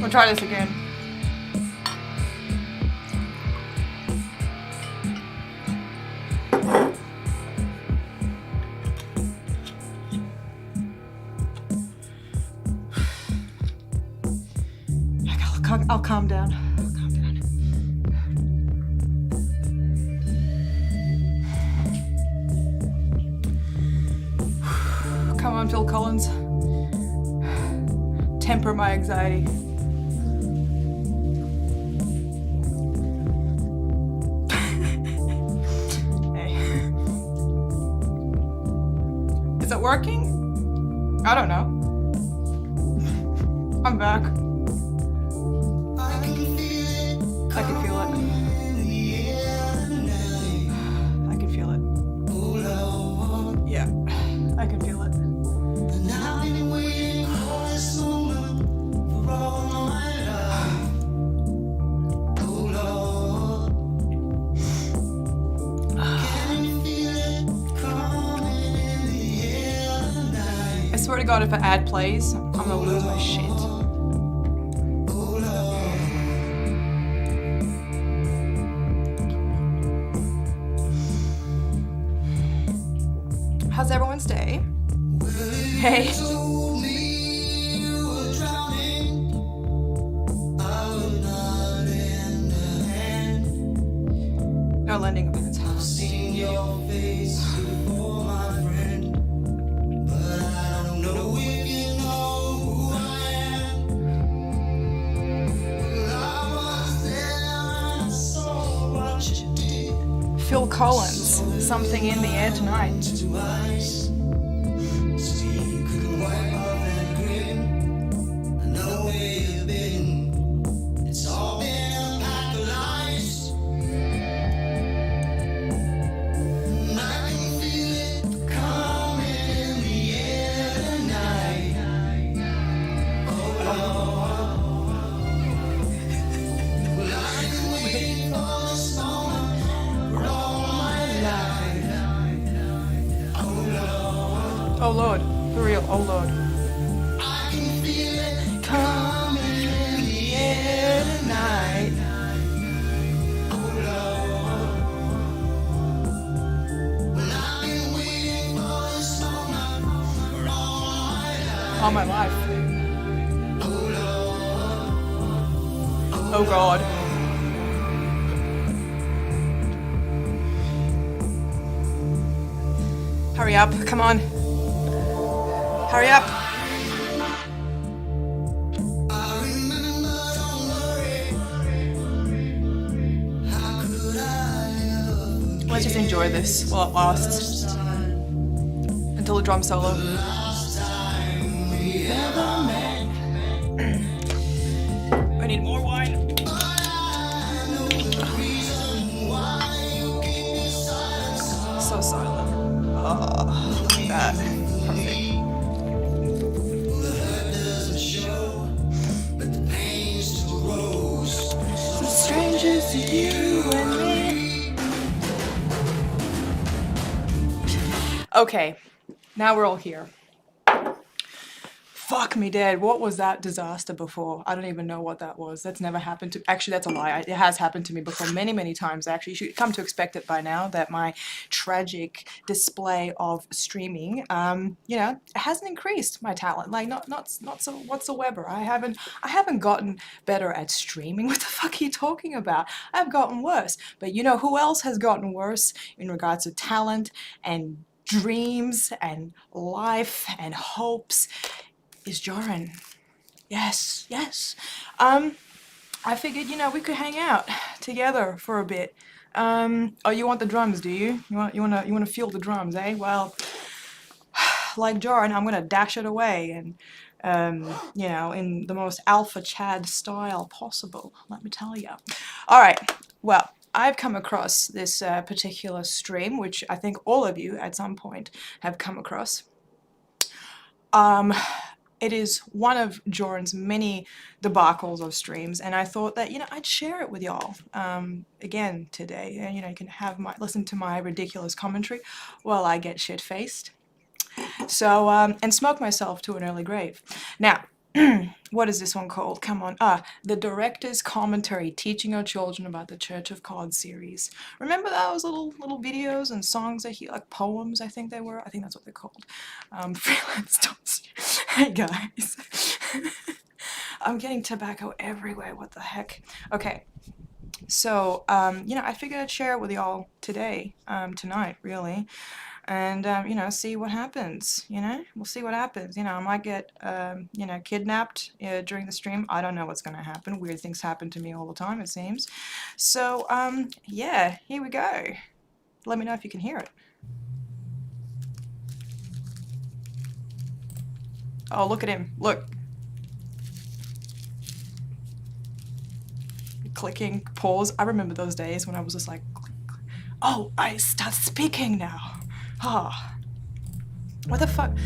We'll try this again. I'll calm down. I'll calm down. Come on, Phil Collins. Temper my anxiety. Hey. Is it working? I don't know. I'm back. I can feel it. I can feel it. Yeah, I can feel it. I swear to God, if an ad plays, I'm gonna lose my shit. How's everyone's day? Hey. No lending a man's house. Phil Collins, something in the air tonight. Oh Lord, for real, oh Lord. I can feel it coming in the air tonight. Oh Lord. Well, I've been waiting for this moment for all my life. Oh Lord. Oh God. Hurry up, come on. Hurry up. Let's just enjoy this while it lasts. Until the drum solo. I need more wine. So silent. Oh, look at that. Perfect. Strangers to you and me. Okay, now we're all here. Fuck me dead. What was that disaster before? I don't even know what that was. That's never happened to... Actually, that's a lie. It has happened to me before many, many times. Actually, you should come to expect it by now that my tragic display of streaming, you know, hasn't increased my talent. Like, not so whatsoever. I haven't gotten better at streaming. What the fuck are you talking about? I've gotten worse. But you know who else has gotten worse in regards to talent and dreams and life and hopes? Is Jorrun. Yes. I figured, you know, we could hang out together for a bit. Oh, you want the drums, do you? You wanna feel the drums, eh? Well, like Jorrun, I'm gonna dash it away and you know, in the most alpha Chad style possible, let me tell you. All right, well, I've come across this particular stream, which I think all of you at some point have come across. It is one of Jorrun's many debacles of streams, and I thought that, you know, I'd share it with y'all again today. And, you know, you can listen to my ridiculous commentary while I get shit-faced. So, and smoke myself to an early grave. Now, what is this one called? Come on. The Director's Commentary, Teaching Our Children About the Church of God series. Remember those little videos and songs that he, like poems, I think they were? I think that's what they're called. Freelance Dots. Hey guys. I'm getting tobacco everywhere, what the heck? Okay. So, I figured I'd share it with y'all today, tonight, really. And, see what happens, We'll see what happens. I might get, kidnapped during the stream. I don't know what's going to happen. Weird things happen to me all the time, it seems. So, yeah, here we go. Let me know if you can hear it. Oh, look at him. Look. Clicking, pause. I remember those days when I was just like, click, click. Oh, I start speaking now. What the fuck?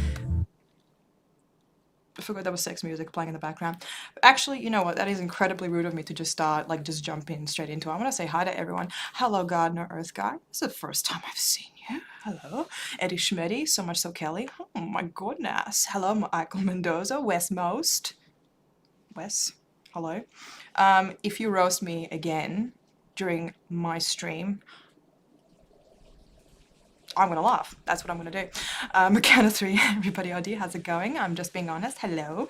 I forgot there was sex music playing in the background. Actually, you know what? That is incredibly rude of me to just start, just jump in straight into it. I want to say hi to everyone. Hello, Gardener Earth Guy. This is the first time I've seen you. Hello. Eddie Schmeddy, So Much So Kelly. Oh my goodness. Hello, Michael Mendoza, Westmost. Wes, hello. If you roast me again during my stream, I'm gonna laugh. That's what I'm gonna do. Count of three, everybody, ID, how's it going? I'm just being honest. Hello.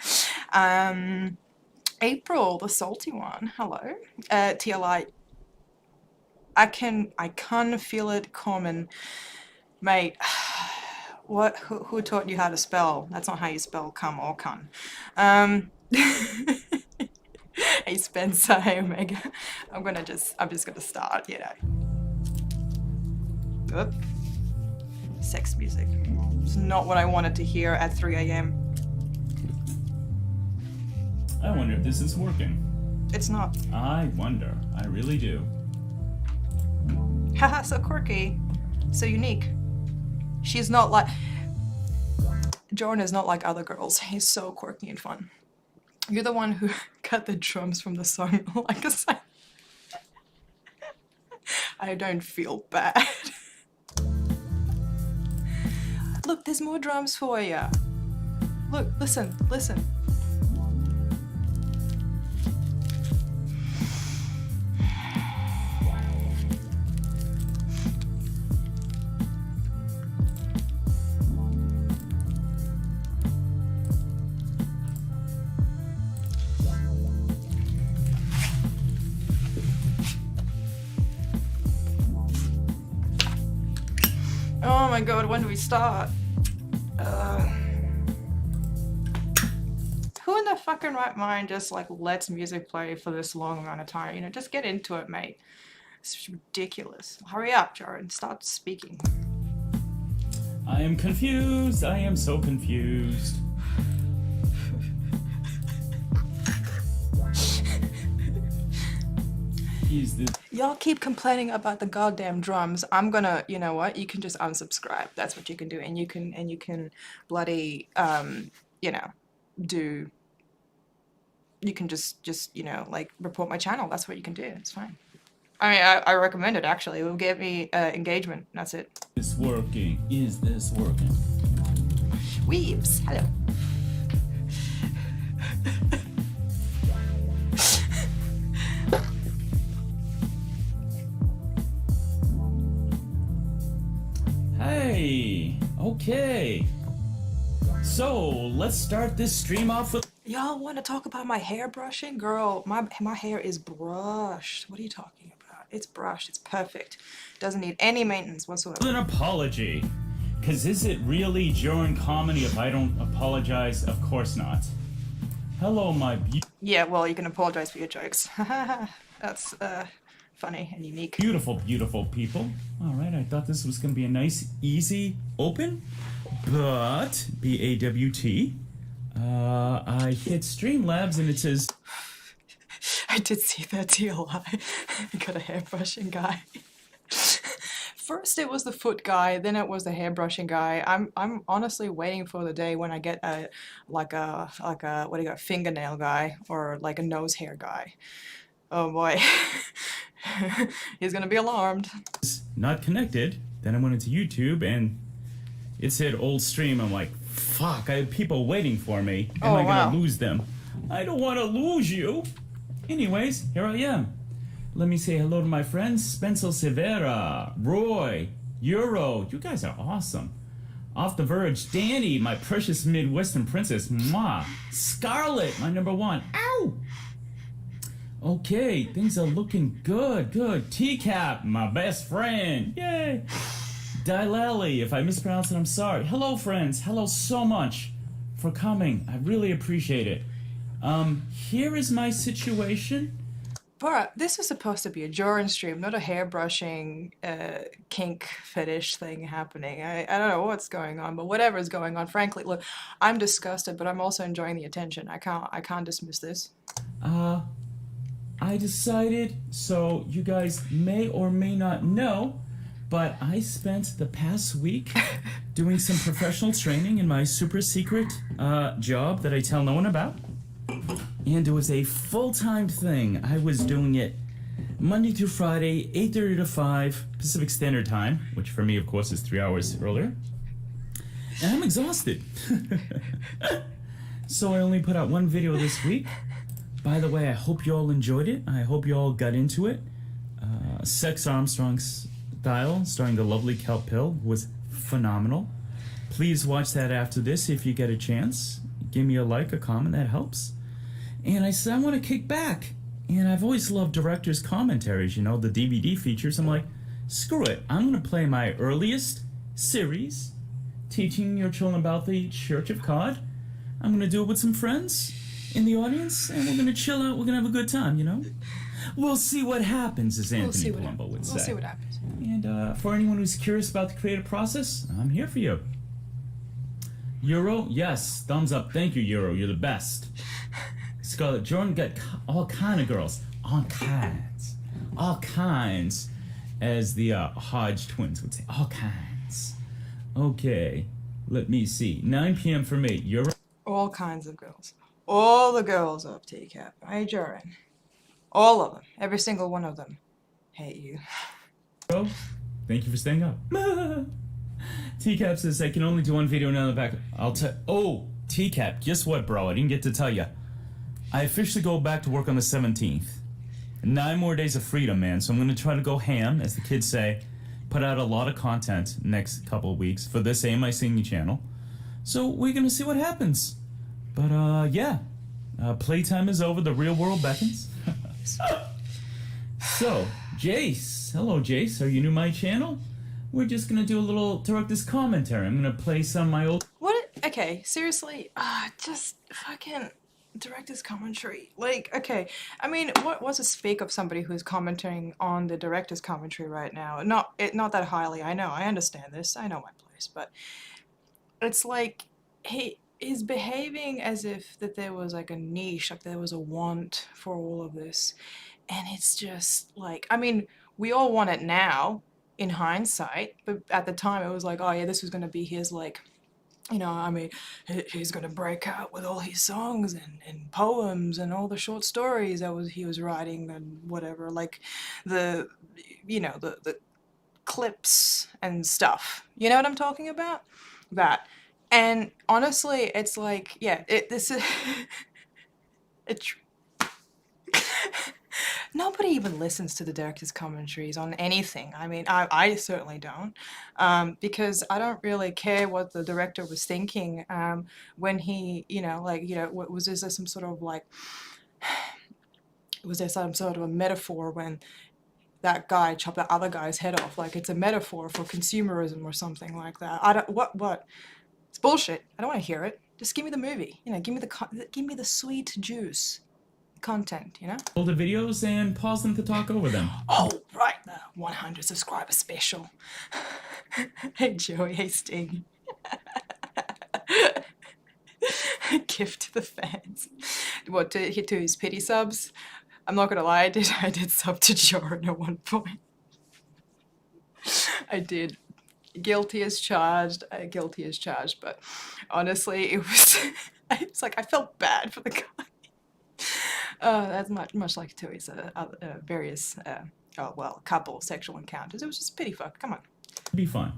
April, the salty one. Hello. TLI. I can feel it coming, mate. What? Who taught you how to spell? That's not how you spell cum or cun. Hey Spencer, hey Omega. I'm just gonna start, Oop. Sex music. It's not what I wanted to hear at 3 a.m. I wonder if this is working. It's not. I wonder. I really do. Haha, so quirky. So unique. She's not like... Jorrun is not like other girls. He's so quirky and fun. You're the one who cut the drums from the song like a sign. I don't feel bad. Look, there's more drums for you. Look, listen. Oh my god, when do we start? Who in the fucking right mind just lets music play for this long amount of time? Just get into it, mate. It's ridiculous. Hurry up, Jorrun. Start speaking. I am confused. I am so confused. Y'all keep complaining about the goddamn drums. I'm gonna, you know what? You can just unsubscribe. That's what you can do, and you can bloody, do. You can just report my channel. That's what you can do. It's fine. I mean, I recommend it actually. It will get me engagement. That's it. Is working? Is this working? Weaves. Hello. Hey, okay. So, let's start this stream off with... Y'all want to talk about my hair brushing? Girl, my hair is brushed. What are you talking about? It's brushed. It's perfect. Doesn't need any maintenance whatsoever. An apology. Because is it really Jorrun comedy if I don't apologize? Of course not. Hello, my Yeah, well, you can apologize for your jokes. That's, funny and unique. beautiful, beautiful people. Alright, I thought this was going to be a nice, easy open. But, B-A-W-T, I hit Streamlabs and it says... I did see that TLI. I got a hairbrushing guy. First it was the foot guy, then it was the hairbrushing guy. I'm honestly waiting for the day when I get a what do you got, fingernail guy or like a nose hair guy. Oh boy. He's gonna be alarmed. Not connected. Then I went into YouTube and it said old stream. I'm like, Fuck, I have people waiting for me. Am Oh, I gonna wow. lose them? I don't want to lose you. Anyways, here I am. Let me say hello to my friends Spencer Severa, Roy, Euro. You guys are awesome. Off the Verge, Danny, my precious Midwestern princess. Mwah. Scarlet, my number one. Ow! Okay, things are looking good, good. Teacap, my best friend. Yay! Dilali, if I mispronounce it, I'm sorry. Hello, friends. Hello so much for coming. I really appreciate it. Here is my situation. But this was supposed to be a Jorrun stream, not a hairbrushing kink fetish thing happening. I don't know what's going on, but whatever is going on, frankly, look, I'm disgusted, but I'm also enjoying the attention. I can't dismiss this. I decided, so you guys may or may not know, but I spent the past week doing some professional training in my super secret job that I tell no one about. And it was a full-time thing. I was doing it Monday through Friday, 8:30 to 5 Pacific Standard Time, which for me, of course, is 3 hours earlier. And I'm exhausted. So I only put out one video this week. By the way, I hope you all enjoyed it. I hope you all got into it. Sex Armstrong style, starring the lovely Kelp Pill, was phenomenal. Please watch that after this if you get a chance. Give me a like, a comment, that helps. And I said, I want to kick back. And I've always loved director's commentaries, you know, the DVD features. I'm like, screw it. I'm going to play my earliest series, teaching your children about the Church of God. I'm going to do it with some friends in the audience, and we're going to chill out. We're going to have a good time, you know? We'll see what happens, as Anthony Palumbo would say. We'll see what happens. And for anyone who's curious about the creative process, I'm here for you. Euro, yes, thumbs up. Thank you, Euro. You're the best. Scarlett, Jordan got all kind of girls. All kinds, as the Hodge twins would say. All kinds. Okay, let me see. 9 p.m. for me. Euro. All kinds of girls. All the girls of Teacap. Hey, Jorrun. All of them. Every single one of them. Hate you. Thank you for staying up. TCAP says I can only do one video now in the back. Oh, TCAP, guess what, bro? I didn't get to tell you. I officially go back to work on the 17th. 9 more days of freedom, man. So I'm going to try to go ham, as the kids say. Put out a lot of content next couple of weeks for this AMI Singing channel. So we're going to see what happens. But, yeah. Playtime is over. The real world beckons. So, Jace. Hello, Jace. Are you new to my channel? We're just going to do a little director's commentary. I'm going to play some of my old... What? Okay, seriously? Just fucking director's commentary. Like, okay. I mean, what was to speak of somebody who's commenting on the director's commentary right now? Not that highly. I know. I understand this. I know my place. But it's like he's behaving as if that there was like a niche, like there was a want for all of this. And it's just like, I mean, we all want it now in hindsight, but at the time it was like, oh yeah, this was going to be his, like, you know, I mean, he's going to break out with all his songs and poems and all the short stories that he was writing and whatever, like the, you know, the clips and stuff. You know what I'm talking about? That. And honestly, it's like, yeah, this is, it's, nobody even listens to the director's commentaries on anything. I mean, I certainly don't, because I don't really care what the director was thinking when he, you know, like, you know, was there some sort of like, was there some sort of a metaphor when that guy chopped that other guy's head off? Like, it's a metaphor for consumerism or something like that. I don't, what? It's bullshit. I don't want to hear it. Just give me the movie. You know, give me the sweet juice content, you know? older videos and pause them to talk over them. Oh, right, the 100 subscriber special. Hey, Joey. Hey, Sting. Gift to the fans. What, to his pity subs? I'm not gonna lie, I did sub to Jorrun at one point. I did. Guilty as charged, but honestly, it was, it's like I felt bad for the guy. That's much like Tui's various, couple sexual encounters. It was just pity fuck. Come on. Be fun.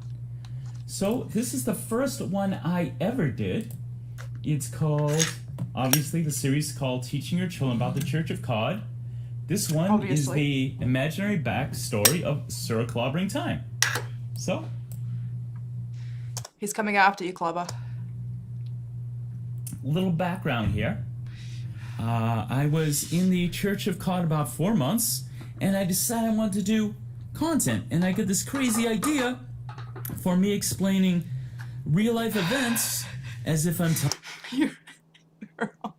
So this is the first one I ever did. It's called, obviously, the series is called Teaching Your Children About the Church of God. This one is Obviously. the imaginary backstory of Sir Clobbering Time. So, He's coming after you, Clobber. little background here. I was in the Church of God about 4 months, and I decided I wanted to do content, and I got this crazy idea for me explaining real life events as if I'm You're all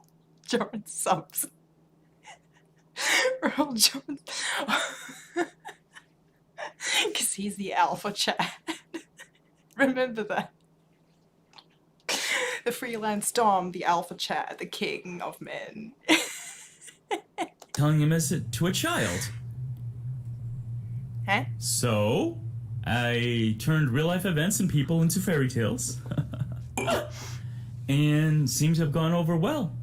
Jorrun subs. We're all Jorrun. Because he's the alpha chat. Remember that. The freelance Dom, the alpha chat, the king of men. telling him to a child. Huh? So, I turned real life events and people into fairy tales. And seems to have gone over well.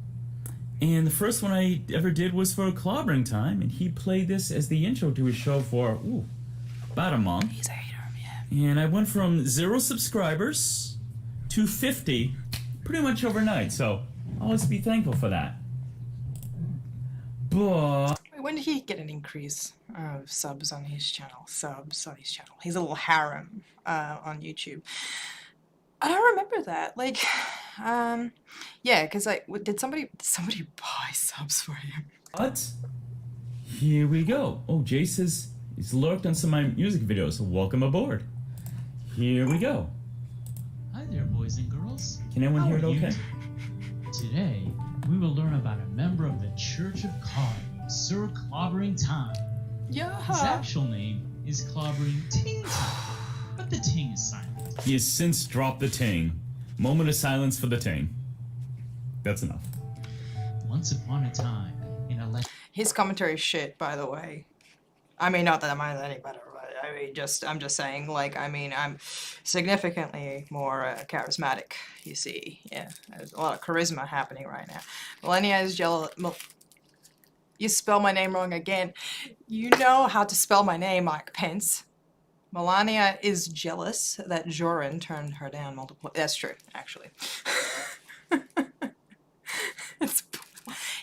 And the first one I ever did was for Clobbering Time, and he played this as the intro to his show for, about a month. He's a hater, yeah. And I went from 0 subscribers to 50 pretty much overnight, so I'll always be thankful for that. But Wait, when did he get an increase of subs on his channel? His little harem on YouTube. I don't remember that. Like, yeah, because did somebody buy subs for him? But here we go. Oh, Jay says he's lurked on some of my music videos, so welcome aboard. Here we go. Hi there, boys and girls. Can anyone How hear it are you okay? Today, we will learn about a member of the Church of God, Sir Clobbering Time. His Yeah. actual name is Clobbering Ting Time, but the ting is silent. He has since dropped the ting. Moment of silence for the ting. That's enough. Once upon a time, in a land His commentary is shit, by the way. I mean, not that I'm any better, but I'm just saying, like, I'm significantly more charismatic, you see. Yeah, there's a lot of charisma happening right now. Melania is jealous. You spell my name wrong again. You know how to spell my name, Mike Pence. Melania is jealous that Jorrun turned her down multiple. That's true, actually. It's,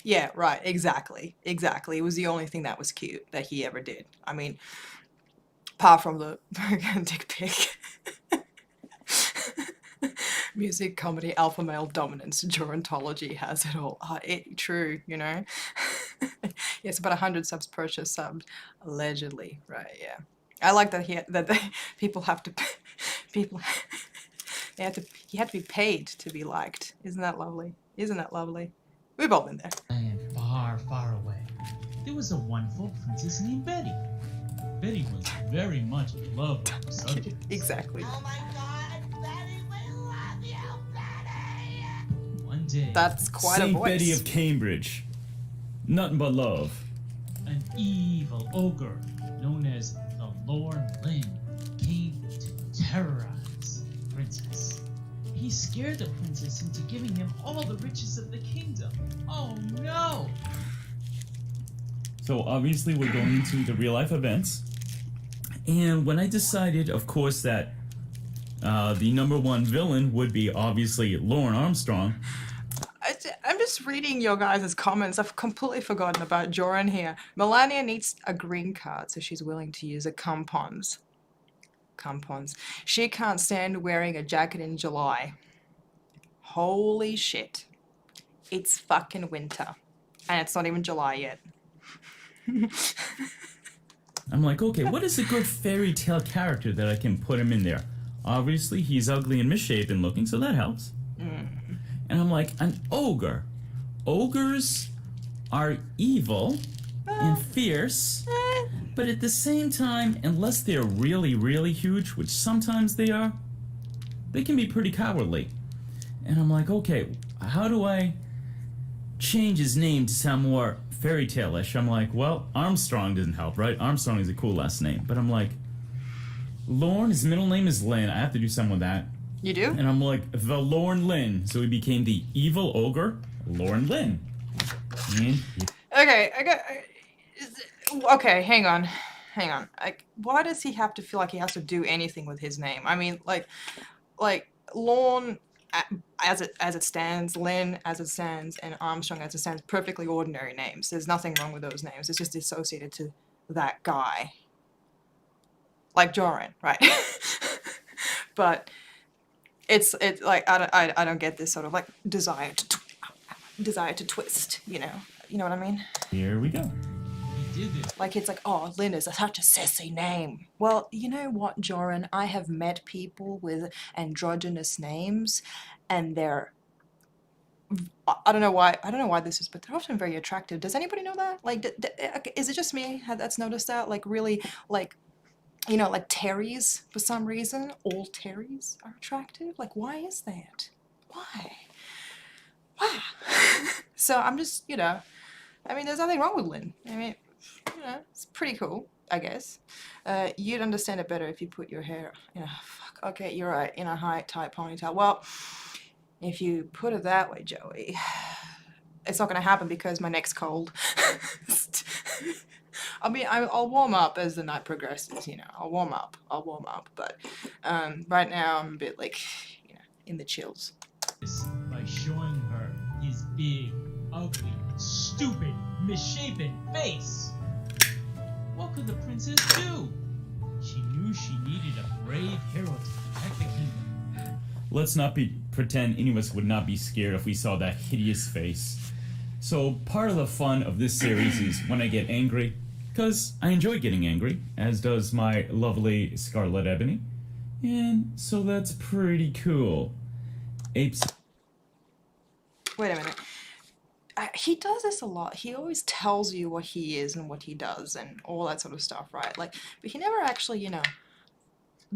yeah, right, exactly. It was the only thing that was cute that he ever did. I mean, apart from the dick pic. Music, comedy, alpha male dominance, Jorruntology has it all. True, you know? Yes, about 100 subs purchase subbed, allegedly, right, yeah. I like that people have to, people, he had to be paid to be liked. Isn't that lovely? We've all been there. far, far away, there was a wonderful princess named Betty. Betty was very much in love with her subject. Exactly. Oh my god, Betty, we love you, Betty! One day, That's quite a Saint voice. Betty of Cambridge. Nothing but love. an evil ogre known as the Lord Lin came to terrorize the princess. He scared the princess into giving him all the riches of the kingdom. Oh no! So obviously we're going into the real life events. And when I decided, of course, that the number one villain would be obviously Lauren Armstrong, I'm just reading your guys' comments. I've completely forgotten about Jorrun here. Melania needs a green card, so she's willing to use a Compons. She can't stand wearing a jacket in July. Holy shit. It's fucking winter. And it's not even July yet. I'm like, okay, what is a good fairy tale character that I can put him in there? Obviously, he's ugly and misshapen looking, so that helps. And I'm like, an ogre. Ogres are evil and fierce, but at the same time, unless they're really, really huge, which sometimes they are, they can be pretty cowardly. And I'm like, okay, how do I change his name to sound more fairy tale-ish? I'm like, well, Armstrong doesn't help, right? Armstrong is a cool last name. But I'm like, Lorne, his middle name is Lynn. I have to do something with that. You do? And I'm like, the Lorne Lynn. So he became the evil ogre, Lorne Lynn. And Okay, hang on. Why does he have to feel like he has to do anything with his name? I mean, like, like Lorne as it stands, Lynn as it stands, and Armstrong as it stands, perfectly ordinary names. There's nothing wrong with those names. It's just associated to that guy, like Jorrun, right? But it's like I don't get this sort of like desire to twist, you know what I mean? Here we go. He did this. Like it's like, oh, Lynn is such a sissy name. Well, you know what, Jorrun? I have met people with androgynous names, and they're I don't know why this is, but they're often very attractive. Does anybody know that? Like, is it just me that's noticed that? Like, really, like, like Terrys for some reason, all Terrys are attractive. Like, why is that? Why? Why? So I'm just, I mean, there's nothing wrong with Lynn. I mean, it's pretty cool, I guess. You'd understand it better if you put your hair in a okay, you're right, in a high tight ponytail. Well, if you put it that way, Joey, it's not going to happen because my neck's cold. I mean, I'll warm up as the night progresses. I'll warm up. But right now I'm a bit like, in the chills. By showing her his big, ugly, stupid, misshapen face. What could the princess do? She knew she needed a brave hero to protect the kingdom. Let's not pretend any of us would not be scared if we saw that hideous face. So part of the fun of this series is when I get angry, because I enjoy getting angry, as does my lovely Scarlet Ebony. And so that's pretty cool. Apes. Wait a minute. He does this a lot. He always tells you what he is and what he does and all that sort of stuff, right? Like, but he never actually,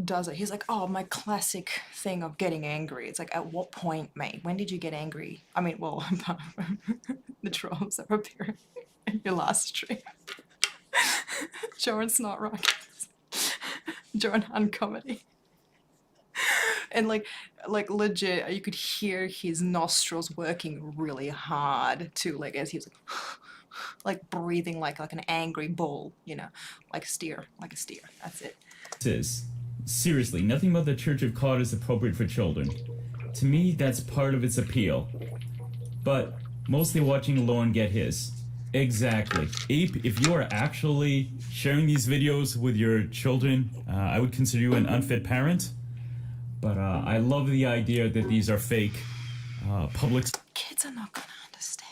does it. He's like, oh, my classic thing of getting angry. It's like, at what point, mate? When did you get angry? I mean, well, the trolls that were appearing in your last stream. Jorrun's not right. Jorrun uncomedy. And like legit, you could hear his nostrils working really hard too, like as he was like breathing like an angry bull, like a steer. That's it. Says, seriously, nothing about the Church of Cod is appropriate for children. To me, that's part of its appeal. But mostly watching Lorne get his. Exactly. Ape, if you are actually sharing these videos with your children, I would consider you an unfit parent. But I love the idea that these are fake public... Kids are not gonna understand.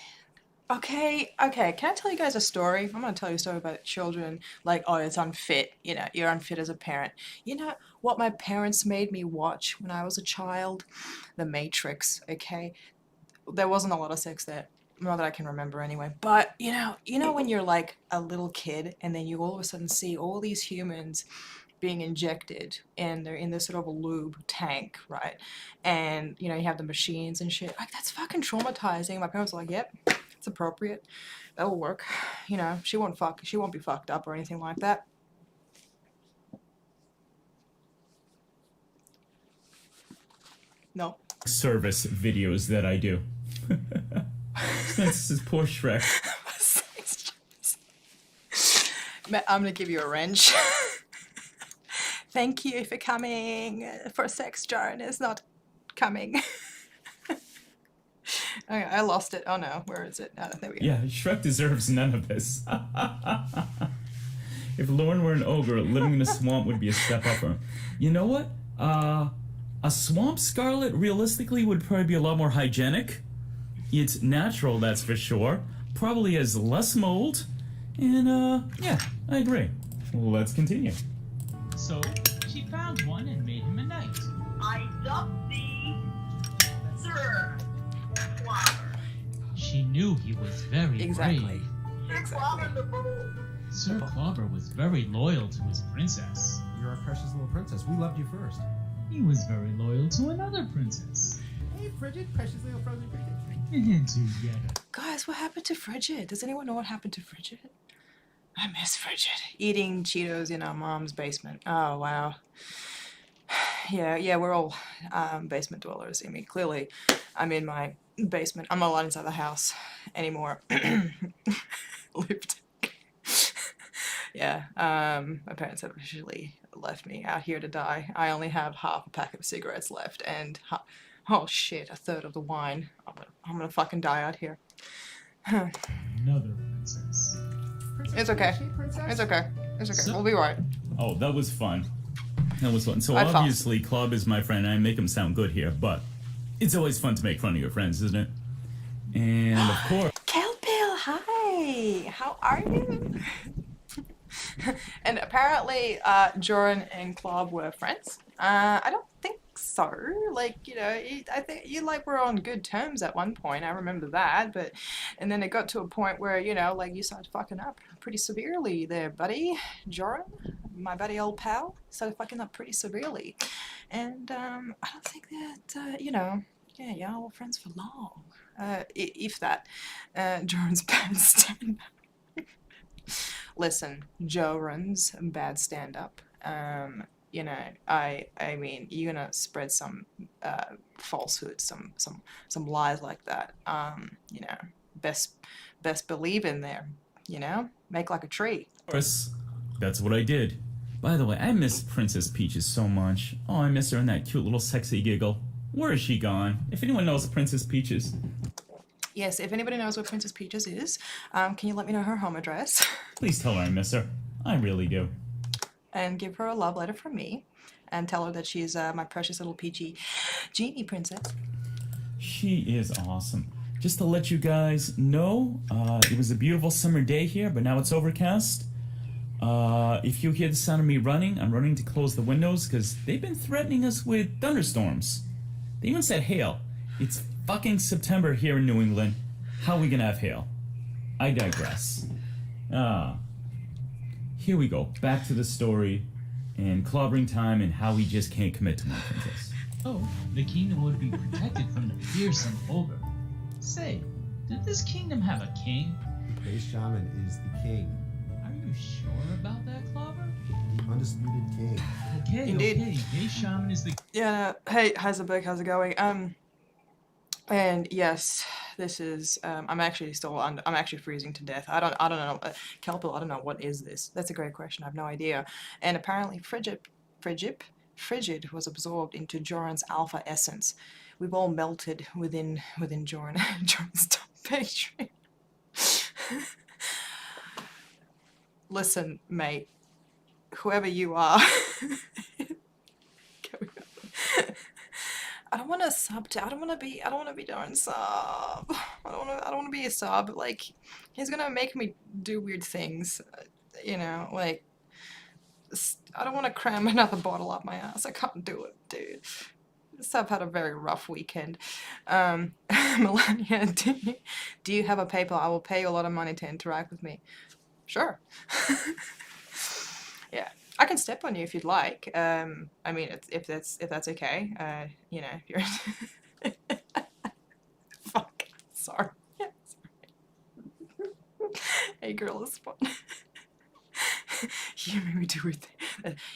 Okay, can I tell you guys a story? I'm gonna tell you a story about children, like, oh, it's unfit, you're unfit as a parent. You know what my parents made me watch when I was a child? The Matrix, okay? There wasn't a lot of sex there. Not that I can remember anyway. But, you know when you're like a little kid and then you all of a sudden see all these humans being injected and they're in this sort of a lube tank, right? And, you have the machines and shit. Like, that's fucking traumatizing. My parents were like, yep, it's appropriate. That'll work. She won't be fucked up or anything like that. No. Service videos that I do. This is poor Shrek. I'm gonna give you a wrench. Thank you for coming. For sex, Jorrun is not coming. Okay, I lost it. Oh no, where is it? Oh, there we go. Yeah, Shrek deserves none of this. If Lorne were an ogre, living in a swamp would be a step up for him. You know what? A swamp Scarlet realistically would probably be a lot more hygienic. It's natural, that's for sure. Probably has less mold. And, yeah, I agree. Let's continue. So, she found one and made him a knight. I love thee, Sir Clobber. She knew he was very Exactly. brave. Sir Clobber the Bull. Sir Clobber was very loyal to his princess. You're a precious little princess. We loved you first. He was very loyal to another princess. Hey, Frigid, precious little frozen Frigid. And together. Guys, what happened to Frigid? Does anyone know what happened to Frigid? I miss Frigid. Eating Cheetos in our mom's basement. Oh, wow. Yeah, we're all basement dwellers. I mean, clearly, I'm in my basement. I'm not allowed inside the house anymore. Lived. Yeah, my parents have officially left me out here to die. I only have half a pack of cigarettes left, and oh shit, a third of the wine. I'm gonna fucking die out here. Another princess. Princess, It's okay. is she a princess? It's okay. It's okay. So- We'll be right. Oh, that was fun. That was fun. So I thought- obviously, Club is my friend, and I make him sound good here, but it's always fun to make fun of your friends, isn't it? And of course, Kelpil, hi. How are you? And apparently, Jorrun and Club were friends. I don't think so. Like, you know, I think you like were on good terms at one point. I remember that, but and then it got to a point where you know, like you started fucking up pretty severely there, buddy. Jorrun, my buddy, old pal, started fucking up pretty severely, and I don't think that you know, yeah, y'all were friends for long. If that, Jorrun's bad stand. Listen, Jorrun's bad stand up. You know, I mean, you're gonna spread some falsehoods, some lies like that. You know, best believe in there. You know, make like a tree. that's what I did. By the way, I miss Princess Peaches so much. Oh, I miss her and that cute little sexy giggle. Where is she gone? If anyone knows Princess Peaches, Yes, if anybody knows where Princess Peaches is, can you let me know her home address please tell her I miss her. I really do. and give her a love letter from me, and tell her that she's my precious little peachy genie princess. She is awesome. Just to let you guys know, it was a beautiful summer day here, but now it's overcast. If you hear the sound of me running, I'm running to close the windows because they've been threatening us with thunderstorms. They even said hail. It's fucking September here in New England. How are we gonna have hail? I digress. Here we go. Back to the story and clobbering time and how we just can't commit to my princess. Oh, the kingdom would be protected from the fearsome ogre. Say, did this kingdom have a king? The base shaman is the king. Are you sure about that, Clobber? The undisputed king. Okay, Indeed. okay. Base shaman is the Yeah. Hey, Heisenberg, how's it going? And yes, this is. I'm actually I'm actually freezing to death. I don't know. Kelpil, I don't know what is this. That's a great question. I have no idea. And apparently, Frigid was absorbed into Jorrun's alpha essence. We've all melted within Jorrun. Jorrun's top patron. Listen, mate. Whoever you are. I don't want to sub to. I don't want to be doing sub. I don't want to be a sub. Like, he's gonna make me do weird things. You know, like I don't want to cram another bottle up my ass. I can't do it, dude. Sub had a very rough weekend. Melania, do you have a PayPal? I will pay you a lot of money to interact with me. Sure. Yeah. I can step on you if you'd like. I mean, if that's okay. You know, if you're. Fuck. Sorry. Hey, girl, it's fun. You made me do it.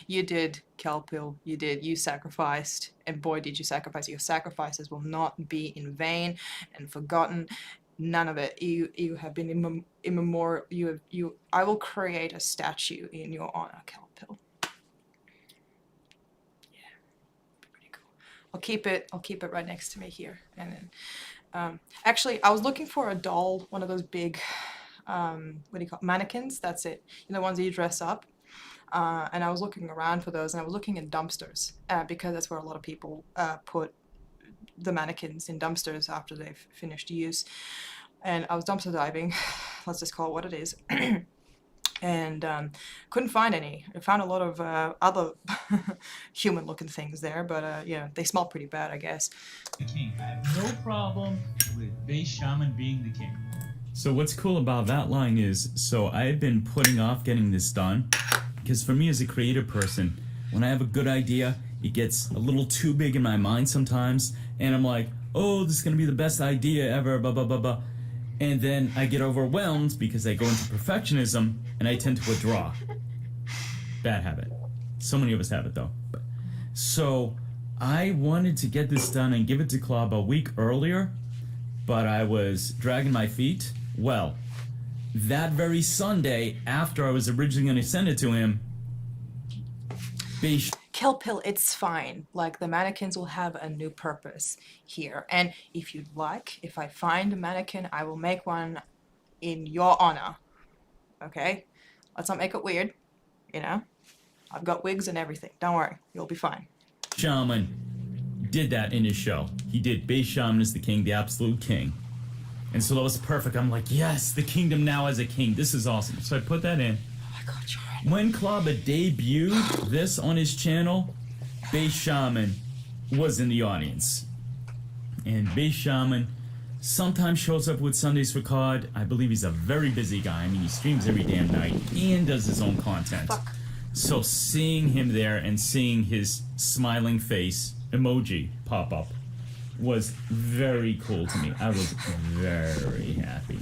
You did, Kelpil. You did. You sacrificed, and boy, did you sacrifice. Your sacrifices will not be in vain and forgotten. None of it. You have been immemorial. I will create a statue in your honor, Kelpil. Yeah, pretty cool. I'll keep it right next to me here. And then, actually, I was looking for a doll, one of those big, what do you call it? Mannequins? That's it. You know, the ones that you dress up. And I was looking around for those, and I was looking in dumpsters because that's where a lot of people put the mannequins in dumpsters after they've finished use. And I was dumpster diving, let's just call it what it is, and couldn't find any. I found a lot of other human-looking things there, but yeah, they smell pretty bad, I guess. The king. I have no problem with base shaman being the king. So what's cool about that line is, so I've been putting off getting this done, because for me as a creative person, when I have a good idea, it gets a little too big in my mind sometimes, and I'm like, oh, this is going to be the best idea ever, blah, blah, blah, blah. And then I get overwhelmed because I go into perfectionism, and I tend to withdraw. Bad habit. So many of us have it, though. So I wanted to get this done and give it to Club a week earlier, but I was dragging my feet. Well, that very Sunday, after I was originally going to send it to him, Beige. Kill Pill, it's fine. Like, the mannequins will have a new purpose here. And if you'd like, if I find a mannequin, I will make one in your honor. Okay? Let's not make it weird, you know? I've got wigs and everything. Don't worry. You'll be fine. Shaman did that in his show. He did Beige Shaman is the king, the absolute king. And so that was perfect. I'm like, yes, the kingdom now has a king. This is awesome. So I put that in. Oh my god, Jorrun. When Klaba debuted this on his channel, Beige Shaman was in the audience. And Beige Shaman sometimes shows up with Sundays for COD. I believe he's a very busy guy. I mean, he streams every damn night and does his own content. Fuck. So seeing him there and seeing his smiling face emoji pop up was very cool to me. I was very happy.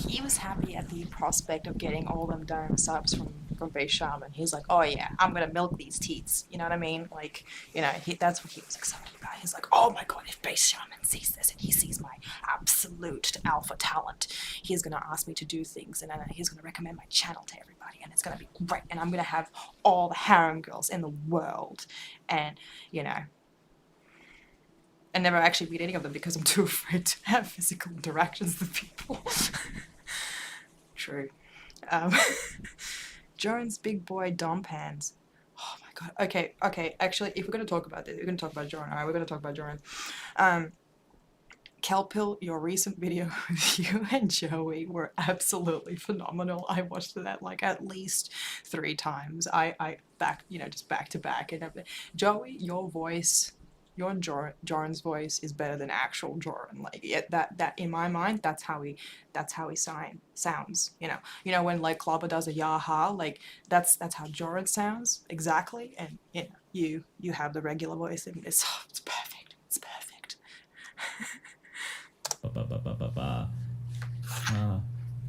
He was happy at the prospect of getting all them damn subs from Beige Shaman. He's like, oh yeah, I'm gonna milk these teats. You know what I mean? Like, you know, that's what he was excited about. He's like, oh my god, if Beige Shaman sees this and he sees my absolute alpha talent, he's gonna ask me to do things, and then he's gonna recommend my channel to everybody, and it's gonna be great, and I'm gonna have all the harem girls in the world. And, you know, I never actually meet any of them because I'm too afraid to have physical interactions with people. True. Jorrun's big boy Dom Pans. Oh my god. Okay. Actually, if we're gonna talk about this, we're gonna talk about Jorrun. Alright, we're gonna talk about Jorrun. Kelpil, your recent video with you and Joey were absolutely phenomenal. I watched that like at least 3 times. I just back to back. And Joey, your voice, your Jorrun's voice is better than actual Jorrun. Like, that in my mind, that's how he sounds. You know when like Klaba does a yaha, like that's how Jorrun sounds exactly. And you know you have the regular voice, and it's perfect. It's perfect.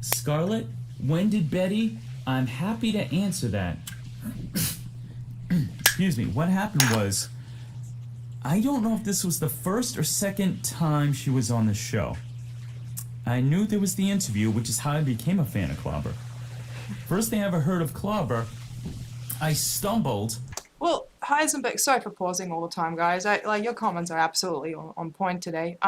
Scarlett, when did Betty? I'm happy to answer that. Excuse me. What happened was, I don't know if this was the first or second time she was on the show. I knew there was the interview, which is how I became a fan of Clobber. First thing I ever heard of Clobber, I stumbled. Well, Heisenberg, sorry for pausing all the time, guys. Like, your comments are absolutely on point today.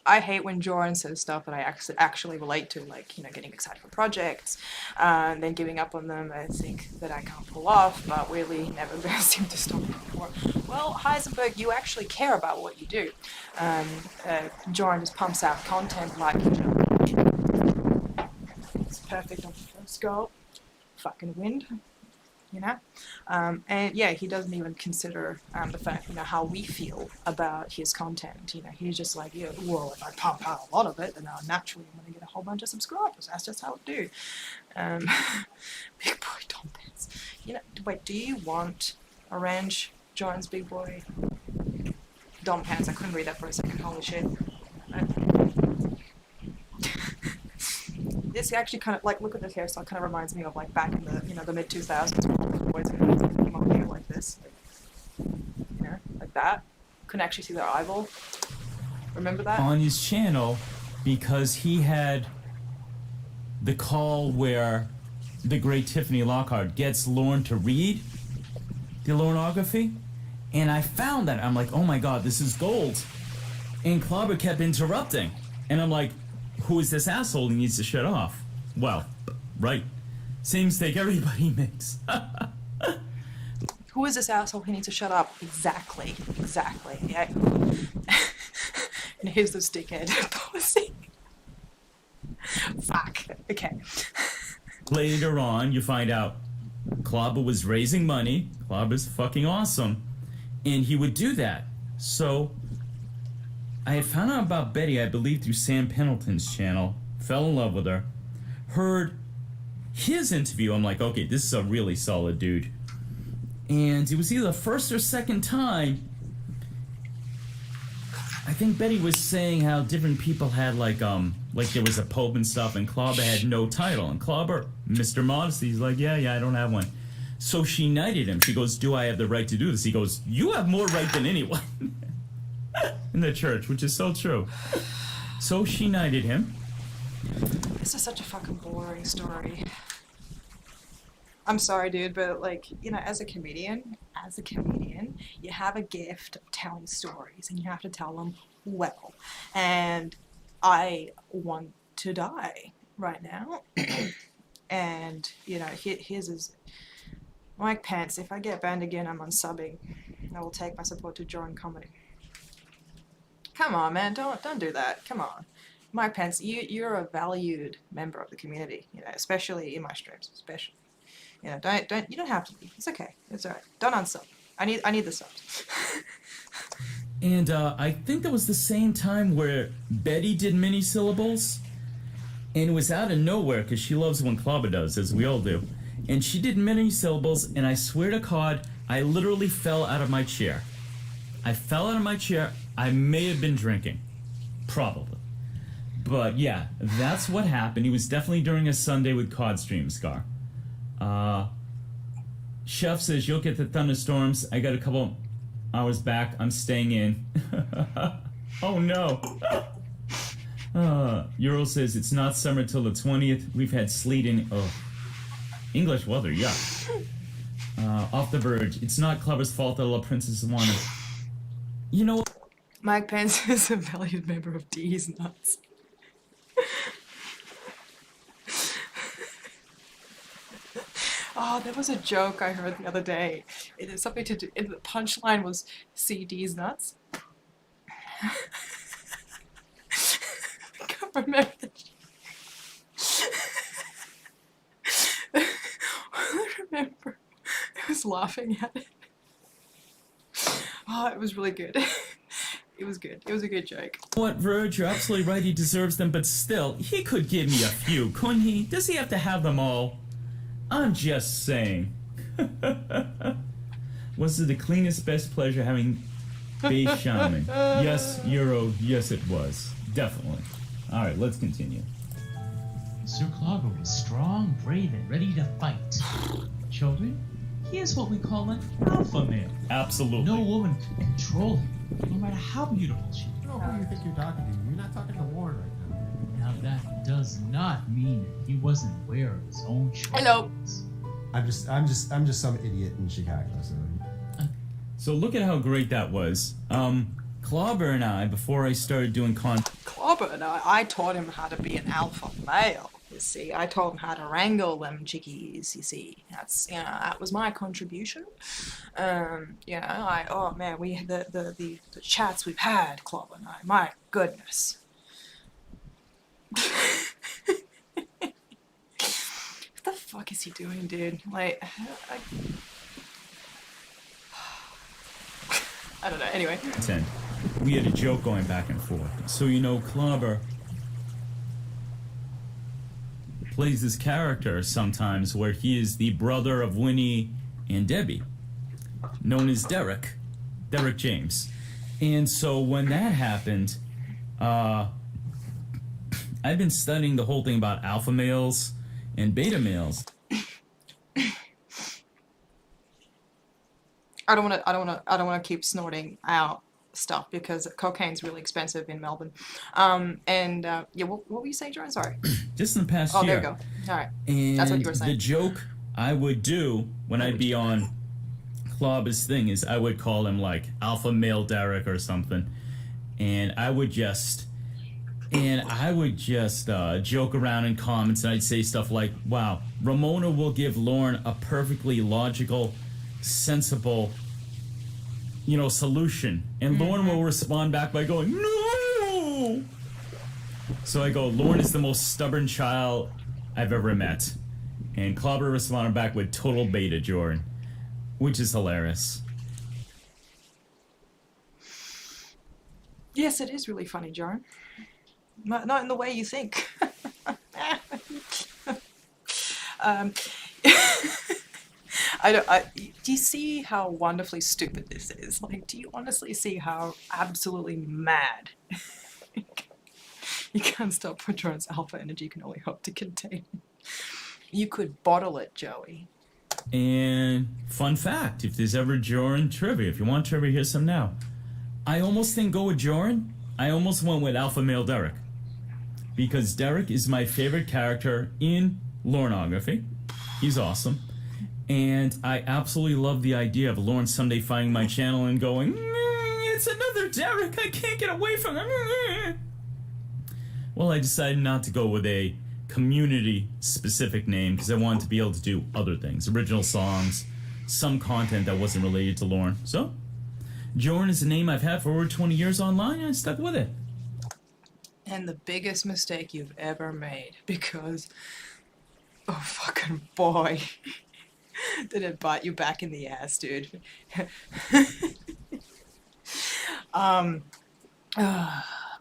I hate when Jorrun says stuff that I actually relate to, like, you know, getting excited for projects, and then giving up on them. I think that I can't pull off, but really never seem to stop before. Well, Heisenberg, you actually care about what you do. Jorrun just pumps out content like, you know, it's perfect on the first go. Fucking wind. You know, and yeah, he doesn't even consider the fact, you know, how we feel about his content. You know, he's just like, yeah, well, if I pump out a lot of it, then naturally I'm going to get a whole bunch of subscribers. That's just how it do. Big boy Dom Pants. You know, wait, do you want orange Jorrun's big boy Dom Pants? I couldn't read that for a second. Holy shit. This actually kind of, like, look at this hairstyle, kind of reminds me of, like, back in the, you know, the mid-2000s when all the boys would come hair like this. Like, you know, like that. Couldn't actually see their eyeball. Remember that? On his channel, because he had the call where the great Tiffany Lockhart gets Lauren to read the Laurenography, and I found that. I'm like, oh my god, this is gold. And Clobber kept interrupting. And I'm like, who is this asshole? He needs to shut off. Well, right. Same mistake everybody makes. Who is this asshole? He needs to shut up. Exactly. Yeah. And here's this dickhead posing. Fuck. Okay. Later on, you find out Clobber was raising money. Clobber's fucking awesome. And he would do that. So I had found out about Betty, I believe, through Sam Pendleton's channel, fell in love with her, heard his interview. I'm like, okay, this is a really solid dude. And it was either the first or second time, I think Betty was saying how different people had, like there was a pope and stuff, and Clobber had no title. And Clobber, Mr. Modesty, he's like, yeah, I don't have one. So she knighted him. She goes, do I have the right to do this? He goes, you have more right than anyone. In the church, which is so true. So she knighted him. This is such a fucking boring story. I'm sorry, dude, but like, as a comedian, you have a gift of telling stories, and you have to tell them well. And I want to die right now, and his is Mike Pence. If I get banned again, I'm unsubbing. I will take my support to Jorrun comedy. Come on, man, don't do that. Come on. Mike Pence, you're a valued member of the community, especially in my streams, especially. Don't you don't have to be. It's okay. It's alright. Don't unsub. I need the subs. And I think that was the same time where Betty did mini syllables, and it was out of nowhere because she loves when Klaba does, as we all do. And she did mini syllables, and I swear to God, I literally fell out of my chair. I fell out of my chair. I may have been drinking, probably. But yeah, that's what happened. It was definitely during a Sunday with COD stream, Scar. Chef says you'll get the thunderstorms. I got a couple hours back. I'm staying in. Oh no. Euro says it's not summer till the 20th. We've had sleet in English weather, yeah. Off the verge. It's not Clever's fault that La Princess wanted. You know what? Mike Pence is a valued member of D's Nuts. Oh, there was a joke I heard the other day. It had something to do. The punchline was CD's nuts. I can't remember. I remember. I was laughing at it. Oh, it was really good. It was good. It was a good joke. What, Verge? You're absolutely right. He deserves them, but still, he could give me a few, couldn't he? Does he have to have them all? I'm just saying. Was it the cleanest, best pleasure having Base Shaman? Yes, Euro, yes it was. Definitely. Alright, let's continue. Sir Clogger was strong, brave, and ready to fight. Children, he is what we call an alpha male. Absolutely. No woman could control him, no matter how beautiful she I don't know who you think you're talking to. You're not talking to Warren right now. Now that does not mean that he wasn't aware of his own choices. Hello. I'm just some idiot in Chicago. So look at how great that was. Clobber and I, before I started doing Clobber and I taught him how to be an alpha male. You see, I taught him how to wrangle them chickies. You see, that was my contribution. Oh man, we the chats we've had, Clobber and I. My goodness. What the fuck is he doing, dude? Like, I don't know. Anyway. 10. We had a joke going back and forth. So Clobber plays this character sometimes where he is the brother of Winnie and Debbie, known as Derek James. And so when that happened, I've been studying the whole thing about alpha males and beta males. I don't want to keep snorting out stuff because cocaine's really expensive in Melbourne. What were you saying, Jorrun? Sorry. Just in the past year. Oh, there you go. All right. And that's what you were saying. The joke I would do when I'd be on Clobber's thing is I would call him like Alpha Male Derek or something, and I would just joke around in comments, and I'd say stuff like, wow, Ramona will give Lauren a perfectly logical, sensible, solution. And Lauren will respond back by going, no! So I go, Lauren is the most stubborn child I've ever met. And Clobber responded back with total beta, Jorrun, which is hilarious. Yes, it is really funny, Jorrun. Not in the way you think. Do you see how wonderfully stupid this is? Like, do you honestly see how absolutely mad you can't stop what Jorrun's alpha energy can only hope to contain? You could bottle it, Joey. And fun fact, if there's ever Jorrun trivia, if you want trivia, here's some now. I almost didn't go with Jorrun. I almost went with Alpha Male Derek. Because Derek is my favorite character in Lornography. He's awesome. And I absolutely love the idea of Lauren someday finding my channel and going, it's another Derek, I can't get away from him. Well, I decided not to go with a community-specific name because I wanted to be able to do other things, original songs, some content that wasn't related to Lauren. So, Jorrun is a name I've had for over 20 years online, and I stuck with it. And the biggest mistake you've ever made, because, oh fucking boy, did it bite you back in the ass, dude.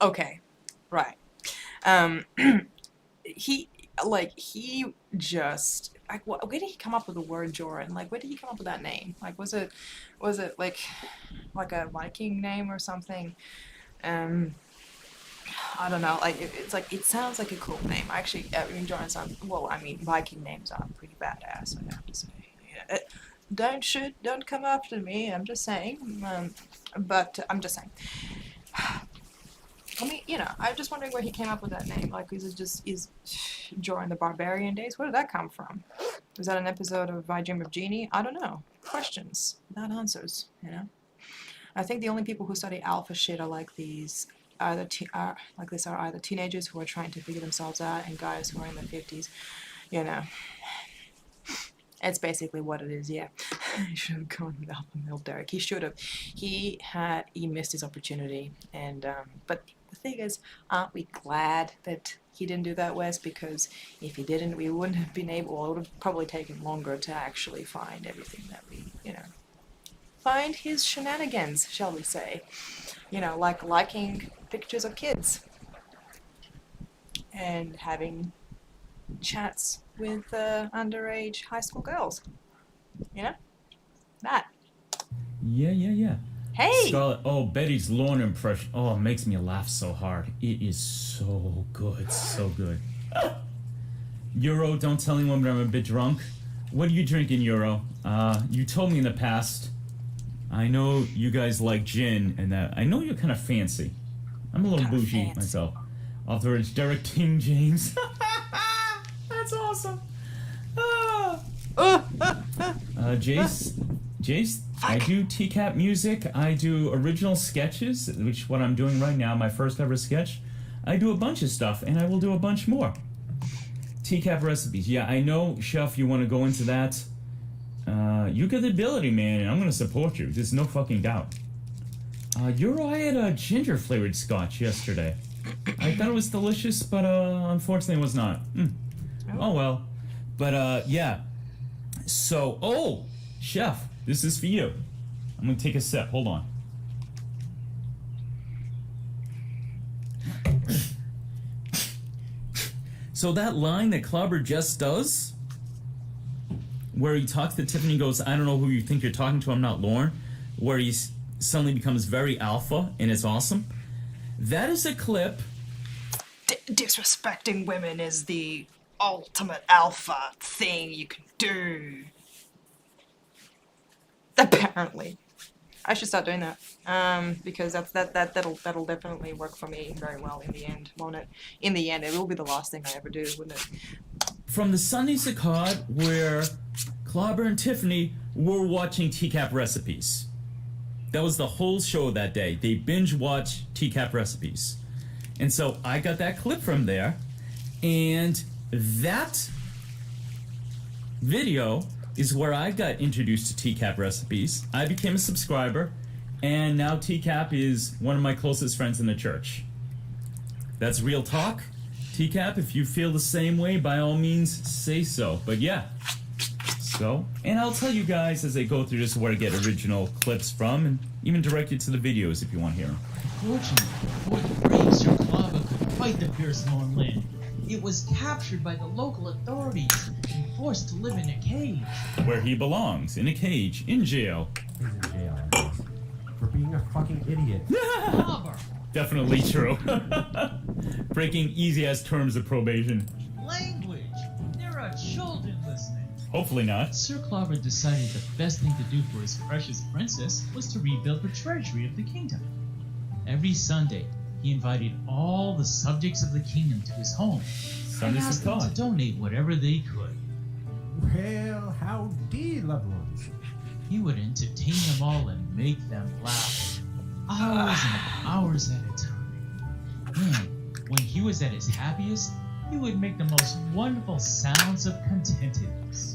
Okay, right. He just, like, where did he come up with the word Jorrun? Like, where did he come up with that name? Like, was it like a Viking name or something? I don't know. Like, it's like, it sounds like a cool name. Actually, I mean, Jorrun sounds, well, I mean, Viking names are pretty badass, I have to say. Yeah. Don't come after me. I'm just saying. But I'm just saying. I mean, you know, I'm just wondering where he came up with that name. Like, is Jorrun the Barbarian Days? Where did that come from? Was that an episode of I Dream of Jeannie? I don't know. Questions, not answers, you know? I think the only people who study alpha shit are like these, are either teenagers who are trying to figure themselves out and guys who are in their 50s, you know? It's basically what it is, yeah. He should have gone with Alpha Male Derek. He should have. He missed his opportunity, and but the thing is, aren't we glad that he didn't do that, Wes? Because if he didn't, we wouldn't have been able, or it would have probably taken longer to actually find everything that we, you know, find his shenanigans, shall we say. You know, like liking pictures of kids and having chats with underage high school girls. You know? That. Yeah. Hey! Scarlett, oh, Betty's Lauren impression. Oh, it makes me laugh so hard. It is so good, so good. Euro, don't tell anyone, but I'm a bit drunk. What are you drinking, Euro? You told me in the past. I know you guys like gin, and that. I know you're kind of fancy. I'm a little Kinda bougie fancy. myself. Afterwards, Derek King James. That's awesome. Jace, I do TCAP music. I do original sketches, which is what I'm doing right now, my first ever sketch. I do a bunch of stuff, and I will do a bunch more. TCAP recipes. Yeah, I know, Chef, you want to go into that. You got the ability, man, and I'm going to support you. There's no fucking doubt. Euro, I had a ginger-flavored scotch yesterday. I thought it was delicious, but unfortunately it was not. Oh well. But yeah. So, Chef, this is for you. I'm gonna take a sip. Hold on. So that line that Clobber just does, where he talks to Tiffany and goes, I don't know who you think you're talking to, I'm not Lauren, where he suddenly becomes very alpha, and it's awesome. That is a clip. Disrespecting women is the ultimate alpha thing you can do. Apparently. I should start doing that. Because that'll definitely work for me very well in the end, won't it? In the end, it will be the last thing I ever do, wouldn't it? From the Sunday Saccade, where Clobber and Tiffany were watching TCAP recipes. That was the whole show that day. They binge-watched TCAP recipes. And so I got that clip from there, and that video is where I got introduced to TCAP recipes. I became a subscriber, and now TCAP is one of my closest friends in the church. That's real talk. TCAP, if you feel the same way, by all means, say so. But yeah. So, and I'll tell you guys as I go through this where to get original clips from, and even direct you to the videos if you want to hear them. Fortunately, before the brave Sir Clava could fight the fierce Nornland, it was captured by the local authorities and forced to live in a cage. Where he belongs, in a cage, in jail. He's in jail, I guess. For being a fucking idiot. Clava! Definitely true. Breaking easy-ass terms of probation. Language! There are children listening. Hopefully not. Sir Clava decided the best thing to do for his precious princess was to rebuild the treasury of the kingdom. Every Sunday, he invited all the subjects of the kingdom to his home and Sunday asked them to Saccade. donate whatever they could. Well, howdy, loved ones. He would entertain them all and make them laugh hours and hours at a time. And when he was at his happiest, he would make the most wonderful sounds of contentedness.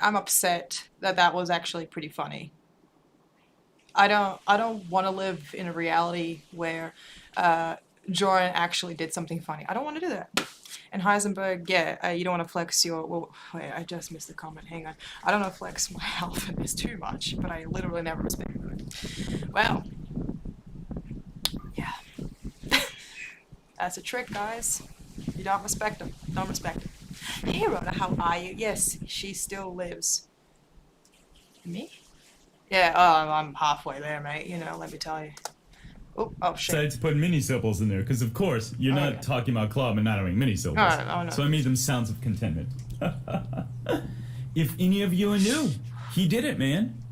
I'm upset that was actually pretty funny. I don't want to live in a reality where Jorrun actually did something funny. I don't want to do that. And Heisenberg, yeah, you don't want to flex your. Well, wait, I just missed the comment. Hang on. I don't want to flex my alphaness too much, but I literally never respected it. Well, yeah, that's a trick, guys. You don't respect them. Don't respect them. Hey, Rhoda, how are you? Yes, she still lives. Me? Yeah, I'm halfway there, mate. You know, let me tell you. Oh, shit. Decided to put mini syllables in there because, of course, you're not Okay. talking about club and not having mini syllables. Oh, no. So I made them sounds of contentment. If any of you are new, he did it, man.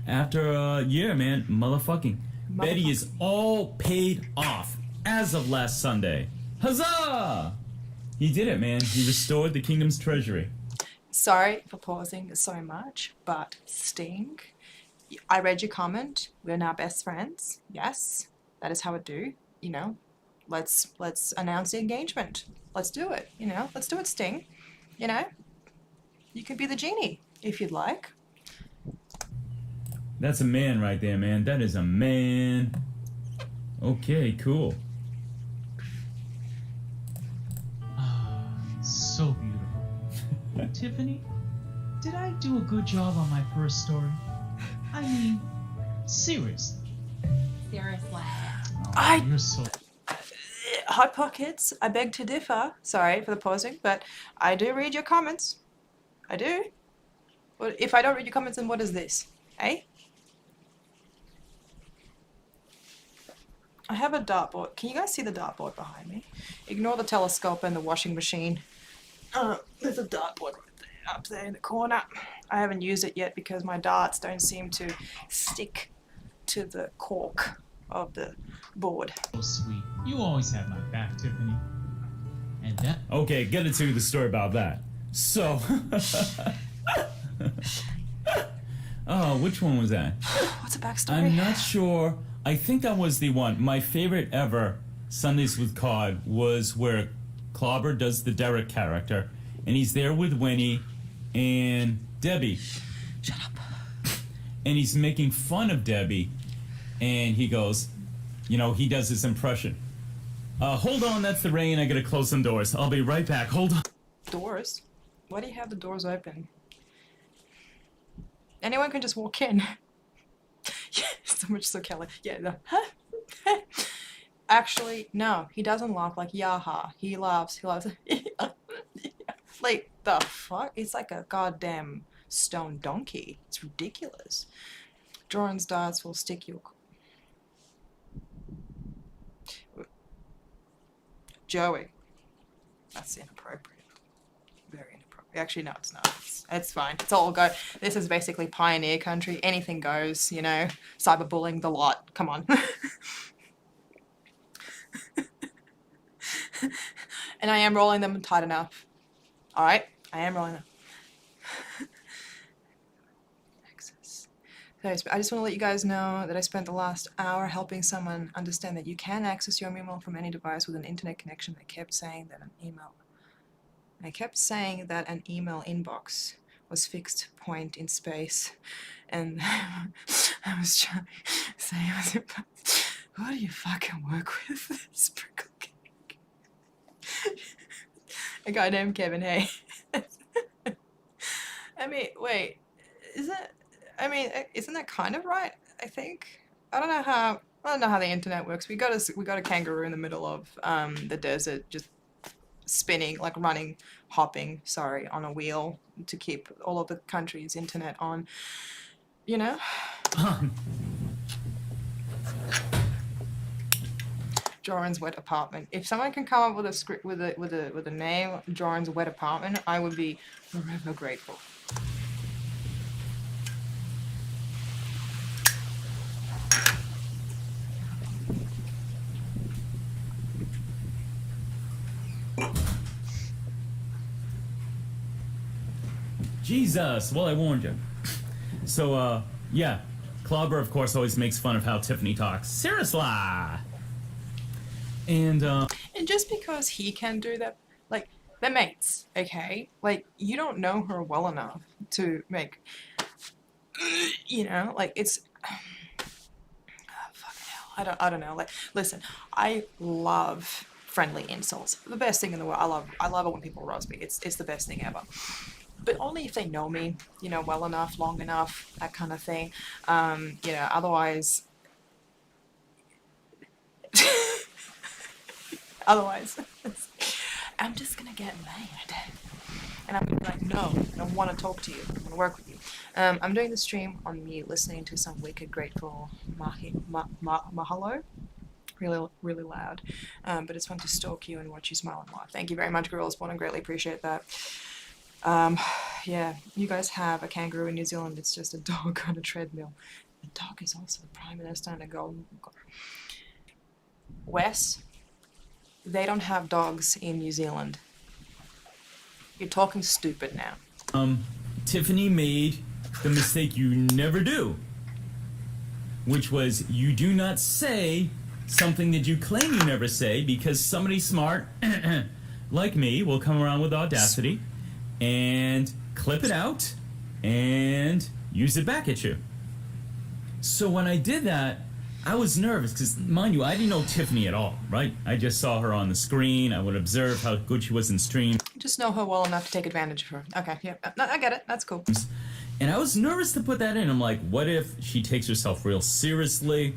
After a year, man, motherfucking. Betty is all paid off as of last Sunday. Huzzah! He did it, man. He restored the kingdom's treasury. Sorry for pausing so much, but Sting, I read your comment. We're now best friends. Yes, that is how it do. You know, let's announce the engagement. Let's do it. You know, let's do it, Sting. You know, you can be the genie if you'd like. That's a man right there, man. That is a man. Okay, cool. So beautiful. Tiffany, did I do a good job on my first story? I mean, seriously. Seriously. I- You're so. Hot Pockets, I beg to differ. Sorry for the pausing, but I do read your comments. I do. Well, if I don't read your comments, then what is this? Eh? I have a dartboard. Can you guys see the dartboard behind me? Ignore the telescope and the washing machine. There's a dartboard right there, up there in the corner. I haven't used it yet because my darts don't seem to stick to the cork of the board. So sweet. You always have my back, Tiffany. And that Okay, get into the story about that. So, oh, which one was that? What's the backstory? I'm not sure. I think that was the one. My favorite ever Sundays with Cod was where Clobber does the Derek character, and he's there with Winnie and Debbie. Shut up. And he's making fun of Debbie, and he goes, you know, he does his impression. Hold on, that's the rain. I gotta close some doors. I'll be right back. Hold on. Doors? Why do you have the doors open? Anyone can just walk in. Yeah, so much so Kelly. Yeah, no. Actually, no, he doesn't laugh like yaha. He laughs. Like, the fuck? It's like a goddamn stone donkey. It's ridiculous. Jorrun's darts will stick your... Joey. That's inappropriate. Very inappropriate. Actually, no, it's not. It's fine. It's all go. This is basically pioneer country. Anything goes, you know. Cyberbullying, the lot. Come on. And I am rolling them tight enough. Alright? I am rolling them. Access. So I just want to let you guys know that I spent the last hour helping someone understand that you can access your email from any device with an internet connection. I kept saying that an email inbox was fixed point in space, and I was trying to say, who do you fucking work with? Sprinkle cake. A guy named Kevin, hey. I mean, wait, isn't that kind of right? I think. I don't know how the internet works. We got a kangaroo in the middle of the desert, just spinning, like running, hopping, on a wheel to keep all of the country's internet on, you know? Jorrun's wet apartment. If someone can come up with a script with a name, Jorrun's wet apartment, I would be forever grateful. Jesus. Well, I warned you. So, yeah. Clobber, of course, always makes fun of how Tiffany talks. Seriously. And just because he can do that, like, they're mates, okay? Like, you don't know her well enough to make, you know, like, it's, fucking hell, I don't know, like, listen, I love friendly insults, the best thing in the world. I love it when people roast me. It's the best thing ever. But only if they know me, you know, well enough, long enough, that kind of thing. You know, otherwise, I'm just gonna get mad, and I'm gonna be like, no, I don't want to talk to you. I want to work with you. I'm doing the stream on mute, listening to some wicked, grateful mahalo. Really loud, but it's fun to stalk you and watch you smile and laugh. Thank you very much, girls. I greatly appreciate that. Yeah, you guys have a kangaroo in New Zealand. It's just a dog on a treadmill. The dog is also the Prime Minister and a golden. Wes, they don't have dogs in New Zealand. You're talking stupid now. Tiffany made the mistake you never do, which was you do not say something that you claim you never say, because somebody smart like me will come around with audacity and clip it out and use it back at you. So when I did that, I was nervous because, mind you, I didn't know Tiffany at all, right? I just saw her on the screen. I would observe how good she was in stream. Just know her well enough to take advantage of her. Okay, yeah, I get it. That's cool. And I was nervous to put that in. I'm like, what if she takes herself real seriously?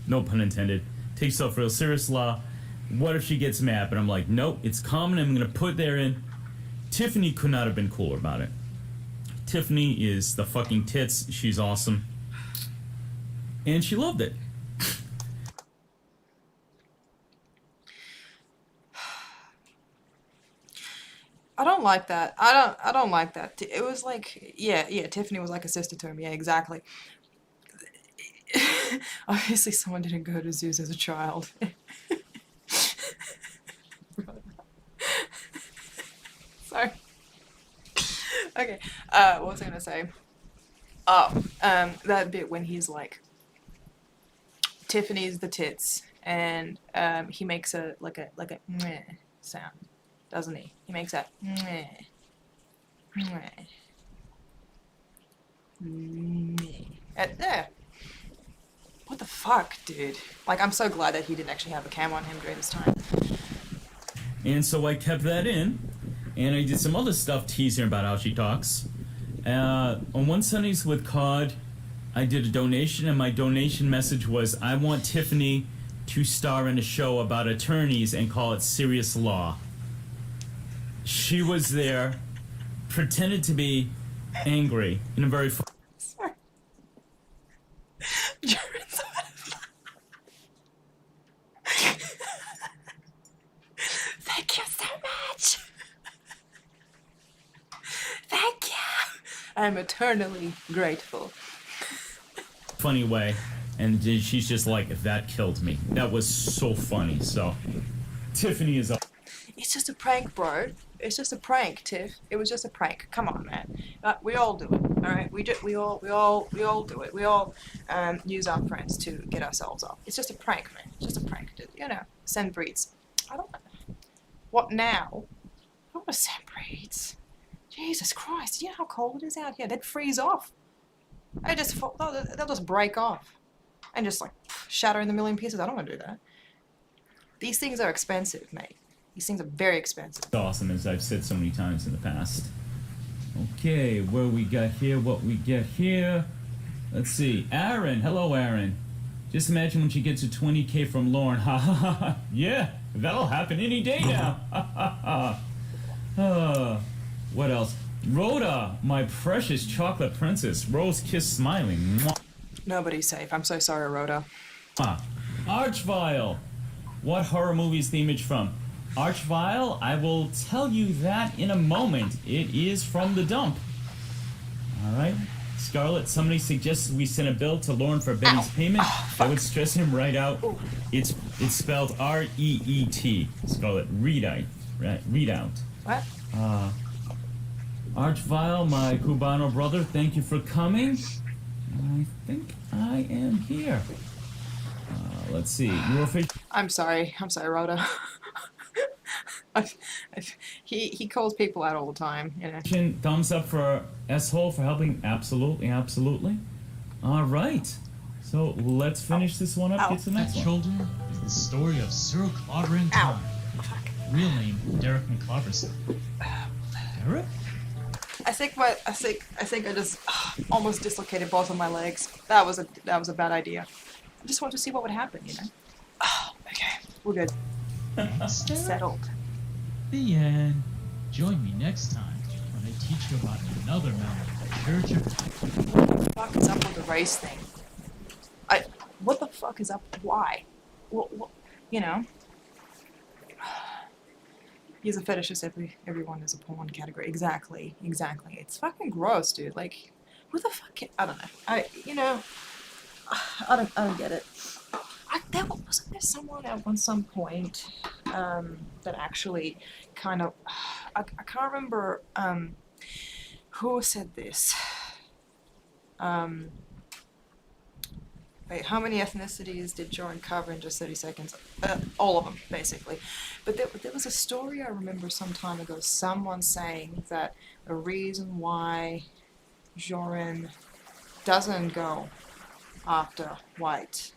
No pun intended. Takes herself real seriously. What if she gets mad? But I'm like, nope, it's common. I'm going to put there in. Tiffany could not have been cooler about it. Tiffany is the fucking tits. She's awesome. And she loved it. I don't like that. I don't like that. It was like, yeah, Tiffany was like a sister to him. Yeah, exactly. Obviously someone didn't go to zoos as a child. Sorry. Okay, what was I gonna say? Oh, that bit when he's like, Tiffany's the tits, and he makes a meh sound, doesn't he? He makes that meh, meh, meh. There. What the fuck, dude? Like, I'm so glad that he didn't actually have a camera on him during this time. And so I kept that in, and I did some other stuff teasing about how she talks. On One Sundays with Cod, I did a donation, and my donation message was, I want Tiffany to star in a show about attorneys and call it Serious Law. She was there, pretended to be angry in a very... Sorry. Thank you so much. Thank you. I'm eternally grateful. funny way, and she's just like, that killed me. That was so funny. So Tiffany is up. It's just a prank, bro. It's just a prank, Tiff. It was just a prank. Come on, man. We all do it, all right? We all do it. We all use our friends to get ourselves off. It's just a prank, man. It's just a prank. You know, send breeds. I don't know. What now? I don't want to send breeds. Jesus Christ! Do you know how cold it is out here? They'd freeze off. They'll just break off and just like shatter in a million pieces. I don't want to do that. These things are expensive, mate. These things are very expensive. Awesome, as I've said so many times in the past. Okay, what we got here? Let's see. Aaron. Hello, Aaron. Just imagine when she gets a 20K from Lauren. Ha ha ha ha. Yeah, that'll happen any day now. Ha ha ha. What else? Rhoda, my precious chocolate princess. Rose kiss smiling. Mwah. Nobody's safe. I'm so sorry, Rhoda. Archvile. What horror movie is the image from? Archvile? I will tell you that in a moment. It is from the dump. Alright. Scarlett, somebody suggested we send a bill to Lauren for Betty's payment. That would stress him right out. It's spelled R-E-E-T. Scarlett, read out. Right? Read out. What? Archvile, my Cubano brother, thank you for coming. I think I am here. Let's see. Your fish. I'm sorry, Rhoda. He calls people out all the time, you know. Thumbs up for S-Hole for helping. Absolutely, absolutely. All right. So let's finish this one up. Get to the next one. Children is the story of Sir Clobbering Time. Real name Derek McClobberson. Derek? I think I just almost dislocated both of my legs. That was a bad idea. I just wanted to see what would happen, you know. Oh, okay, we're good. Settled. The end. Join me next time when I teach you about another member of the Church of... What the fuck is up with the race thing? What the fuck is up? Why? What, you know? He's a fetishist, everyone is a porn category. Exactly. It's fucking gross, dude. Like, who the fuck I don't know. I don't get it. Wasn't there someone at some point that actually kind of... I can't remember who said this. Wait, how many ethnicities did Jorrun cover in just 30 seconds? All of them, basically. But there was a story I remember some time ago, someone saying that the reason why Jorrun doesn't go after white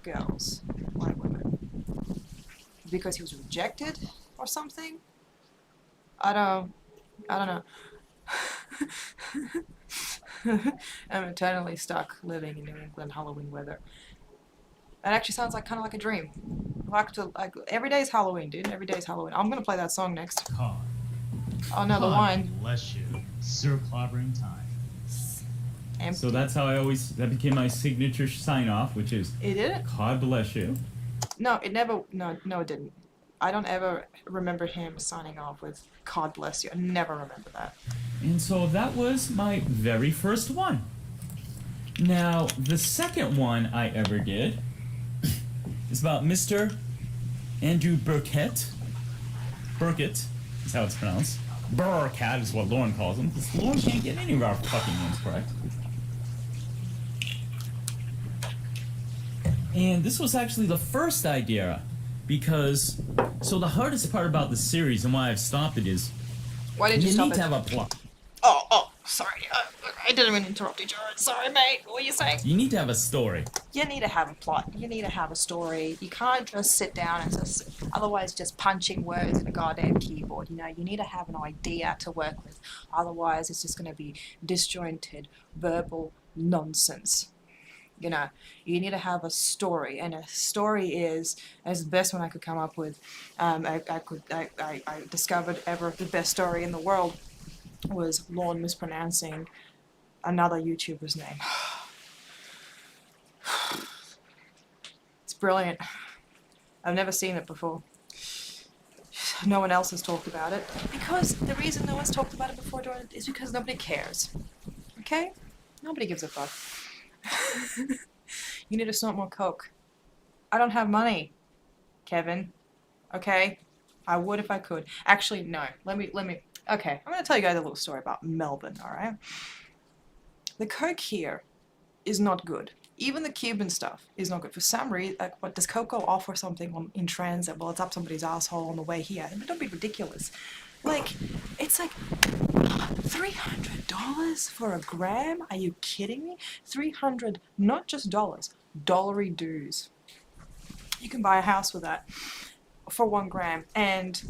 girls, white women, because he was rejected or something? I don't know. I'm eternally stuck living in New England Halloween weather. That actually sounds kind of like a dream. Every day's Halloween, dude. Every day's Halloween. I'm gonna play that song next. God. Oh no, the God wine. bless you, Sir Clobbering Time. Empty. So that's how that became my signature sign-off, which is... It did? God bless you. No, it never... No, it didn't. I don't ever remember him signing off with God bless you. I never remember that. And so that was my very first one. Now, the second one I ever did is about Mr. Andrew Burkett. Burkett is how it's pronounced. Burkett is what Lauren calls him, because Lauren can't get any of our fucking names correct. And this was actually the first idea, because... So the hardest part about the series and why I've stopped it is... Why did you stop need it? to have a plot. Oh, sorry. I didn't mean to interrupt you, Jorrun. Sorry, mate. What were you saying? You need to have a story. You need to have a plot. You need to have a story. You can't just sit down and otherwise just punching words in a goddamn keyboard. You know, you need to have an idea to work with. Otherwise, it's just going to be disjointed, verbal nonsense. You know, you need to have a story, and a story is the best one I could come up with. I discovered the best story in the world was Lauren mispronouncing another YouTuber's name. It's brilliant. I've never seen it before. No one else has talked about it. Because the reason no one's talked about it before, Jorrun, is because nobody cares. Okay? Nobody gives a fuck. You need to snort more coke. I don't have money, Kevin. Okay? I would if I could. Actually, no. Let me. Okay, I'm gonna tell you guys a little story about Melbourne, alright? The coke here is not good. Even the Cuban stuff is not good. For some reason, what does Coke go off or something in transit? Well, it's up somebody's asshole on the way here. Don't be ridiculous. It's like $300 for a gram? Are you kidding me? 300, not just dollars, dollary dues. You can buy a house with that for 1 gram, and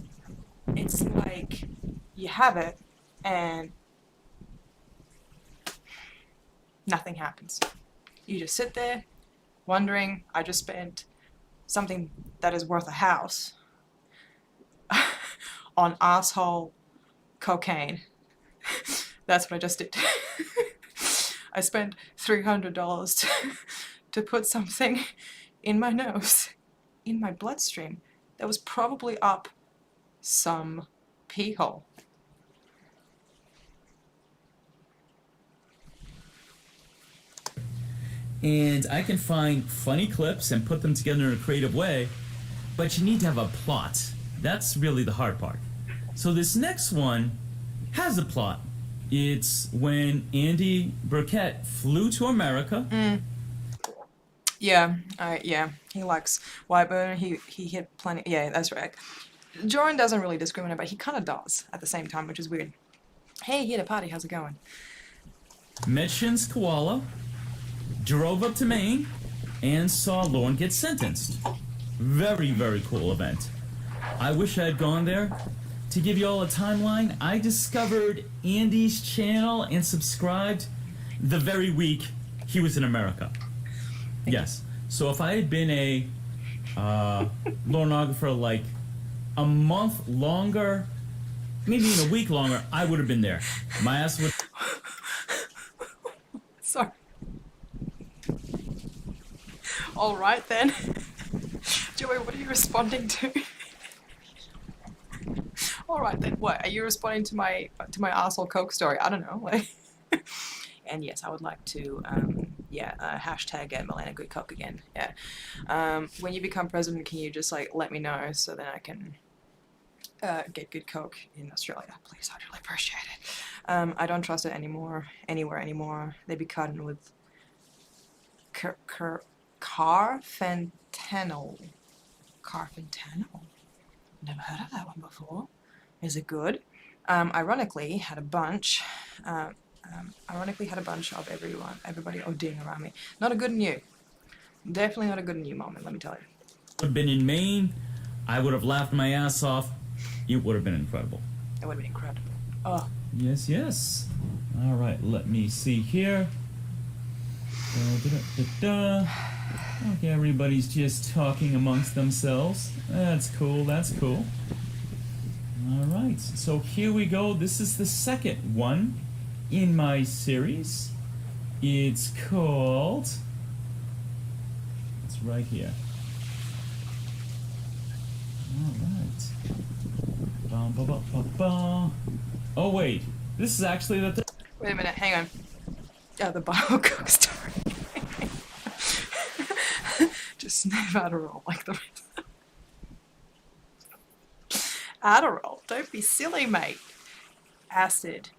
it's like you have it and nothing happens. You just sit there wondering, I just spent something that is worth a house on asshole cocaine. That's what I just did. I spent $300 to put something in my nose, in my bloodstream, that was probably up some pee hole. And I can find funny clips and put them together in a creative way, but you need to have a plot. That's really the hard part. So this next one has a plot, It's when Andy Burkett flew to America. Yeah, he likes Whiteburn. He hit plenty. Yeah, that's right. Jorrun doesn't really discriminate, but he kind of does at the same time, which is weird. Hey, here at a party. How's it going? Met Shin's koala, drove up to Maine, and saw Lorne get sentenced. Very, very cool event. I wish I had gone there. To give you all a timeline, I discovered Andy's channel and subscribed the very week he was in America. Yes. So if I had been a Lornographer like a month longer, maybe even a week longer, I would have been there. My ass would... Sorry. All right then. Joey, what are you responding to? All right then. What are you responding to my arsehole coke story? I don't know. Like. And yes, I would like to. Hashtag get Milena Good Coke again. Yeah. When you become president, can you just like let me know so that I can get good Coke in Australia, please? I'd really appreciate it. I don't trust it anymore. Anywhere anymore. They be cutting with carfentanil. Carfentanil. Never heard of that one before. Is it good? Ironically, had a bunch. Ironically, had a bunch of everybody ODing around me. Not a good new. Definitely not a good new moment. Let me tell you. Would have been in Maine. I would have laughed my ass off. It would have been incredible. It would have been incredible. Oh. Yes, yes. All right, let me see here. Okay, everybody's just talking amongst themselves. That's cool, that's cool. All right, so here we go. This is the second one in my series. It's called... It's right here. All right. Bum, ba, ba, ba, ba. Oh, wait. This is actually the... Wait a minute, hang on. Oh, the Bible Cook story. Just sniff Adderall like the rest. Adderall? Don't be silly, mate. Acid.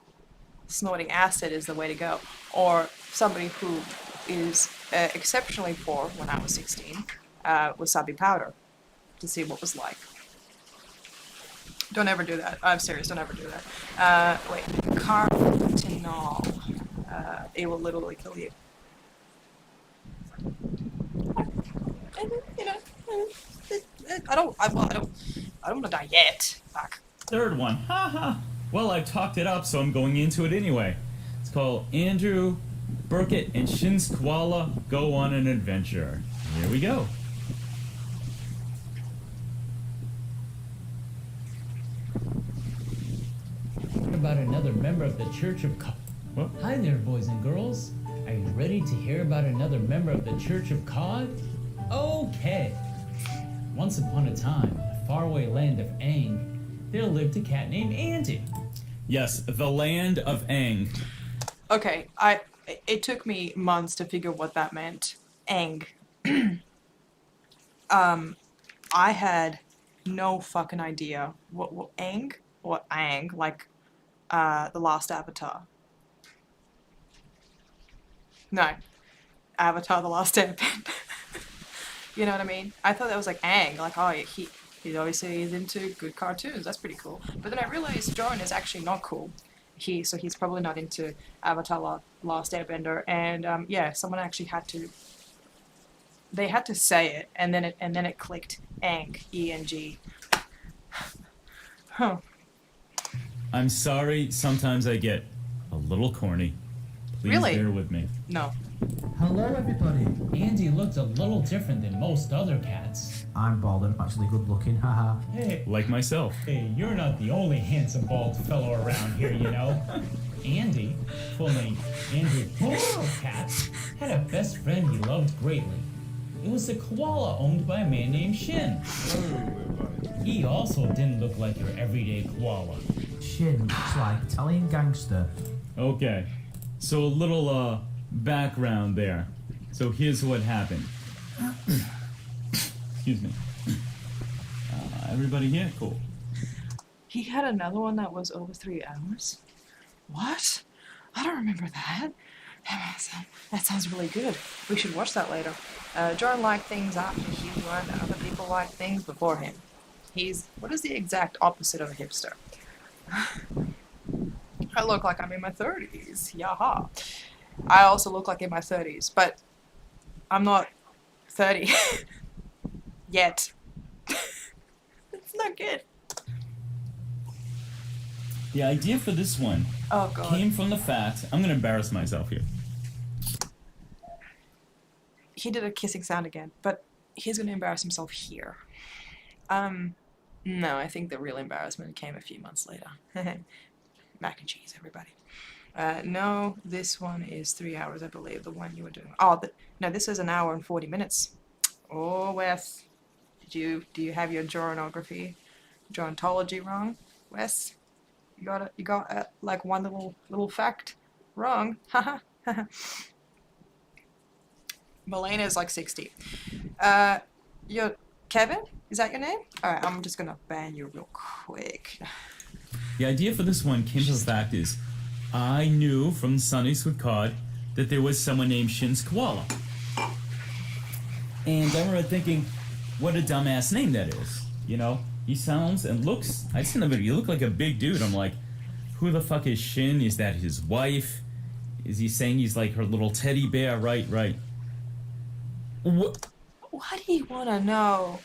Snorting acid is the way to go. Or somebody who is exceptionally poor when I was 16, wasabi powder to see what it was like. Don't ever do that. I'm serious, don't ever do that. Wait, carfentanil. It will literally kill you. And, you know, I don't want to die yet. Fuck. Third one. Haha. Well, I talked it up, so I'm going into it anyway. It's called Andrew Burkett and Shin's Koala Go on an Adventure. Here we go. About another member of the Church of Cod. What? Hi there, boys and girls. Are you ready to hear about another member of the Church of Cod? Okay. Once upon a time, in the faraway land of Aang, there lived a cat named Andy. Yes, the land of Aang. Okay, it took me months to figure what that meant. Aang. I had no fucking idea what Aang or Aang, like the last Avatar. No, Avatar: The Last Airbender. You know what I mean? I thought that was like Aang, like oh he obviously is into good cartoons. That's pretty cool. But then I realized Jorrun is actually not cool. So he's probably not into Avatar: Last Airbender. And yeah, someone actually had to. They had to say it, and then it clicked. Aang, E-N-G. Huh. I'm sorry, sometimes I get a little corny. Please Really? bear with me. No. Hello, everybody. Andy looked a little different than most other cats. I'm bald and actually good looking, haha. Like myself. Hey, you're not the only handsome bald fellow around here, you know. Andy, full name Andrew Cat, had a best friend he loved greatly. It was a koala owned by a man named Shin. He also didn't look like your everyday koala. Shin looks like Italian gangster. Okay, so a little background there. So here's what happened. Excuse me. Everybody here? Cool. He had another one that was over 3 hours. What? I don't remember that. That sounds really good. We should watch that later. Jorrun liked things after he learned that other people liked things before him. He's, what is the exact opposite of a hipster? I look like I'm in my 30s. Yaha. I also look like in my 30s, but I'm not 30 yet. It's not good. The idea for this one Oh god. came from the fact, I'm gonna embarrass myself here. He did a kissing sound again, but he's gonna embarrass himself here. No, I think the real embarrassment came a few months later. Mac and cheese, everybody. No, this one is 3 hours, I believe, the one you were doing. Oh, no, this is an hour and 40 minutes. Oh, Wes, do you have your gerontology wrong, Wes? You got like one little fact wrong. Haha. Melena is like 60. You're Kevin? Is that your name? Alright, I'm just gonna ban you real quick. The idea for this one came from the fact is, I knew from Sundays with Cod that there was someone named Shin's Koala. And I remember thinking, what a dumbass name that is. You know, he sounds and looks, I seen the video, he looked like a big dude. I'm like, who the fuck is Shin? Is that his wife? Is he saying he's like her little teddy bear? Right. What? Why do you wanna know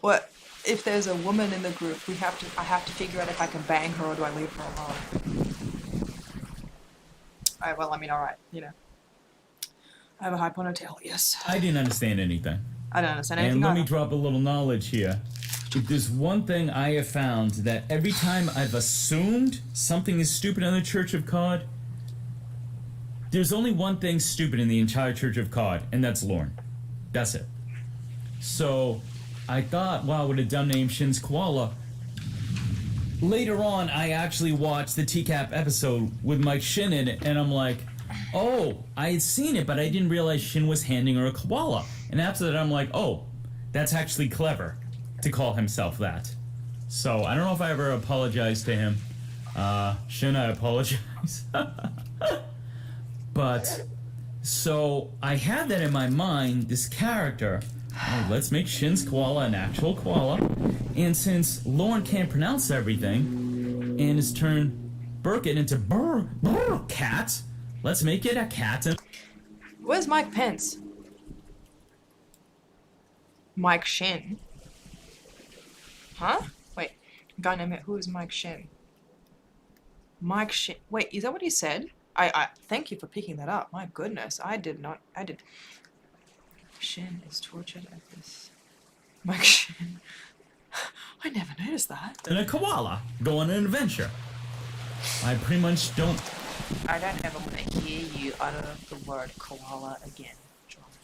what if there's a woman in the group, I have to figure out if I can bang her or do I leave her alone? Alright, well, I mean, alright, you know. I have a high ponytail, yes. I didn't understand anything. I don't understand anything And let me either. drop a little knowledge here. If there's one thing I have found, that every time I've assumed something is stupid in the Church of Cod, there's only one thing stupid in the entire Church of Cod, and that's Lorne. That's it. So, I thought, wow, with a dumb name, Shin's Koala. Later on, I actually watched the TCAP episode with Mike Shin in it, and I'm like, oh, I had seen it, but I didn't realize Shin was handing her a koala. And after that, I'm like, oh, that's actually clever to call himself that. So, I don't know if I ever apologized to him. Shin, I apologize. But, so, I had that in my mind, this character. Oh, let's make Shin's koala an actual koala. And since Lorne can't pronounce everything, and has turned Burkett into cat, let's make it a cat. Where's Mike Pence? Mike Shin? Huh? Wait, guy named who is Mike Shin? Mike Shin. Wait, is that what he said? I thank you for picking that up. My goodness, I did. Shin is tortured at this. Mike Shin. I never noticed that. And a koala go on an adventure. I pretty much don't. I don't ever want to hear you utter the word koala again, Jorrun.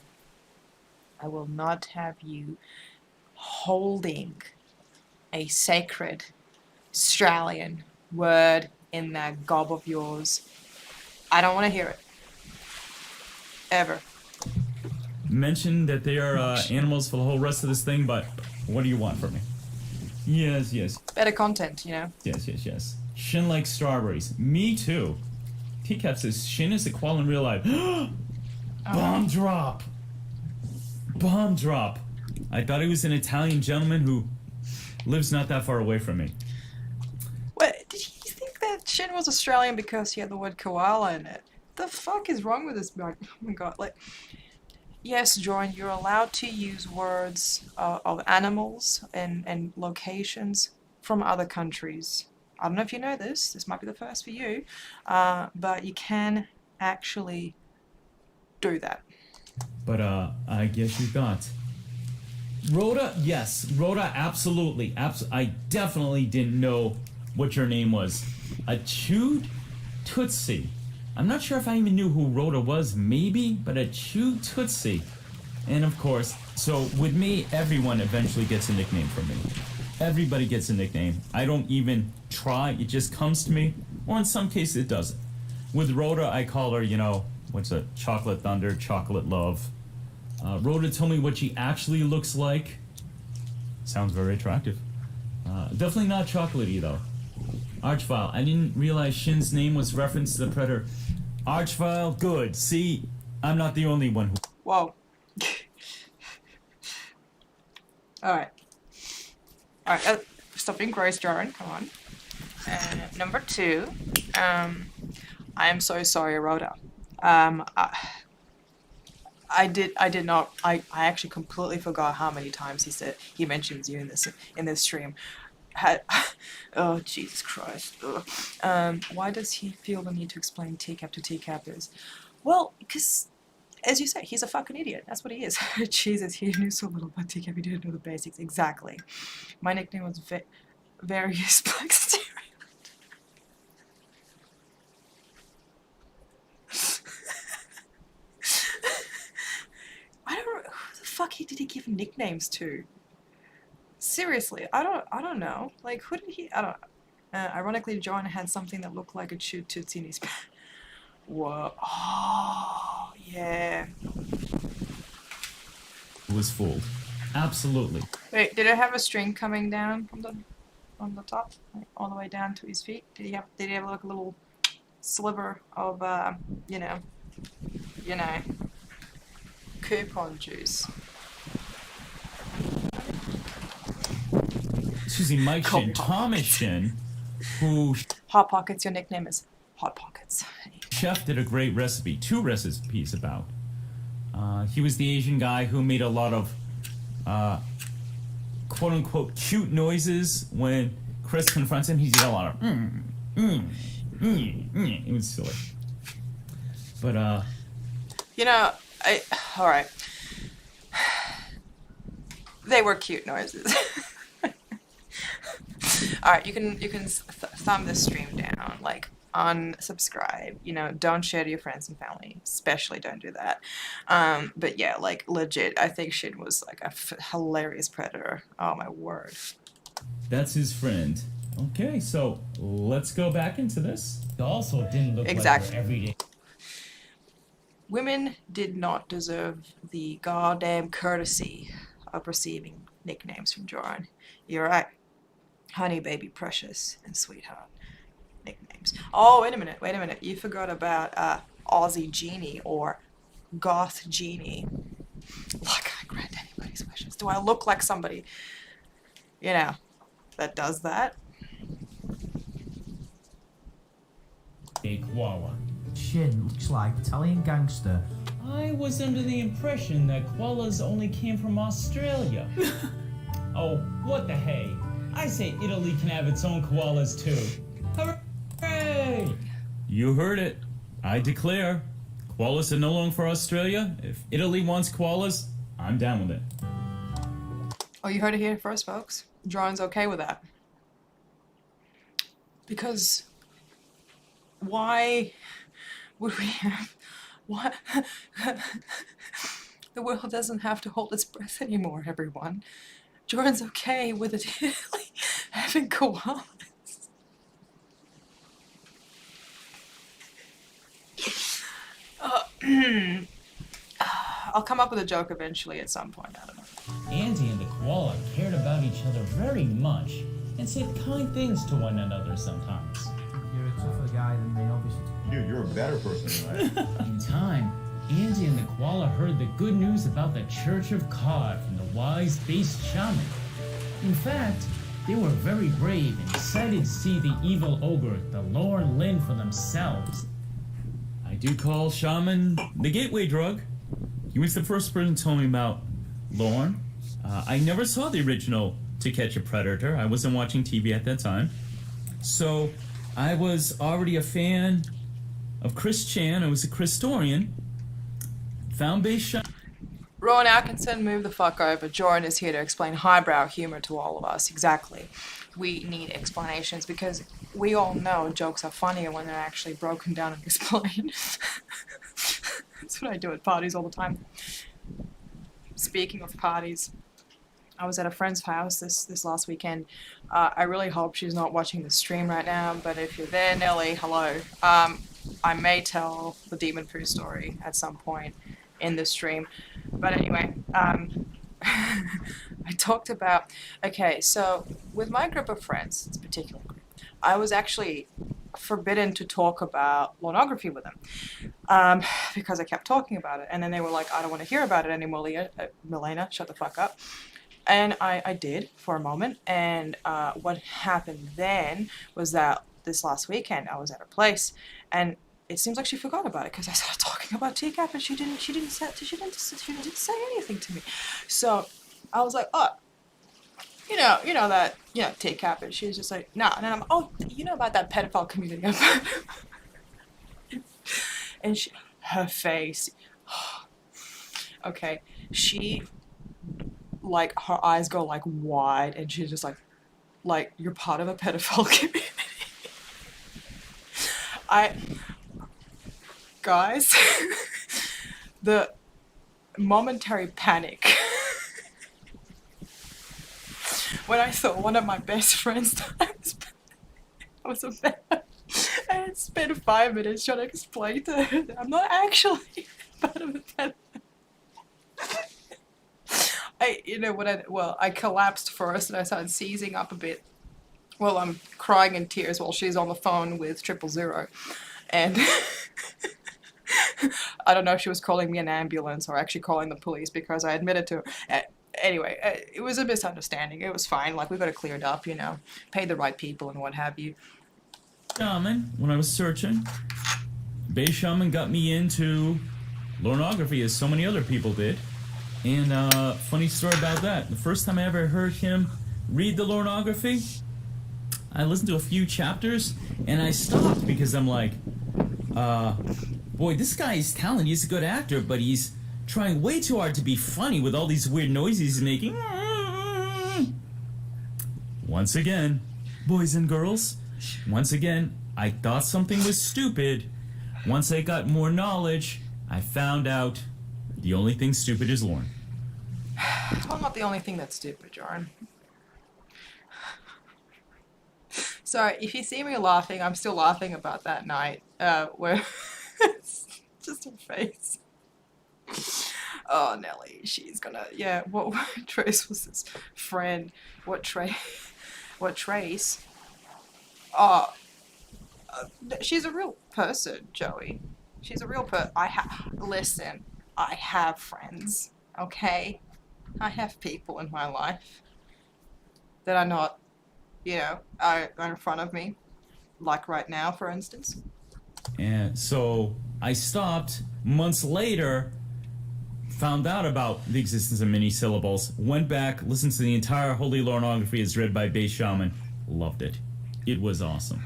I will not have you holding a sacred Australian word in that gob of yours. I don't want to hear it. Ever. Mention that they are animals for the whole rest of this thing, but what do you want from me? Yes. Better content, you know? Yes. Shin likes strawberries. Me too. TCAP says Shin is a koala in real life. Bomb drop. I thought he was an Italian gentleman who lives not that far away from me. What? Did you think that Shin was Australian because he had the word koala in it? The fuck is wrong with this guy? Oh my god, like... Yes, Jorrun, you're allowed to use words of animals and locations from other countries. I don't know if you know this. This might be the first for you. But you can actually do that. But, I guess you thought. Rhoda, yes. Rhoda, absolutely. I definitely didn't know what your name was. A chewed Tootsie. I'm not sure if I even knew who Rhoda was, maybe, but a chewed Tootsie. And of course, so with me, everyone eventually gets a nickname from me. Everybody gets a nickname. I don't even try, it just comes to me, or in some cases it doesn't. With Rhoda, I call her, you know, what's it, Chocolate Thunder, Chocolate Love. Rhoda told me what she actually looks like. Sounds very attractive. Definitely not chocolatey, though. Archvile. I didn't realize Shin's name was referenced to the Predator. Archvile, good. See, I'm not the only one who... Whoa. Alright. Alright, stop being gross, Jorrun. Come on. And number 2, I am so sorry, Rhoda. I did not. I actually completely forgot how many times he mentions you in this stream. Oh Jesus Christ! Ugh. Why does he feel the need to explain TCAP to TCAPers? Well, because as you say, he's a fucking idiot. That's what he is. Jesus, he knew so little about TCAP. He didn't know the basics exactly. My nickname was Various Black Stereo. I don't know who the fuck did he give nicknames to? Seriously, I don't know. Like, who did he? I don't. Ironically, Jorrun had something that looked like a chewed tootsie in his back. Whoa! Oh, yeah. was fooled. Absolutely. Wait, did it have a string coming down from the top, like, all the way down to his feet? Did he have like a little sliver of you know, coupon juice? Excuse me, Mike Call Shin, me Hot Thomas Pockets. Shin, who Hot Pockets, your nickname is Hot Pockets. chef did a great recipe, 2 recipes about. He was the Asian guy who made a lot of quote-unquote cute noises when Chris confronts him. He did a lot of It was silly. But You know, all right. They were cute noises. All right, you can thumb this stream down, like unsubscribe. You know, don't share to your friends and family, especially don't do that. But yeah, like legit, I think Shin was like a hilarious predator. Oh my word. that's his friend. Okay, so let's go back into this. It also didn't look Exactly. like her everyday. Women did not deserve the goddamn courtesy of receiving nicknames from Jorrun. You're right. Honey, baby, precious, and sweetheart. Nicknames. Oh, wait a minute. You forgot about Aussie Genie or Goth Genie. Like, I grant anybody's wishes. Do I look like somebody, you know, that does that? Koala. Shin looks like Italian gangster. I was under the impression that koalas only came from Australia. Oh, what the hey? I say Italy can have its own koalas too. Hooray! You heard it. I declare, koalas are no longer for Australia. If Italy wants koalas, I'm down with it. Oh, you heard it here first, folks. Jorrun's okay with that. Because why would we have... What? The world doesn't have to hold its breath anymore, everyone. Jorrun's okay with it having koalas. I'll come up with a joke eventually at some point, I don't know. Andy and the koala cared about each other very much and said kind things to one another sometimes. You're a tougher guy than me, obviously. Dude, you're a better person, right? In time, Andy and the koala heard the good news about the Church of Cod from the wise-based shaman. In fact, they were very brave and excited to see the evil ogre, the Lorne Lynn, for themselves. I do call shaman the gateway drug. He was the first person to tell me about Lorne. I never saw the original To Catch a Predator. I wasn't watching TV at that time. So I was already a fan of Chris Chan. I was a Christorian. Found base shaman. Rowan Atkinson, move the fuck over. Jorrun is here to explain highbrow humor to all of us. Exactly. We need explanations because we all know jokes are funnier when they're actually broken down and explained. That's what I do at parties all the time. Speaking of parties, I was at a friend's house this last weekend. I really hope she's not watching the stream right now, but if you're there, Nelly, hello. I may tell the demon poo story at some point in the stream. But anyway, I talked about, okay, so with my group of friends, it's a particular group, I was actually forbidden to talk about pornography with them because I kept talking about it. And then they were like, I don't want to hear about it anymore, Milena, shut the fuck up. And I did for a moment. And what happened then was that this last weekend I was at her place, and it seems like she forgot about it because I started talking about TCAP, and she didn't say anything to me. So I was like, oh, TCAP, and she was just like, nah. And then I'm, oh, you know about that pedophile community? And her face, okay, she, like, her eyes go like wide, and she's just like you're part of a pedophile community. Guys, the momentary panic when I saw one of my best friends that I was about, I had spent 5 minutes trying to explain to her that I'm not actually part of a pedophile. I collapsed first and I started seizing up a bit. Well, I'm crying in tears while she's on the phone with 000. And I don't know if she was calling me an ambulance or actually calling the police because I admitted to her. Anyway, it was a misunderstanding. It was fine. Like, we got it cleared up, paid the right people and what have you. Shaman, when I was searching, Bay Shaman got me into pornography as so many other people did. And funny story about that. The first time I ever heard him read the pornography, I listened to a few chapters and I stopped because I'm like, boy, this guy is talented. He's a good actor, but he's trying way too hard to be funny with all these weird noises he's making. Once again, boys and girls, once again, I thought something was stupid. Once I got more knowledge, I found out the only thing stupid is Lauren. Well, not the only thing that's stupid, Jorrun. Sorry, if you see me laughing, I'm still laughing about that night where it's just her face. Oh, Nelly, she's gonna, what Trace was this friend? What Trace? Oh, she's a real person, Joey. She's a real listen, I have friends, okay? I have people in my life that are not, are in front of me, like right now, for instance. And so I stopped. Months later, found out about the existence of mini syllables, went back, listened to the entire Holy Pornography as read by Bay Shaman, loved it. It was awesome.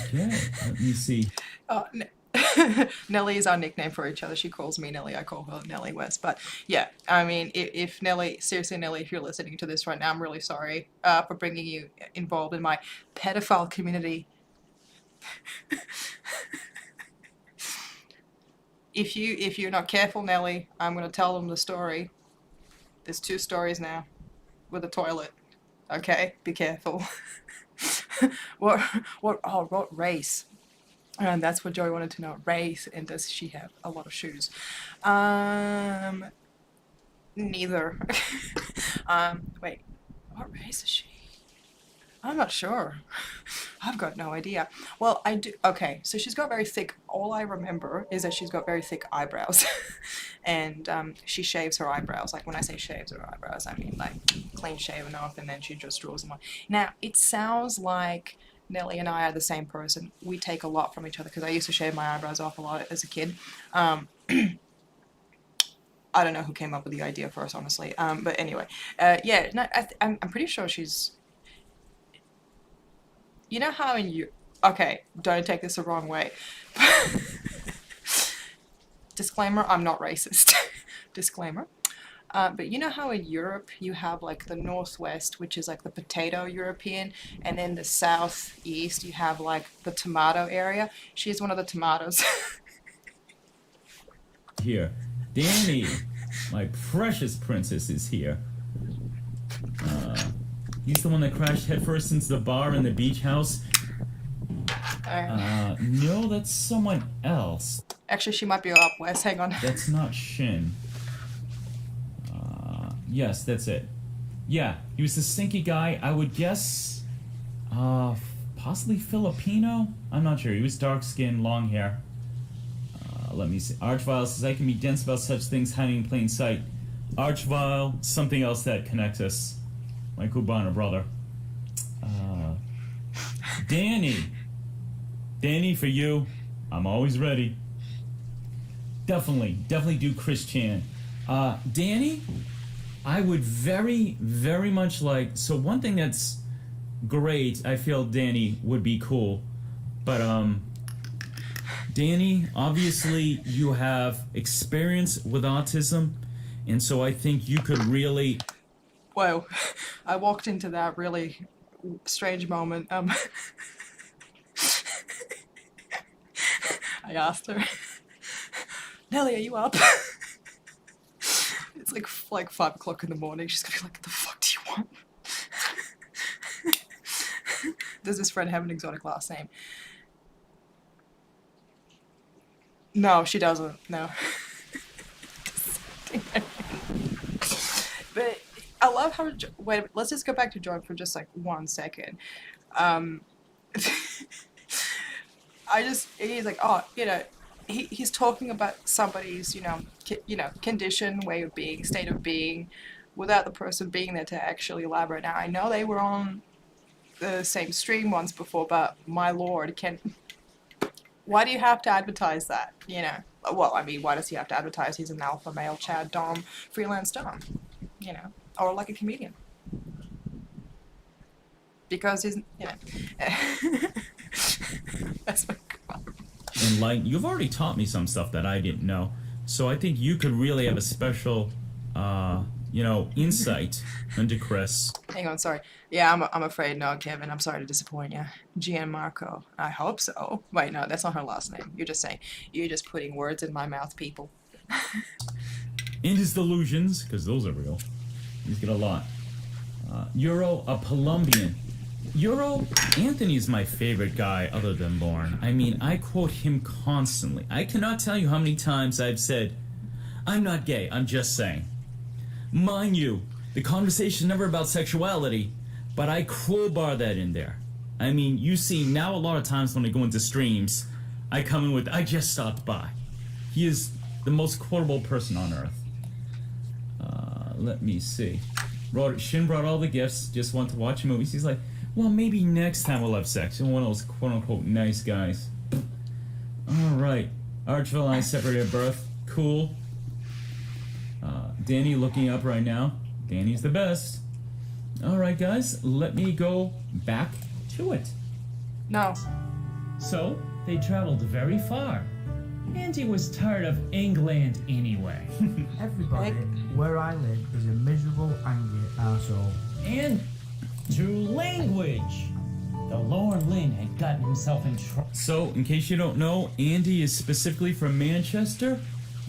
Okay, let me see. Nelly is our nickname for each other. She calls me Nelly, I call her Nelly West. But yeah, I mean, if Nelly, seriously, Nelly, if you're listening to this right now, I'm really sorry for bringing you involved in my pedophile community. If you're not careful, Nelly, I'm gonna tell them the story. There's 2 stories now with a toilet. Okay, be careful. What race? And that's what Joey wanted to know. Race, and does she have a lot of shoes? Neither. Wait, what race is she? I'm not sure. I've got no idea. Well, I do. Okay, so she's got very thick. All I remember is that she's got very thick eyebrows, and she shaves her eyebrows. Like, when I say shaves her eyebrows, I mean like clean shaven off, and then she just draws them on. Now, it sounds like Nelly and I are the same person. We take a lot from each other because I used to shave my eyebrows off a lot as a kid. I don't know who came up with the idea first, honestly. But anyway, yeah, no, I'm pretty sure she's. You know how okay, don't take this the wrong way. Disclaimer, I'm not racist. Disclaimer. But you know how in Europe you have like the Northwest, which is like the potato European, and then the Southeast you have like the tomato area? She's one of the tomatoes. Here, Danny, my precious princess, is here. He's the one that crashed headfirst into the bar in the beach house. No, that's someone else. Actually, she might be up west. Hang on. That's not Shin. Yes, that's it. Yeah, he was the stinky guy. I would guess Possibly Filipino? I'm not sure. He was dark skinned, long hair. Let me see. Archvile says, I can be dense about such things hiding in plain sight. Archvile, something else that connects us. My Cubano brother. Danny. Danny, for you. I'm always ready. Definitely do Chris Chan. Danny, I would very, very much like... So one thing that's great, I feel Danny would be cool. But, Danny, obviously you have experience with autism, and so I think you could really... Whoa, I walked into that really strange moment. I asked her, Nellie, are you up? It's like 5 o'clock in the morning. She's gonna be like, what the fuck do you want? Does this friend have an exotic last name? No, she doesn't. No. But I love how... Wait, let's just go back to Jorrun for just like 1 second. He's like, oh, he's talking about somebody's, condition, way of being, state of being, without the person being there to actually elaborate. Now, I know they were on the same stream once before, but my lord, why do you have to advertise that, Well, I mean, why does he have to advertise he's an alpha male, Chad, Dom, freelance Dom, or like a comedian? Because he's, that's my God. And like, you've already taught me some stuff that I didn't know, so I think you could really have a special, insight into Chris. Hang on, sorry. Yeah, I'm afraid no, Kevin. I'm sorry to disappoint you. Gianmarco. I hope so. Wait, no, that's not her last name. You're just putting words in my mouth, people. And his delusions, because those are real. He's got a lot. Euro, a Colombian. Euro, Anthony is my favorite guy other than Lorne. I mean, I quote him constantly. I cannot tell you how many times I've said, I'm not gay, I'm just saying. Mind you, the conversation is never about sexuality, but I crowbar that in there. I mean, you see, now a lot of times when I go into streams, I come in with, I just stopped by. He is the most quotable person on earth. Let me see. Shin brought all the gifts, just want to watch movies. He's like, well, maybe next time we'll have sex. And one of those quote-unquote nice guys. Alright. Archville and I separated at birth. Cool. Danny looking up right now. Danny's the best. Alright, guys. Let me go back to it. No. So, they traveled very far. Andy was tired of England anyway. Everybody where I live is a miserable, angry arsehole. And through language. The Lorne Lynn had gotten himself in trouble. So, in case you don't know, Andy is specifically from Manchester.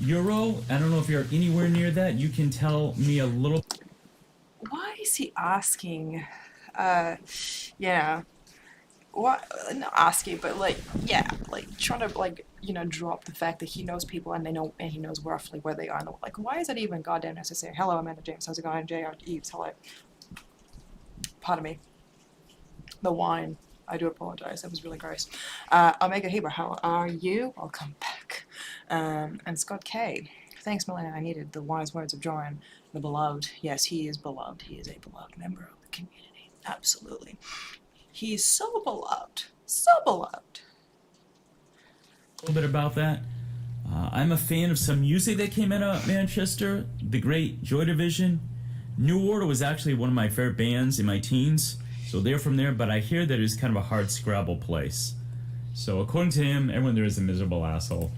Euro, I don't know if you're anywhere near that. You can tell me a little... Why is he asking? What? Not asking, but trying to drop the fact that he knows people and he knows roughly where they are. And why is that even goddamn necessary? Hello, Amanda James. How's it going? J.R. Eves. Hello. Pardon me. The wine. I do apologize. That was really gross. Omega Heber, how are you? Welcome back. And Scott K. Thanks, Melanie. I needed the wise words of Jorrun, the beloved. Yes, he is beloved. He is a beloved member of the community. Absolutely. He's so beloved. So beloved. A little bit about that. I'm a fan of some music that came out of Manchester. The great Joy Division. New Order was actually one of my favorite bands in my teens. So they're from there, but I hear that it's kind of a hard Scrabble place. So according to him, everyone there is a miserable asshole.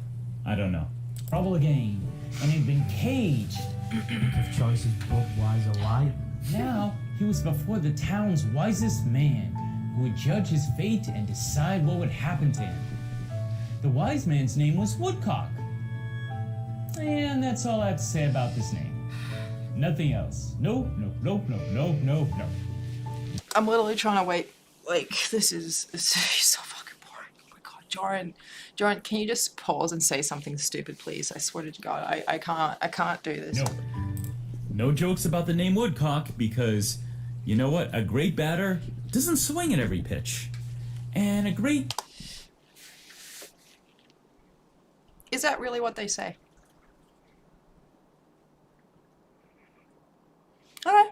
I don't know. Trouble again, and he'd been caged. Of choices, Budweiser Light. Now, he was before the town's wisest man, who would judge his fate and decide what would happen to him. The wise man's name was Woodcock. And that's all I have to say about this name. Nothing else. No. I'm literally trying to wait. This is so fucking boring. Oh my god, Jorrun, can you just pause and say something stupid, please? I swear to God, I can't do this. No jokes about the name Woodcock, because you know what? A great batter doesn't swing at every pitch. And a great... Is that really what they say? Alright.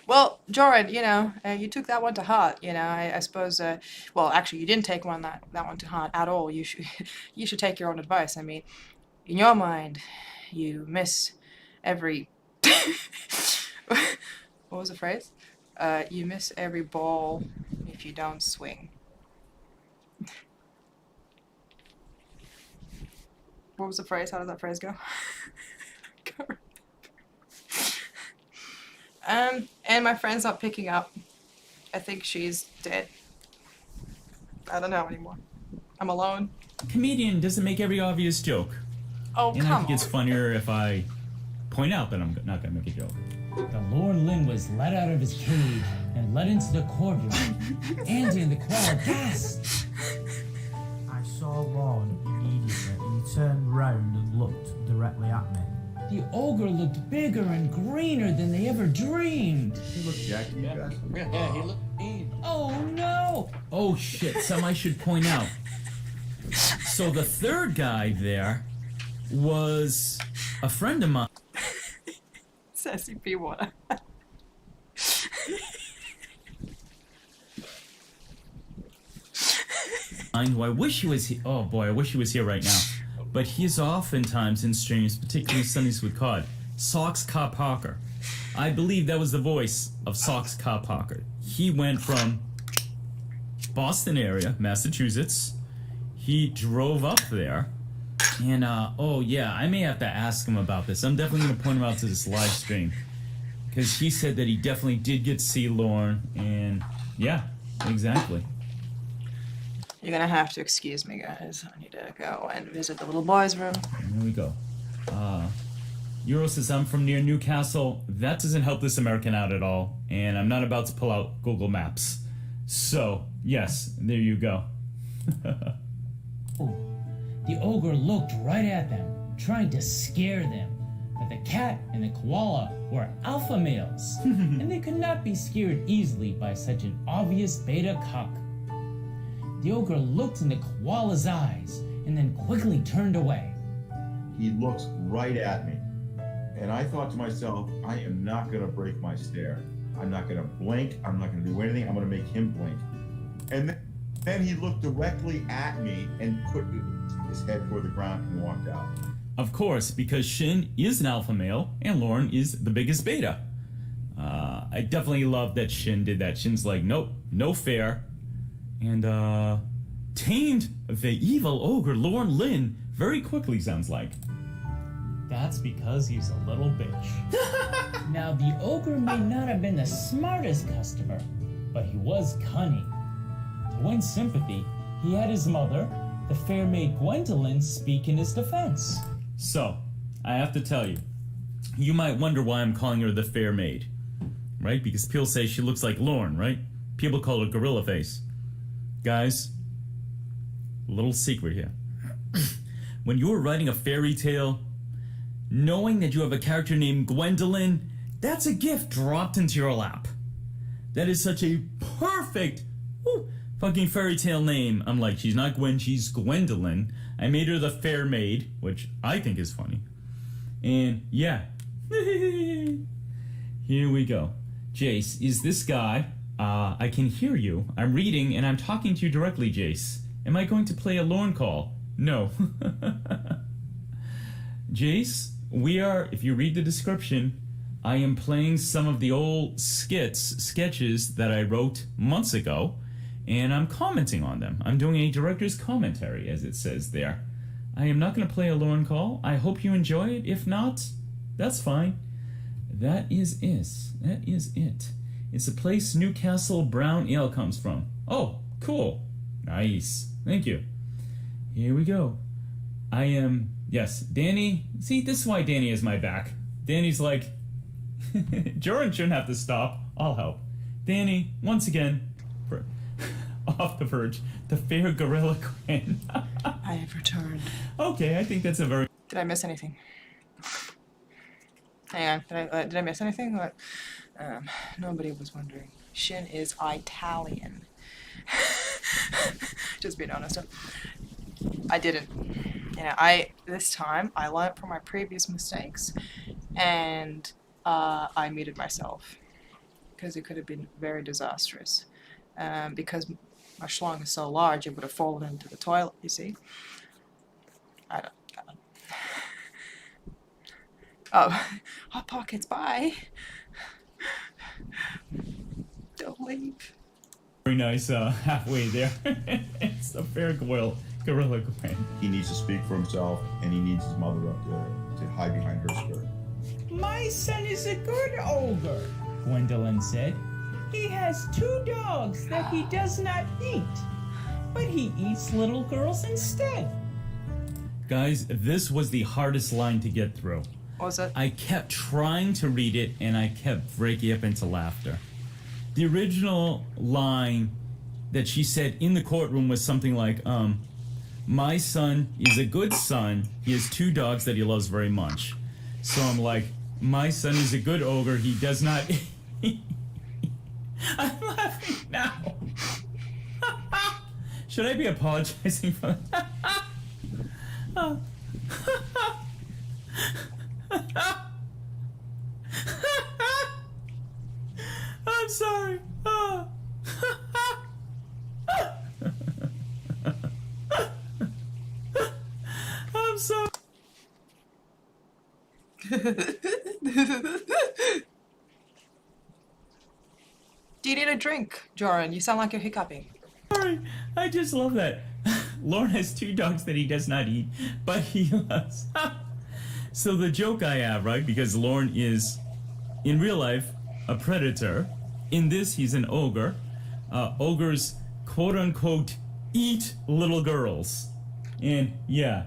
Well, Jorrun, you took that one to heart. I suppose. Well, actually, you didn't take that one to heart at all. You should you should take your own advice. I mean, in your mind, you miss every. What was the phrase? You miss every ball if you don't swing. What was the phrase? How does that phrase go? Can't remember. And my friend's not picking up. I think she's dead. I don't know anymore. I'm alone. Comedian doesn't make every obvious joke. Oh, And I come think it's on. funnier if I point out that I'm not gonna make a joke. The Lord Lin was let out of his cage and led into the courtyard. Andy and the koala gasped. I saw Lorne immediately. He turned round and looked directly at me. The ogre looked bigger and greener than they ever dreamed. He looked jacked, you guys. Yeah, he looked mean. Oh no! Oh shit, something I should point out. So the third guy there was a friend of mine. Sassy pea water. Who I wish he was here. Oh boy, I wish he was here right now. But he's oftentimes in streams, particularly Sundays with Cod. Sox Ka Parker. I believe that was the voice of Sox Ka Parker. He went from Boston area, Massachusetts. He drove up there. And, oh yeah, I may have to ask him about this. I'm definitely going to point him out to this live stream. Because he said that he definitely did get to see Lorne. And, yeah, exactly. You're gonna have to excuse me, guys. I need to go and visit the little boy's room. There we go. Euro says, I'm from near Newcastle. That doesn't help this American out at all. And I'm not about to pull out Google Maps. So, yes, there you go. The ogre looked right at them, trying to scare them. But the cat and the koala were alpha males, and they could not be scared easily by such an obvious beta cock. The ogre looked in the koala's eyes and then quickly turned away. He looks right at me. And I thought to myself, I am not going to break my stare. I'm not going to blink. I'm not going to do anything. I'm going to make him blink. And then he looked directly at me and put his head toward the ground and walked out. Of course, because Shin is an alpha male and Lorne is the biggest beta. I definitely love that Shin did that. Shin's like, nope, no fair. And, tamed the evil ogre Lorne Lin very quickly, sounds like. That's because he's a little bitch. Now, the ogre may not have been the smartest customer, but he was cunning. To win sympathy, he had his mother, the fair maid Gwendolyn, speak in his defense. So, I have to tell you, you might wonder why I'm calling her the fair maid. Right? Because people say she looks like Lorne, right? People call her Gorilla Face. Guys, a little secret here. When you're writing a fairy tale, knowing that you have a character named Gwendolyn, that's a gift dropped into your lap. That is such a perfect fucking fairy tale name. I'm like, she's not Gwen, she's Gwendolyn. I made her the fair maid, which I think is funny. And yeah. Here we go. Jace, is this guy... I can hear you. I'm reading and I'm talking to you directly, Jace. Am I going to play a Lorne call? No. Jace, we are, if you read the description, I am playing some of the old sketches that I wrote months ago, and I'm commenting on them. I'm doing a director's commentary, as it says there. I am not going to play a Lorne call. I hope you enjoy it. If not, that's fine. That is it. That is it. It's the place Newcastle Brown Ale comes from. Oh, cool. Nice. Thank you. Here we go. I am... Yes, Danny... See, this is why Danny has my back. Danny's like... Jorrun shouldn't have to stop. I'll help. Danny, once again... off the verge. The fair gorilla Quinn. I have returned. Okay, I think that's a very... Did I miss anything? Hang on. Did I miss anything? What? Nobody was wondering. nation is Italian. Just being honest. I didn't. You know, this time I learned from my previous mistakes, and I muted myself because it could have been very disastrous. Because my schlong is so large, it would have fallen into the toilet. You see? I don't. Oh, hot pockets. Bye. Don't leave. Very nice halfway there. It's a fair gorilla Gwen. He needs to speak for himself, and he needs his mother to hide behind her skirt. My son is a good ogre, Gwendolyn said. He has 2 dogs that he does not eat, but he eats little girls instead. Guys, this was the hardest line to get through. What was it? I kept trying to read it, and I kept breaking up into laughter. The original line that she said in the courtroom was something like, my son is a good son. He has 2 dogs that he loves very much. So I'm like, my son is a good ogre. He does not... I'm laughing now. Should I be apologizing for that? I'm sorry. I'm sorry. Do you need a drink, Jorrun? You sound like you're hiccuping. Sorry. I just love that. Lorne has 2 dogs that he does not eat, but he loves. So the joke I have, right, because Lorne is, in real life, a predator. In this, he's an ogre. Ogres, quote-unquote, eat little girls. And, yeah,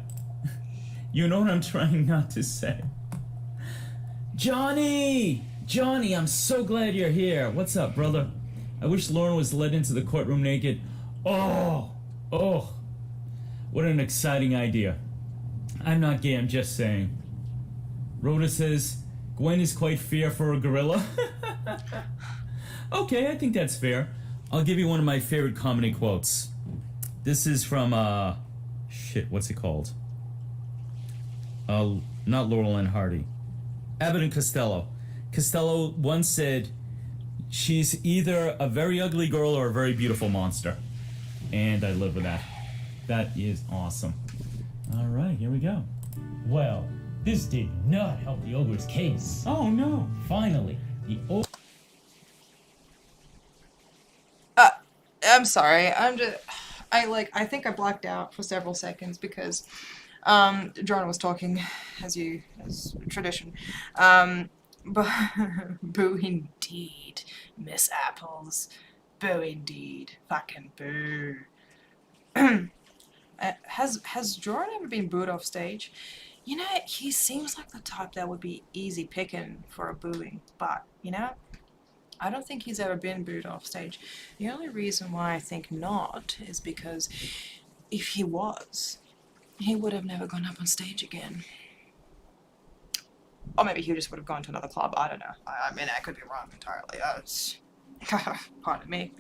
you know what I'm trying not to say. Johnny! Johnny, I'm so glad you're here. What's up, brother? I wish Lorne was led into the courtroom naked. Oh, what an exciting idea. I'm not gay, I'm just saying. Rhoda says, Gwen is quite fair for a gorilla. Okay, I think that's fair. I'll give you one of my favorite comedy quotes. This is from, what's it called? Not Laurel and Hardy. Abbott and Costello. Costello once said, she's either a very ugly girl or a very beautiful monster. And I live with that. That is awesome. All right, here we go. Well, this did not help the ogre's case. Oh, no. Finally, the ogre... I'm sorry. I think I blacked out for several seconds because Jorrun was talking as tradition. But boo indeed, Miss Apples. Boo indeed. Fucking boo. Has Jorrun ever been booed off stage? You know, he seems like the type that would be easy picking for a booing, but, you know, I don't think he's ever been booed off stage. The only reason why I think not is because if he was, he would have never gone up on stage again. Or maybe he just would have gone to another club. I don't know. I mean, I could be wrong entirely. Pardon me.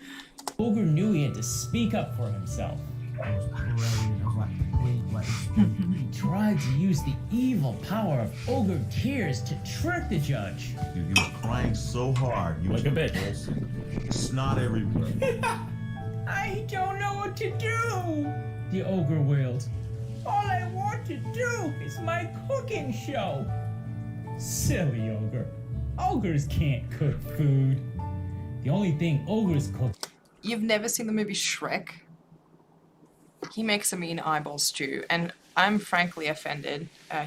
ogre knew he had to speak up for himself. I was praying. I was like, please let him speak. He tried to use the evil power of ogre tears to trick the judge. He was crying so hard. He was Like a bitch. snot everywhere. I don't know what to do, the ogre wailed. All I want to do is my cooking show. Silly ogre. Ogres can't cook food. The only thing ogres cook... You've never seen the movie Shrek? He makes a mean eyeball stew, and I'm frankly offended. Where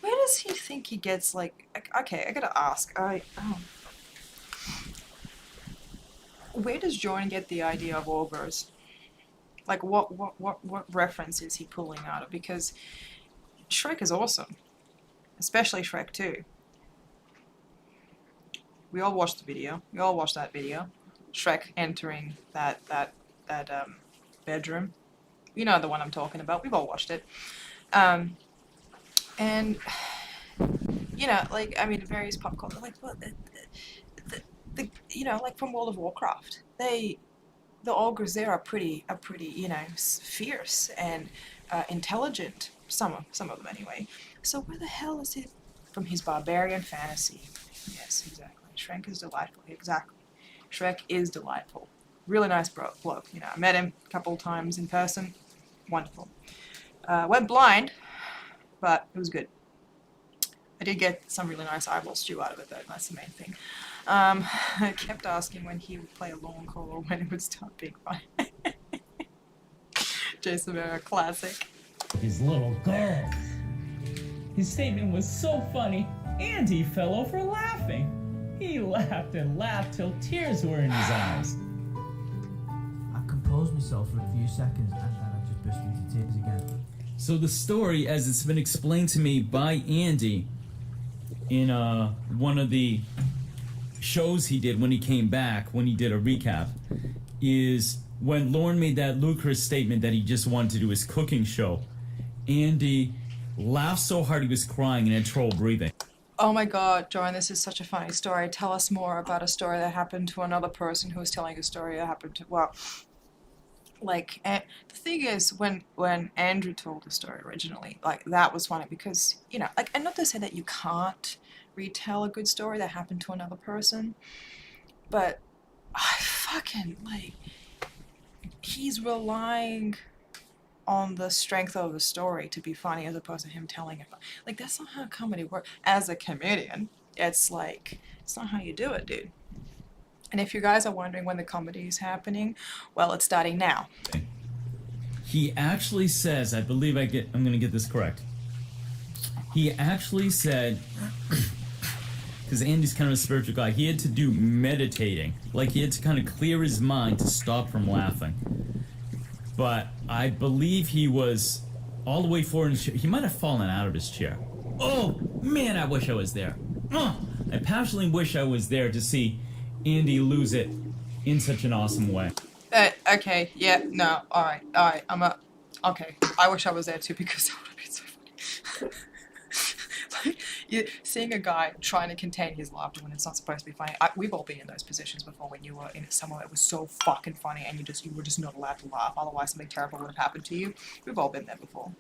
does he think he gets, like... Okay, I gotta ask. Where does Jorrun get the idea of ogres? Like, what reference is he pulling out of? Because Shrek is awesome. Especially Shrek 2. We all watched the video. We all watched that video. Shrek entering that bedroom. You know the one I'm talking about. We've all watched it. And, you know, like, I mean, various pop culture, like, what, like from World of Warcraft. The ogres there are pretty, fierce and intelligent. Some of them anyway. So where the hell is it from his barbarian fantasy? Yes, exactly. Shrek is delightful. Exactly. Shrek is delightful. Really nice bloke. I met him a couple times in person. Wonderful. Went blind, but it was good. I did get some really nice eyeball stew out of it, though. That's the main thing. I kept asking when he would play a lawn call or when it would start being fun. Jason Vera, classic. His little girl. His statement was so funny, and he fell over laughing. He laughed and laughed till tears were in his eyes. I composed myself for a few seconds and then I just burst into tears again. So the story, as it's been explained to me by Andy in one of the shows he did when he came back, when he did a recap, is when Lorne made that ludicrous statement that he just wanted to do his cooking show, Andy laughed so hard he was crying and had trouble breathing. Oh my god, Jorrun, this is such a funny story. Tell us more about a story that happened to another person who was telling a story that happened to, the thing is, when Andrew told the story originally, that was funny because, and not to say that you can't retell a good story that happened to another person, but I fucking, he's relying on the strength of the story to be funny as opposed to him telling it. That's not how comedy works. As a comedian, it's not how you do it, dude. And if you guys are wondering when the comedy is happening, well, it's starting now. He actually says, I believe I'm going to get this correct. He actually said, because Andy's kind of a spiritual guy, he had to do meditating. He had to kind of clear his mind to stop from laughing. But I believe he was all the way forward in his chair. He might have fallen out of his chair. Oh, man, I wish I was there. I passionately wish I was there to see Andy lose it in such an awesome way. Okay, yeah, no, alright, okay. I wish I was there too because that would have been so funny. Seeing a guy trying to contain his laughter when it's not supposed to be funny. We've all been in those positions before when you were in somewhere that was so fucking funny and you were just not allowed to laugh, otherwise something terrible would have happened to you. We've all been there before.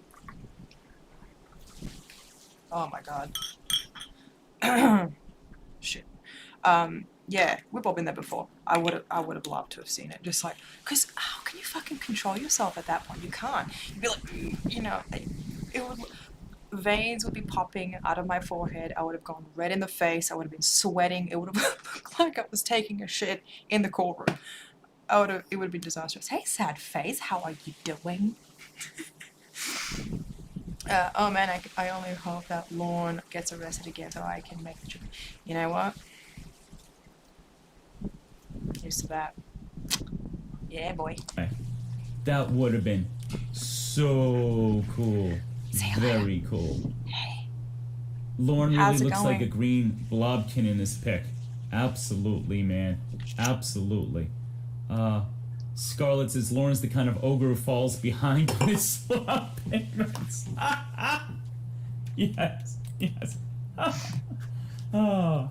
Oh my god. Shit. Yeah, we've all been there before. I would have loved to have seen it. Just because how can you fucking control yourself at that point? You can't. You'd be it would, veins would be popping out of my forehead. I would have gone red in the face. I would have been sweating. It would have looked like I was taking a shit in the courtroom. It would have been disastrous. Hey, sad face, how are you doing? Oh man, I only hope that Lorne gets arrested again so I can make the trip. You know what? Used to that. Yeah, boy. That would have been so cool. Very cool. Hey. Lorne How's really it looks going? like a green blobkin in this pic. Absolutely, man. Absolutely. Scarlett says Lorne's the kind of ogre who falls behind on his swap payments. Yes. Oh.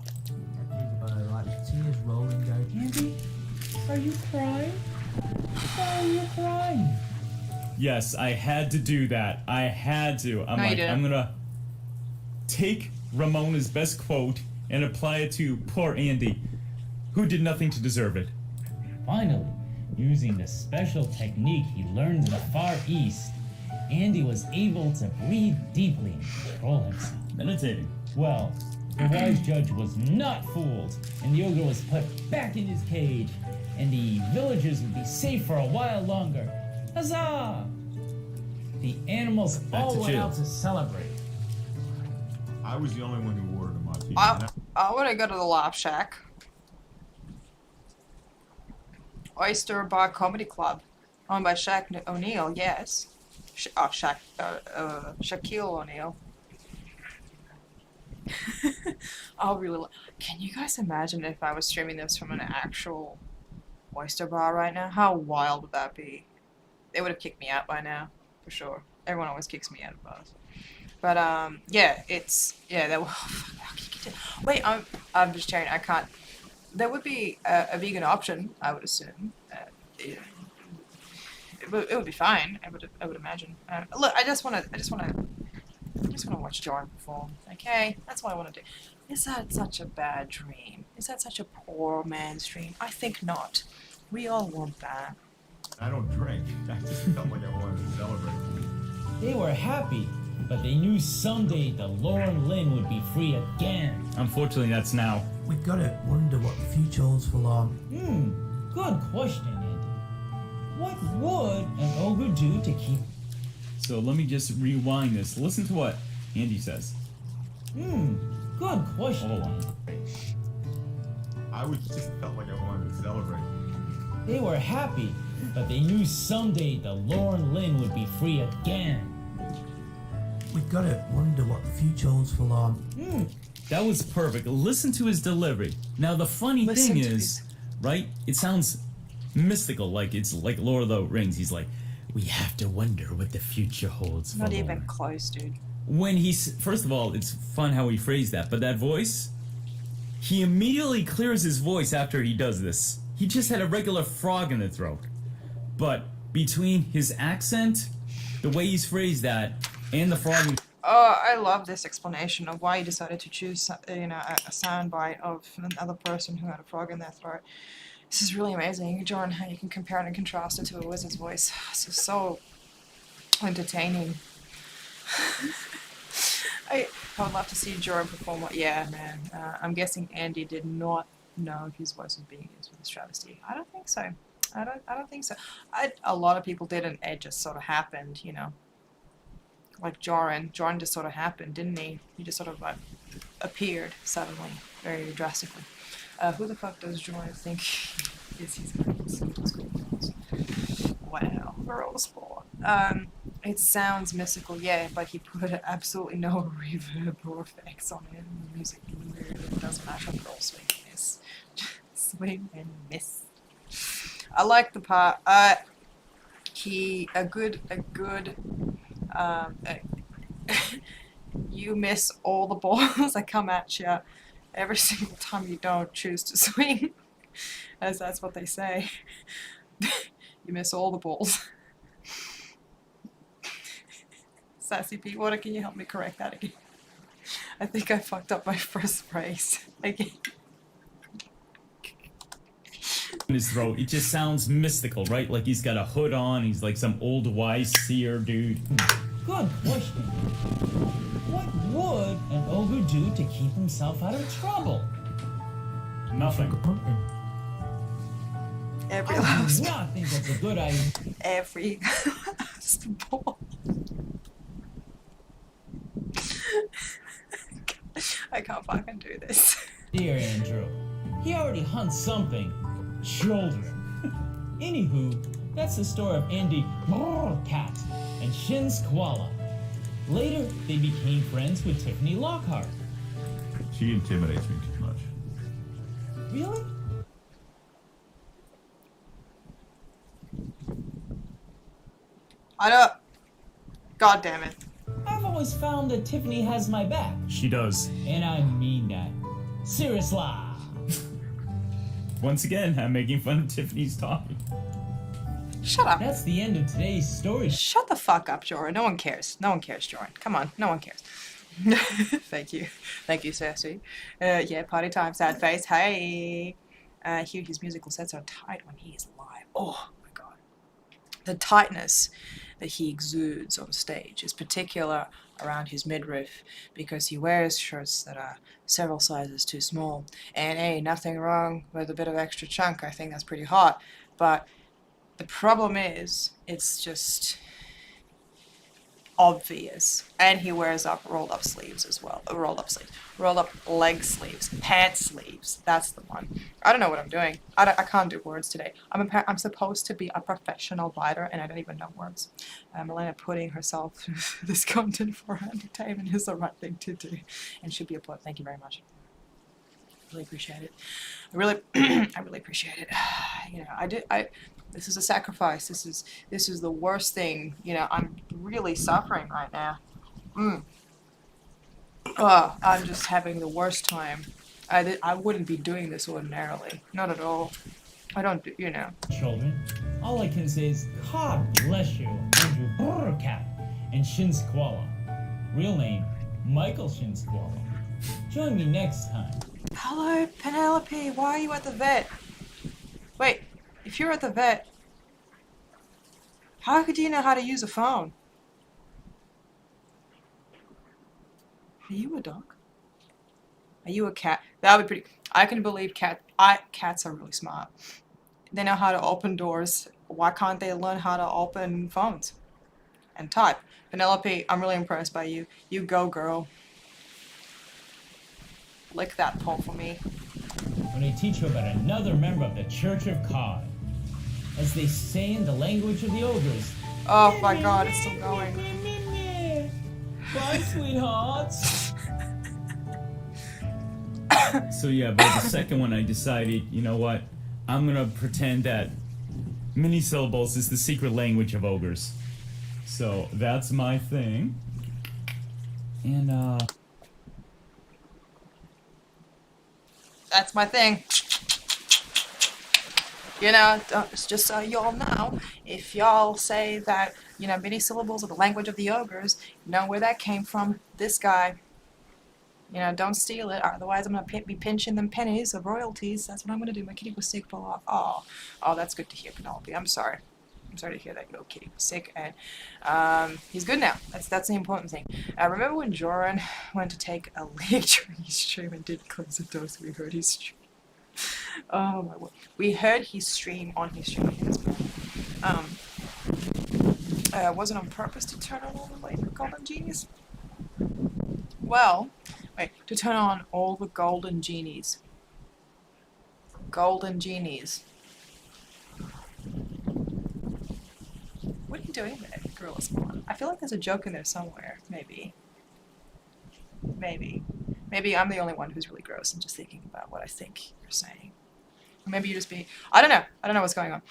Tears rolling down. Andy, are you crying? Why are you crying? Yes, I had to do that. I had to. No, you didn't. I'm gonna take Ramona's best quote and apply it to poor Andy, who did nothing to deserve it. Finally, using the special technique he learned in the Far East, Andy was able to breathe deeply and control himself. Meditating. Well, the wise judge was not fooled, and the ogre was put back in his cage, and the villagers would be safe for a while longer. Huzzah! The animals all to went jail. out to celebrate. I was the only one who ordered a martini. I want to go to the Laugh Shack. Oyster Bar Comedy Club, owned by Shaq O'Neal. Yes, Shaquille O'Neal. Can you guys imagine if I was streaming this from an actual oyster bar right now? How wild would that be? They would have kicked me out by now, for sure. Everyone always kicks me out of bars. But yeah, that. Wait, I'm just checking. I can't. there would be a vegan option, I would assume. It, it would be fine. I would imagine. Look, I just wanna watch Jorrun perform. Okay, that's what I want to do. Is that such a bad dream? Is that such a poor man's dream? I think not. We all want that. I don't drink. I just felt like I wanted to celebrate. They were happy, but they knew someday the Lauren Lynn would be free again. Unfortunately, that's now. We gotta wonder what the future holds for Lauren. Good question, Andy. What would an ogre do to keep... So let me just rewind this. Listen to what Andy says. Good question. Hold on. I was just felt like I wanted to celebrate. They were happy, but they knew someday the Lauren Lynn would be free again. We gotta wonder what the future holds for Lauren. That was perfect. Listen to his delivery. Now the funny Listen thing to is, right? It sounds mystical, like it's like Lord of the Rings. He's like, we have to wonder what the future holds for Not even Lauren. close, dude. When he's first of all, it's fun how he phrased that, but that voice, he immediately clears his voice after he does this. He just had a regular frog in the throat. But between his accent, the way he's phrased that, and the frog. Oh, I love this explanation of why he decided to choose, a soundbite of another person who had a frog in their throat. This is really amazing, Jorrun, how you can compare and contrast it to a wizard's voice. This is so entertaining. I would love to see Jorrun perform. Yeah, man. I'm guessing Andy did not know if his voice was being used for this travesty. I don't think so. I don't think so. A lot of people did, and it just sort of happened, you know. Like Jorrun. Jorrun just sort of happened, didn't he? He just sort of appeared suddenly, very drastically. Who the fuck does Jorrun think is his school? Wow, we're all sport. It sounds mystical, yeah, but he put absolutely no reverb or effects on it. The music really doesn't match up at all. Swing and miss. Swing and miss. I like the part. You miss all the balls that come at you every single time you don't choose to swing, as that's what they say. You miss all the balls. Sassy Pete, what can you help me correct that again? I think I fucked up my first phrase again. In his throat, it just sounds mystical, right? Like he's got a hood on, he's like some old wise seer dude. Good question. What would an ogre do to keep himself out of trouble? Nothing. Hunting. Every I do last, not think that's a good idea. every last ball. I can't fucking do this. Dear Andrew, he already hunts something. Children. Anywho, that's the story of Andy Cat and Shin's koala. Later, they became friends with Tiffany Lockhart. She intimidates me too much. Really? I don't. God damn it. I've always found that Tiffany has my back. She does. And I mean that. Seriously. Once again, I'm making fun of Tiffany's talking. Shut up. That's the end of today's story. Shut the fuck up, Jorrun. No one cares. No one cares, Jorrun. Come on, no one cares. Thank you. Thank you, Cersei. Yeah, party time, sad face. Hey. Hear his musical sets are tight when he is live. Oh my god. The tightness that he exudes on stage is particular around his midriff because he wears shirts that are several sizes too small. And hey, nothing wrong with a bit of extra chunk. I think that's pretty hot. But the problem is, it's just obvious. And he wears rolled up sleeves as well. Rolled up leg sleeves, pants sleeves. That's the one. I don't know what I'm doing. I can't do words today. I'm supposed to be a professional writer, and I don't even know words. Milena putting herself through this content for her entertainment is the right thing to do, and should be applauded. Thank you very much. Really appreciate it. I really appreciate it. You know, this is a sacrifice. This is the worst thing. You know, I'm really suffering right now. Oh, I'm just having the worst time I wouldn't be doing this ordinarily. Not at all. I don't do, you know. Children, all I can say is God bless you, Andrew Burkat and Shinsquala. Real name, Michael Shinsquala. Join me next time. Hello, Penelope. Why are you at the vet? Wait, if you're at the vet, how could you know how to use a phone? Are you a dog? Are you a cat? That would be pretty. I can believe cats are really smart. They know how to open doors. Why can't they learn how to open phones and type? Penelope, I'm really impressed by you. You go, girl. Lick that paw for me. When I teach you about another member of the Church of Cod. As they say in the language of the ogres. Oh my god, it's still going. Bye, sweethearts. So yeah, by the second one I decided, you know what? I'm gonna pretend that mini syllables is the secret language of ogres. So that's my thing. And That's my thing. You know, just so y'all know, if y'all say that, you know, many syllables are the language of the ogres, you know where that came from. This guy. You know, don't steal it, otherwise I'm going to be pinching them pennies of royalties. That's what I'm going to do. My kitty was sick, fall off. Oh, that's good to hear, Penelope. I'm sorry. I'm sorry to hear that your kitty was sick, and he's good now. That's the important thing. Remember when Jorrun went to take a leak during his stream and didn't close the door, so we heard his stream. Oh my word. We heard his stream on his stream. Was it on purpose to turn on all the light with golden genies? Well, wait, to turn on all the golden genies. Golden genies. What are you doing there, Gorilla Spawn? I feel like there's a joke in there somewhere. Maybe. Maybe I'm the only one who's really gross and just thinking about what I think you're saying. Or maybe you just be... I don't know what's going on.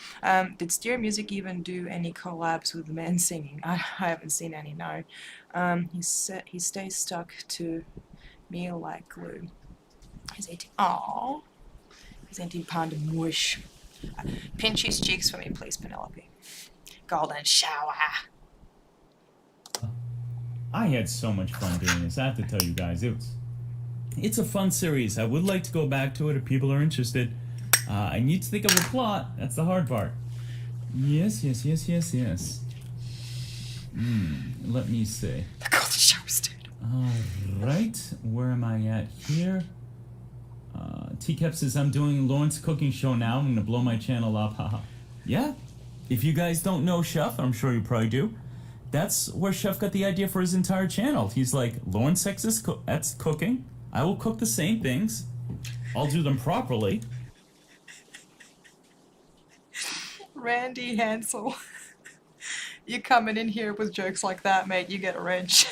Did Steer Music even do any collabs with men singing? I haven't seen any, no. He stays stuck to me like glue. He's 18. Aww. He's 18 pound of mush. Pinch his cheeks for me, please, Penelope. Golden shower. I had so much fun doing this. I have to tell you guys, it's a fun series. I would like to go back to it if people are interested. I need to think of a plot. That's the hard part. Yes. Let me see. The golden shower's dead. Alright, where am I at here? Teacup says I'm doing Lawrence cooking show now. I'm gonna blow my channel up. Haha. Yeah. If you guys don't know Chef, I'm sure you probably do. That's where Chef got the idea for his entire channel. He's like, Lawrence Sex's that's cooking. I will cook the same things. I'll do them properly. Randy Hansel. You coming in here with jokes like that, mate, you get a wrench.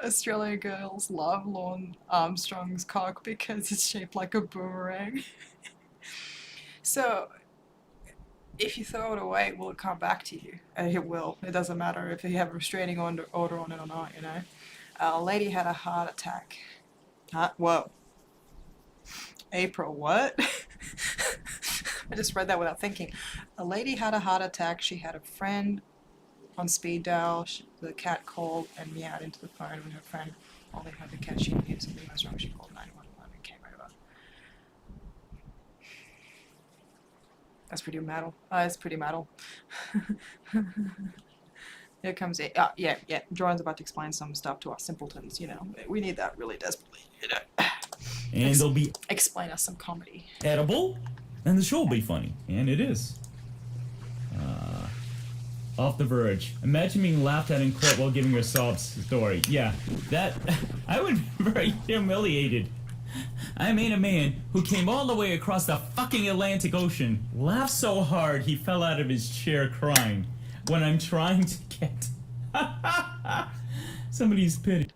Australian girls love Lorne Armstrong's cock because it's shaped like a boomerang. So, if you throw it away, will it come back to you? It will. It doesn't matter if you have a restraining order on it or not, you know. A lady had a heart attack. Whoa. April, what? I just read that without thinking. A lady had a heart attack. She had a friend on speed dial. The cat called and meowed into the phone when her friend only heard the cat. She knew something was wrong. She called 911 and came over. That's pretty metal. It's pretty metal. Here comes it. Yeah. Jorrun's about to explain some stuff to us simpletons, you know. We need that really desperately, you know. And they'll be Explain us some comedy. edible, and the show will be funny. And it is. Off the verge. Imagine being laughed at in court while giving your sob story. Yeah, that... I would be very humiliated. I made a man who came all the way across the fucking Atlantic Ocean laugh so hard he fell out of his chair crying when I'm trying to get somebody's pity.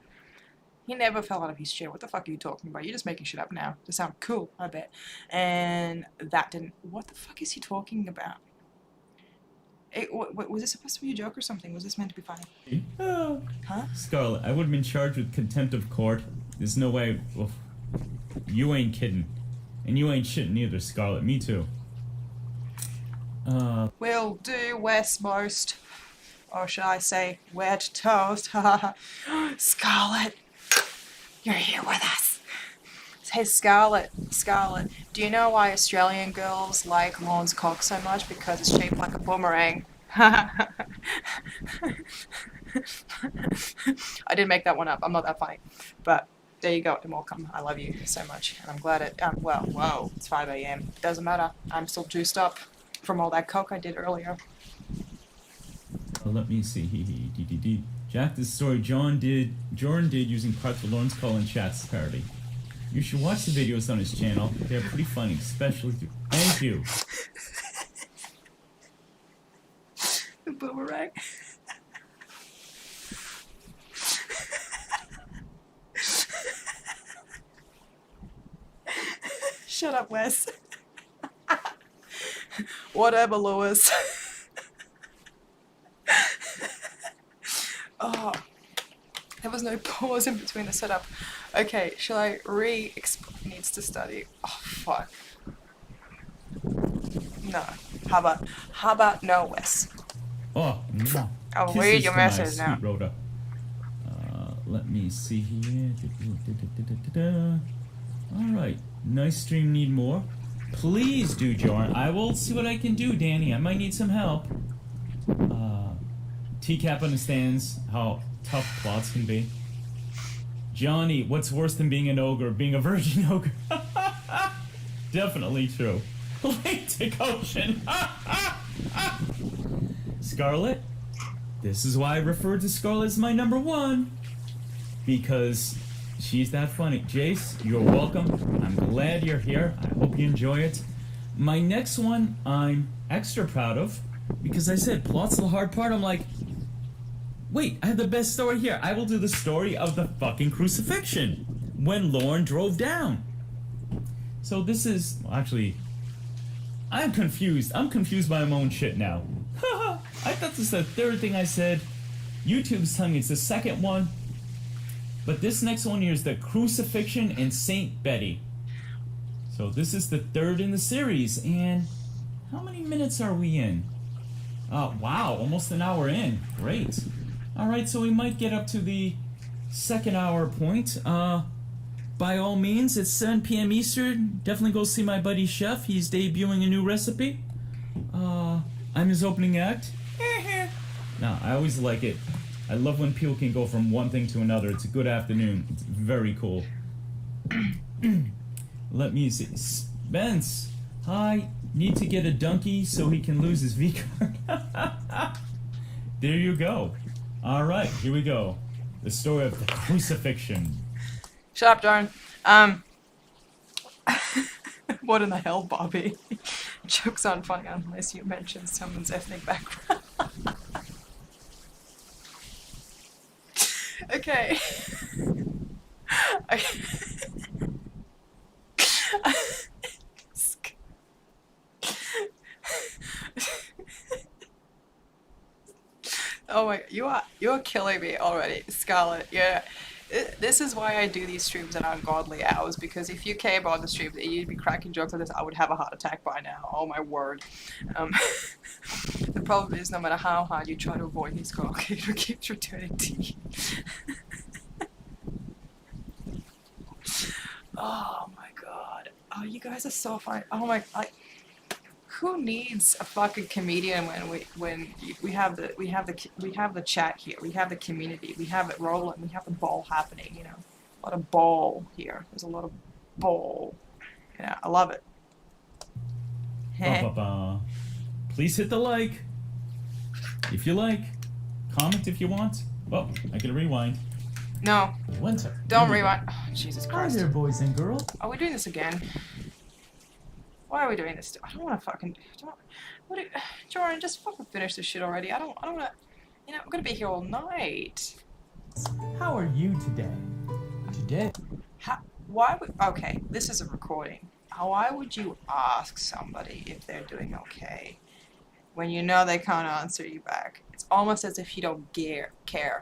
He never fell out of his chair. What the fuck are you talking about? You're just making shit up now to sound cool, I bet. And that didn't... What the fuck is he talking about? Was this supposed to be a joke or something? Was this meant to be funny? Oh, Huh? Scarlet, I would have been charged with contempt of court. There's no way. Well, you ain't kidding. And you ain't shitting either, Scarlet. Me too. Will do, West most. Or should I say, wet toast? Scarlet, you're here with us. Hey, Scarlet, do you know why Australian girls like Lorne's cock so much? Because it's shaped like a boomerang. I didn't make that one up. I'm not that funny. But there you go, Immolcom. I love you so much. And I'm glad it, well, whoa, it's 5 a.m. It doesn't matter. I'm still juiced up from all that coke I did earlier. Let me see. Jack, this story Jorrun did using parts of Lawrence Call and Chat's parody. You should watch the videos on his channel. They're pretty funny, especially through. Thank you. The boomerang. Shut up, Wes. Whatever, Lewis. Oh, there was no pause in between the setup. Okay, shall I re-explain? Needs to study. Oh, fuck. No. How about no, Wes? Oh, mwah. I'll Kisses read your to my message now. sweet Rhoda. Let me see here. Alright, nice stream, need more. Please do, Jorrun. I will see what I can do, Danny. I might need some help. TCAP understands how tough plots can be. Johnny, what's worse than being an ogre? Being a virgin ogre. Definitely true. Lactic Ocean. Scarlet, this is why I refer to Scarlet as my number one. Because she's that funny. Jace, you're welcome. I'm glad you're here. I hope you enjoy it. My next one, I'm extra proud of. Because I said, plot's the hard part. I'm like, wait, I have the best story here. I will do the story of the fucking crucifixion. When Lorne drove down. So this is, well, actually, I'm confused. I'm confused by my own shit now. I thought this was the third thing I said. YouTube's telling me it's the second one. But this next one here is the crucifixion and Saint Betty. So this is the third in the series. And how many minutes are we in? Wow, almost an hour in. Great. Alright, so we might get up to the second hour point. By all means, it's 7 p.m. Eastern. Definitely go see my buddy Chef. He's debuting a new recipe. I'm his opening act. No, I always like it. I love when people can go from one thing to another. It's a good afternoon. It's very cool. Let me see. Spence, hi. Need to get a donkey so he can lose his V-card. There you go. Alright, here we go. The story of the crucifixion. Shut up, Jorrun. What in the hell, Bobby? Jokes aren't funny unless you mention someone's ethnic background. Okay. Oh my, you're killing me already, Scarlet. Yeah. This is why I do these streams at ungodly hours, because if you came on the stream that you'd be cracking jokes like this, I would have a heart attack by now. Oh my word. The problem is, no matter how hard you try to avoid his cock, it keeps returning to you. Oh my god. Oh, you guys are so funny. Oh my, who needs a fucking comedian when we have the chat here, we have the community, we have it rolling, we have the ball happening, you know, a lot of ball here. There's a lot of ball. Yeah, I love it. Please hit the like if you like. Comment if you want. Oh, I can rewind. No, Winter. don't rewind. Oh, Jesus Hi Christ. there, boys and girls. Are we doing this again? Why are we doing this? I don't want to fucking. Jorrun, just fucking finish this shit already. I don't want to. You know, I'm gonna be here all night. How are you today? Today? Why would? Okay, this is a recording. Why would you ask somebody if they're doing okay when you know they can't answer you back. It's almost as if you don't care.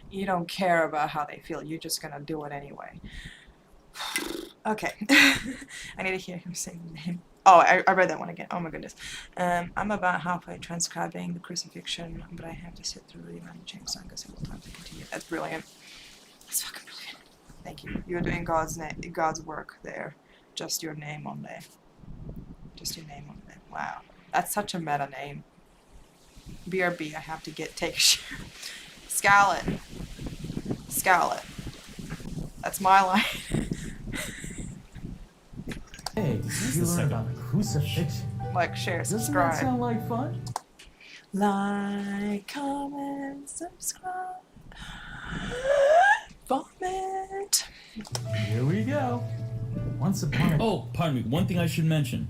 You don't care about how they feel. You're just gonna do it anyway. Okay. I need to hear him say the name. Oh, I read that one again. Oh my goodness. I'm about halfway transcribing the crucifixion, but I have to sit through the amount of James Saga several times to continue. That's brilliant. That's fucking brilliant. Thank you. You're doing God's work there. Just your name on there. Just your name on there. Wow. That's such a meta name. BRB, I have to take a share. Scarlet. That's my line. Hey, you learned about crucifixion. Like, share, Doesn't that subscribe. sound like fun? Like, comment, subscribe. Vomit. Here we go. Once upon a Oh, pardon me. One thing I should mention.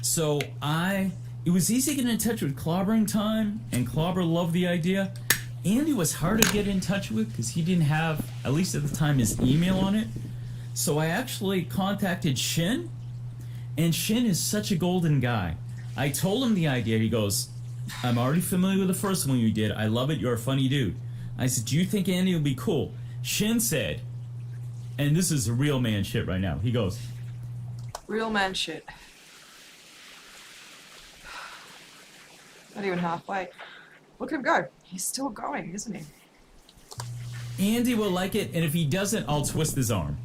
So it was easy to get in touch with Clobbering Time, and Clobber loved the idea. Andy was hard to get in touch with because he didn't have, at least at the time, his email on it. So I actually contacted Shin, and Shin is such a golden guy. I told him the idea. He goes, I'm already familiar with the first one you did. I love it. You're a funny dude. I said, do you think Andy would be cool? Shin said, and this is real man shit right now. He goes, Real man shit. Not even halfway. Look at him go. He's still going, isn't he? Andy will like it, and if he doesn't, I'll twist his arm.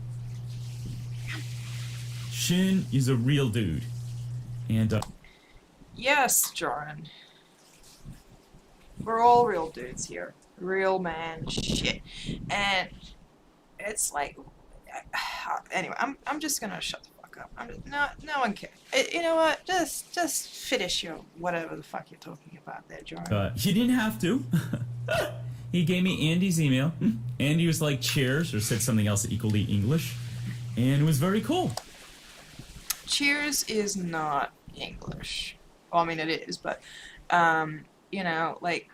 Shin is a real dude. And, Yes, Jorrun. We're all real dudes here. Real man shit. And it's like, anyway, I'm just gonna shut the fuck up. No one cares. You know what? Just finish your whatever the fuck you're talking about there, Jorrun. he didn't have to. He gave me Andy's email. Andy was like, cheers, or said something else equally English. And it was very cool. Cheers is not English. Well, I mean, it is, but, you know, like,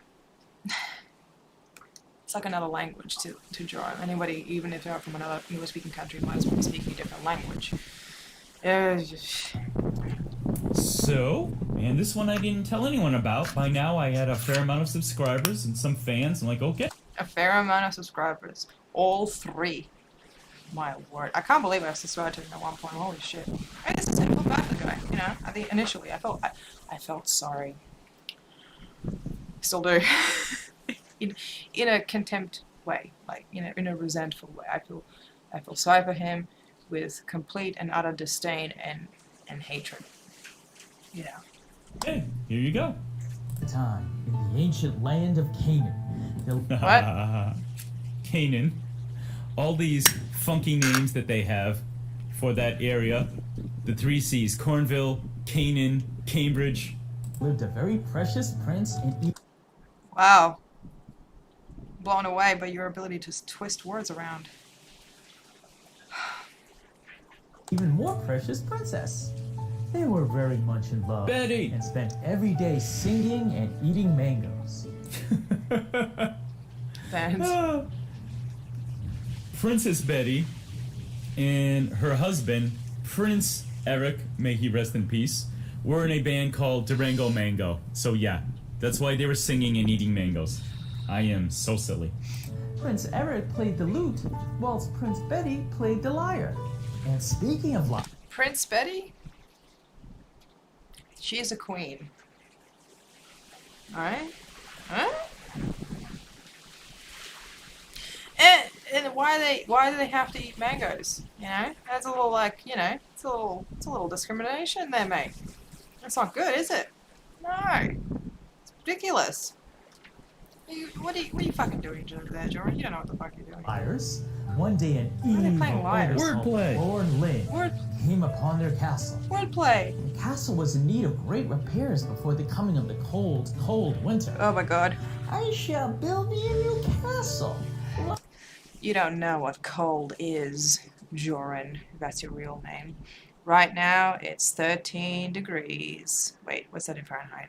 it's like another language to Jorrun. Anybody, even if they're from another English-speaking country, might as well be speaking a different language. So, and this one I didn't tell anyone about. By now I had a fair amount of subscribers and some fans. I'm like, okay. A fair amount of subscribers. All 3. My word. I can't believe I subscribed to him at one point. Holy shit. I guess I felt bad for the guy, you know. I think initially I felt sorry. Still do. in a contempt way, like, you know, in a resentful way. I feel sorry for him with complete and utter disdain and hatred. You know. Hey, here you go. time in the ancient land of Canaan. What? Canaan. All these funky names that they have for that area. The 3 C's, Cornville, Canaan, Cambridge. Lived a very precious prince and Wow. Blown away by your ability to twist words around. even more precious princess. They were very much in love Betty! and spent every day singing and eating mangoes. Fans. Princess Betty and her husband, Prince Eric, may he rest in peace, were in a band called Durango Mango. So yeah, that's why they were singing and eating mangoes. I am so silly. Prince Eric played the lute, whilst Prince Betty played the lyre. And speaking of lyre, Prince Betty? She is a queen. Alright? Huh? And why do they have to eat mangoes? You know? That's a little like, you know, it's a little discrimination there, mate. That's not good, is it? No. It's ridiculous. What are you fucking doing there, Jorrun? You don't know what the fuck you're doing. lyres, one day an are they evil playing lyres? ogre called Wordplay. Lord Lynn Word came upon their castle. wordplay. The castle was in need of great repairs before the coming of the cold, cold winter. Oh my god. I shall build me a new castle. You don't know what cold is, Jorrun. That's your real name. Right now, it's 13 degrees. Wait, what's that in Fahrenheit?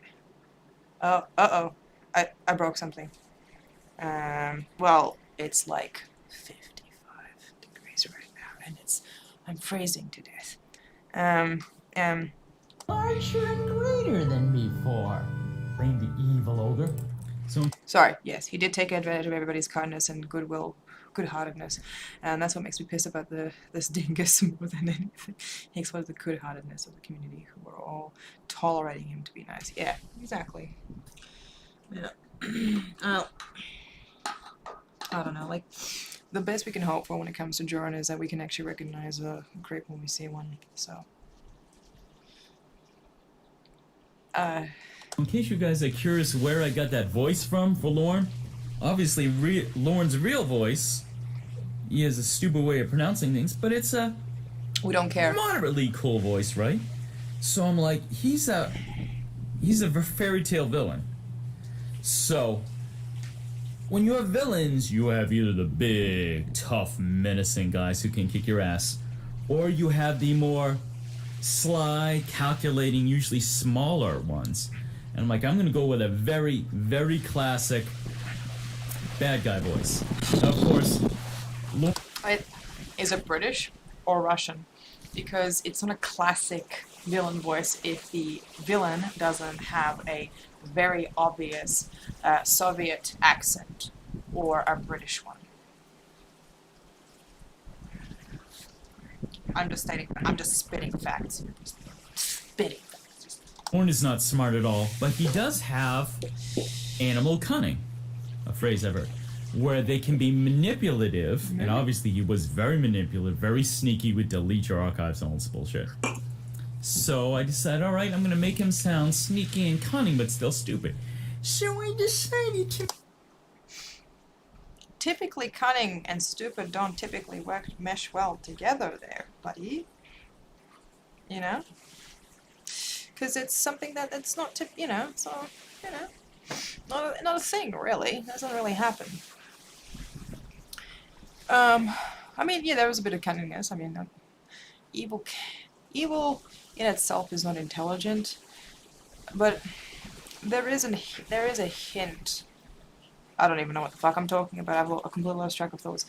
Oh, uh-oh. I broke something. Well, it's like 55 degrees right now, and I'm freezing to death. larger and greater than before, claimed the evil ogre. So Sorry, yes, he did take advantage of everybody's kindness and goodwill, good-heartedness, and that's what makes me piss about this dingus more than anything. He exploited the good-heartedness of the community who were all tolerating him to be nice. Yeah, exactly. Yeah. I don't know, like, the best we can hope for when it comes to Jorrun is that we can actually recognize a creep when we see one, so. in case you guys are curious where I got that voice from for Lorne, obviously Lorne's real voice, he has a stupid way of pronouncing things, but it's a We don't care. moderately cool voice, right? So I'm like, he's a fairy tale villain. So when you have villains, you have either the big, tough, menacing guys who can kick your ass, or you have the more sly, calculating, usually smaller ones. And I'm like, I'm gonna go with a very, very classic bad guy voice. Now, of course, Is it British or Russian? Because it's not a classic villain voice if the villain doesn't have a very obvious Soviet accent or a British one. I'm just spitting facts. Spitting facts. Lorne is not smart at all, but he does have animal cunning, a phrase I've heard, where they can be manipulative, and obviously he was very manipulative, very sneaky, would delete your archives and all this bullshit. So I decided, alright, I'm gonna make him sound sneaky and cunning, but still stupid. So I decided to... Typically, cunning and stupid don't typically mesh well together there, buddy. You know? Because it's something that's not, so, not a thing, really. It doesn't really happen. I mean, yeah, there was a bit of cunningness. I mean, evil in itself is not intelligent, but there is a hint. I don't even know what the fuck I'm talking about. I've completely lost track of thoughts.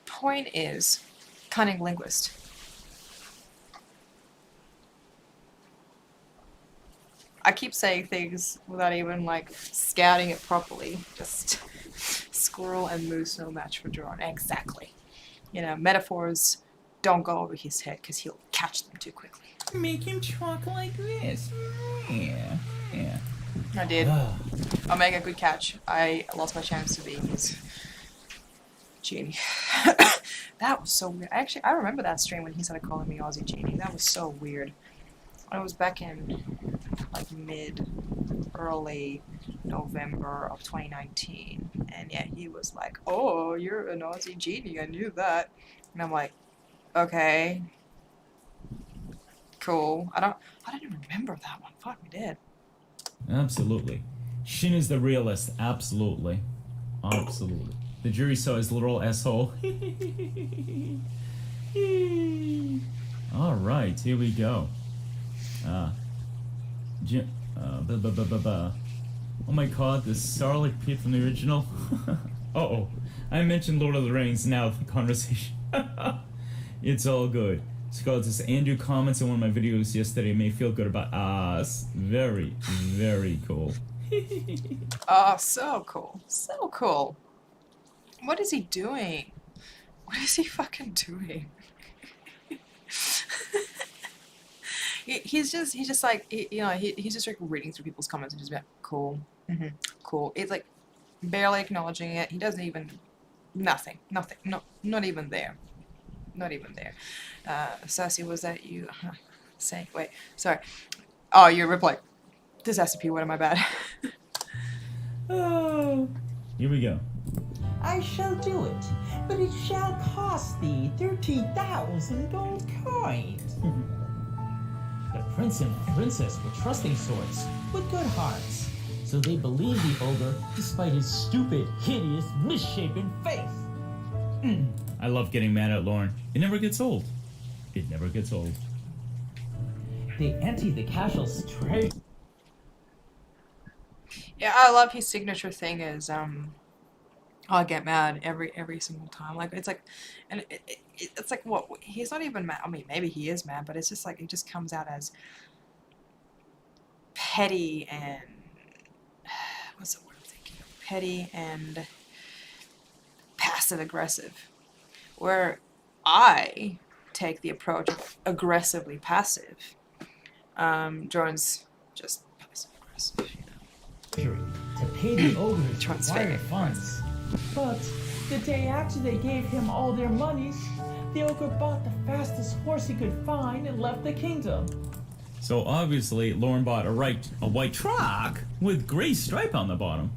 Point is, cunning linguist. I keep saying things without even, like, scouting it properly. Just squirrel and moose no match for Jorrun. Exactly. Metaphors don't go over his head because he'll catch them too quickly. Make him talk like this. Yeah. I did. I'll make a good catch. I lost my chance to be his genie. That was so weird. Actually, I remember that stream when he started calling me Aussie Genie. That was so weird. I was back in like early November of 2019, and yeah, he was like, "Oh, you're an Aussie Genie. I knew that." And I'm like, "Okay, cool." I don't even remember that one. Fuck me dead. Absolutely. Shin is the realist. Absolutely. The jury saw his literal asshole. Alright, here we go. Oh my god, this Sarlacc pit from the original. Uh-oh. I mentioned Lord of the Rings now the conversation. It's all good. Scarlett says, Andrew comments on one of my videos yesterday made me feel good about us. Very, very cool. Oh, so cool. So cool. What is he doing? What is he fucking doing? He's just like, he's just like reading through people's comments and just be like, cool, cool. It's like barely acknowledging it. He doesn't even, nothing, no, not even there. Not even there. Sassy, was that you saying, wait, sorry. Oh, your reply. This has to be one of my bad. Oh, here we go. I shall do it, but it shall cost thee 30,000 gold coins. The prince and princess were trusting sorts with good hearts, so they believed the ogre despite his stupid, hideous, misshapen face. I love getting mad at Lorne. It never gets old. It never gets old. They emptied the castle's trade. Yeah, I love his signature thing is, I'll get mad every single time. Like, it's like, and it's like, what, he's not even mad. I mean, maybe he is mad, but it's just like, it just comes out as petty and what's the word I'm thinking of? Petty and passive aggressive, where I take the approach of aggressively passive. Jorrun's just passive aggressive, you know. Treasury to pay the ogres Transfer. required funds. But the day after they gave him all their monies, the ogre bought the fastest horse he could find and left the kingdom. So obviously, Lauren bought a white truck with gray stripe on the bottom.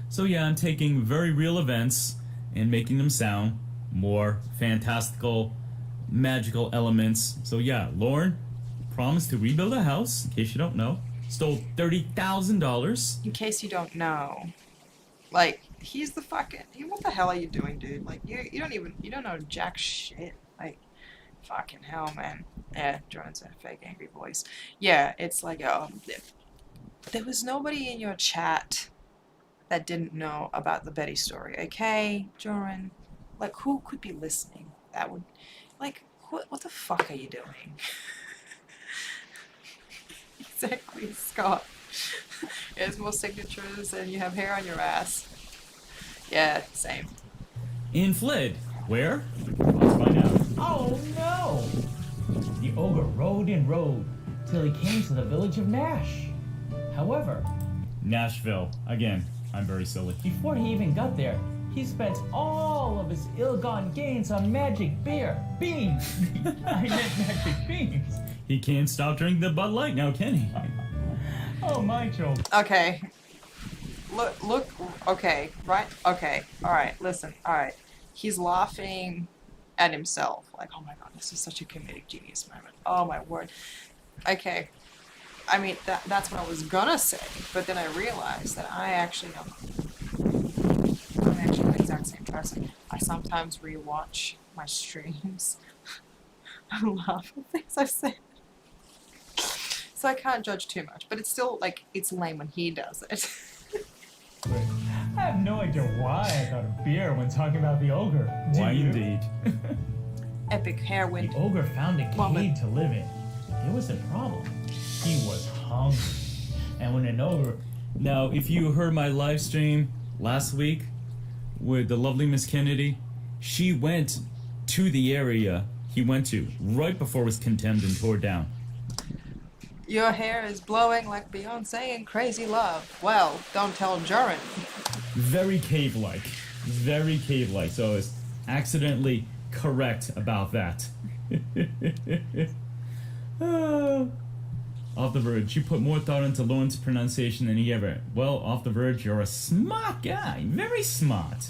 So yeah, I'm taking very real events and making them sound more fantastical, magical elements. So yeah, Lauren promised to rebuild a house, in case you don't know. Stole $30,000. In case you don't know, like, he's the fucking, what the hell are you doing, dude? Like, you don't know jack shit. Like, fucking hell, man. Yeah, Jorrun's a fake angry voice. Yeah, it's like, there was nobody in your chat that didn't know about the Betty story, okay, Jorrun? Like, who could be listening? That would, like, what the fuck are you doing? Exactly, Scott. There's more signatures and you have hair on your ass. Yeah, same. And fled. Where? Let's find out. Oh no! The ogre rode and rode till he came to the village of Nash. However, Nashville. Again, I'm very silly. before he even got there, he spent all of his ill-gotten gains on magic beans. I meant magic beans. He can't stop drinking the Bud Light now, can he? Oh my joke. Okay. Look, okay, right? Okay, alright, listen, alright. He's laughing at himself. Like, oh my god, this is such a comedic genius moment. Oh my word. Okay. I mean, that's what I was gonna say, but then I realized that I'm actually the exact same person. I sometimes rewatch my streams. I laugh at things I've said. So I can't judge too much, but it's still, like, it's lame when he does it. I have no idea why I thought of beer when talking about the ogre. Do Why you? indeed? Epic hair wind. The ogre found a cave to live in. There was a problem. He was hungry. And when an ogre... Now, if you heard my live stream last week with the lovely Miss Kennedy, she went to the area he went to right before it was condemned and tore down. Your hair is blowing like Beyonce in Crazy Love. Well, don't tell Jorrun. Very cave-like. Very cave-like. So I was accidentally correct about that. Off the Verge. You put more thought into Lauren's pronunciation than he ever. Well, Off the Verge, you're a smart guy. Very smart.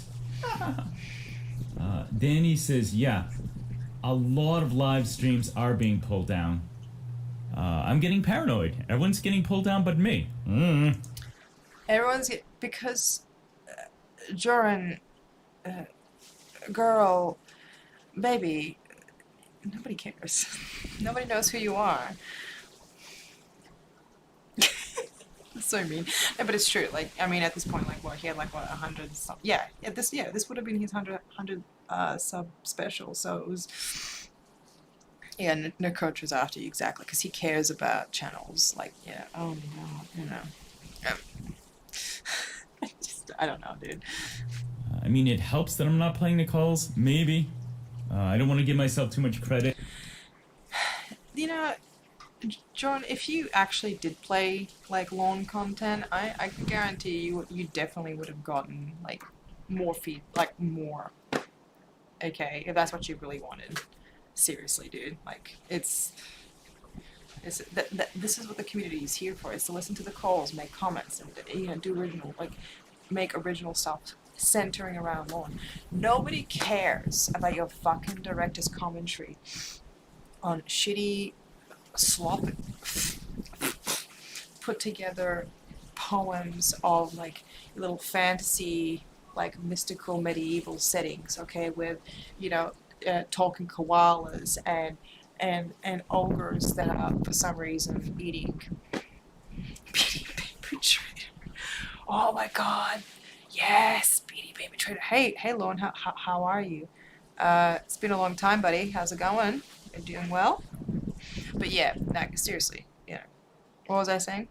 Danny says, yeah, a lot of live streams are being pulled down. I'm getting paranoid. Everyone's getting pulled down but me. Everyone's because Jorrun, girl, baby, nobody cares. Nobody knows who you are. That's so mean. No, but it's true. Like, I mean, at this point, like, what, he had like, what, 100 sub. Yeah, this would have been his 100 sub special. So it was. Yeah, no coach was after you, exactly, because he cares about channels. Like, yeah, oh no, you know. I don't know, dude. I mean, it helps that I'm not playing the calls, maybe. I don't want to give myself too much credit. You know, John, if you actually did play, like, lawn content, I guarantee you definitely would have gotten, like, more feed, like, more. Okay, if that's what you really wanted. Seriously, dude. Like, this is what the community is here for. It's to listen to the calls, make comments, and, you know, do original, like, make original stuff centering around lawn. Nobody cares about your fucking director's commentary on shitty, sloppy, put together poems of, like, little fantasy, like, mystical medieval settings, okay, with, you know, talking koalas and ogres that are for some reason eating Beanie Baby Trader. Oh my god, yes, Beanie Baby Trader. Hey Lauren, how are you? It's been a long time, buddy. How's it going? You're doing well? But yeah, no, seriously, you know, what was I saying?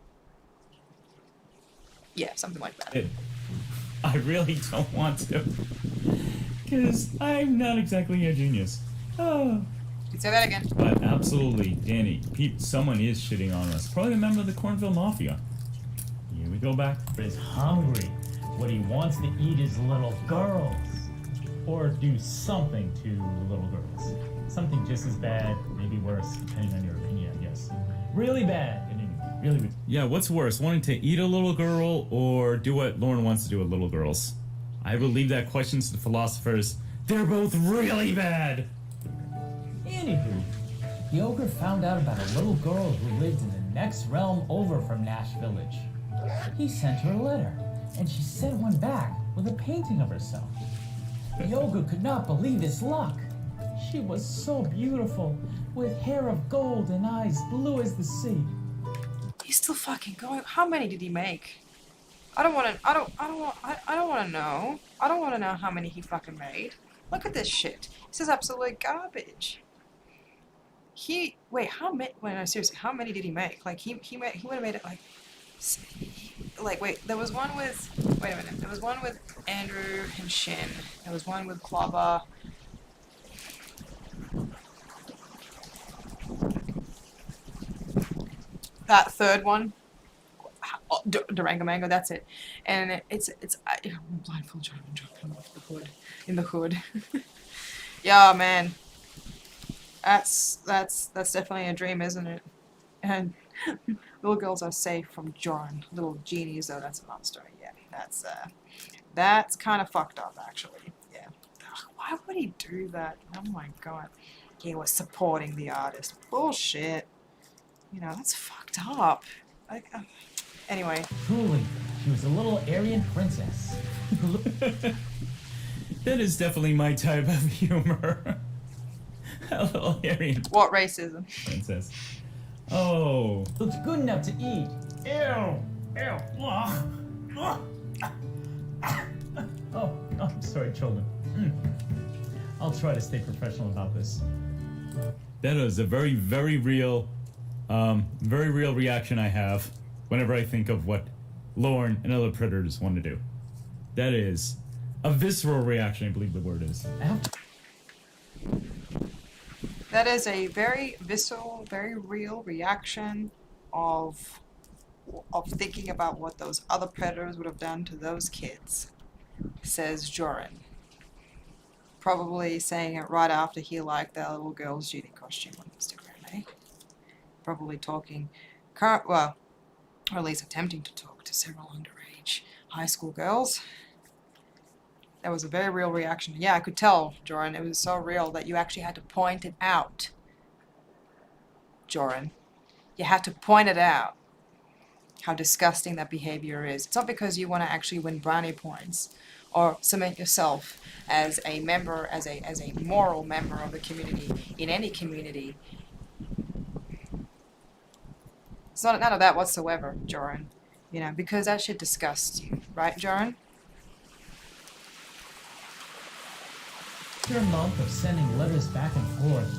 Yeah, something like that. I really don't want to. Because I'm not exactly a genius. Oh. You can say that again. But absolutely, Danny, someone is shitting on us. Probably a member of the Cornville Mafia. Here we go back. Is hungry. What he wants to eat is little girls. Or do something to little girls. Something just as bad, maybe worse, depending on your opinion, I guess. Really bad. Really bad. Yeah, what's worse, wanting to eat a little girl or do what Lauren wants to do with little girls? I will leave that question to the philosophers. They're both really bad. Anywho, the ogre found out about a little girl who lived in the next realm over from Nash Village. He sent her a letter, and she sent one back with a painting of herself. The ogre could not believe his luck. She was so beautiful, with hair of gold and eyes blue as the sea. He's still fucking going. How many did he make? I don't want to know. I don't want to know how many he fucking made. Look at this shit. This is absolute garbage. Wait, no, seriously, how many did he make? Like, he would have made it wait, there was one with, wait a minute, there was one with Andrew and Shin. There was one with Clobber. That third one, Durango Mango, that's it. And it's blindfold jumping off the hood, in the hood. Yeah, man. That's definitely a dream, isn't it? And little girls are safe from Jorrun. Little genies, though, that's another story. Yeah, that's kind of fucked up, actually. Yeah. Ugh, why would he do that? Oh my god. He was supporting the artist. Bullshit. You know, that's fucked up. Anyway. Truly, she was a little Aryan princess. That is definitely my type of humor. A little Aryan What racism? princess. Oh. Looks good enough to eat. Ew. Ew. Oh, I'm sorry, children. I'll try to stay professional about this. That is a very, very real reaction I have whenever I think of what Lauren and other predators want to do. That is a visceral reaction, I believe the word is. That is a very visceral, very real reaction of thinking about what those other predators would have done to those kids, says Jorrun. Probably saying it right after he liked that little girl's Judy costume on Instagram, eh? Probably talking, or at least attempting to talk to several underage high school girls. That was a very real reaction. Yeah, I could tell, Jorrun. It was so real that you actually had to point it out. Jorrun. You had to point it out. How disgusting that behavior is. It's not because you want to actually win brownie points or cement yourself as a member, as a moral member of the community, in any community. It's none of that whatsoever, Jorrun. You know, because that shit disgusts you. Right, Jorrun? After a month of sending letters back and forth,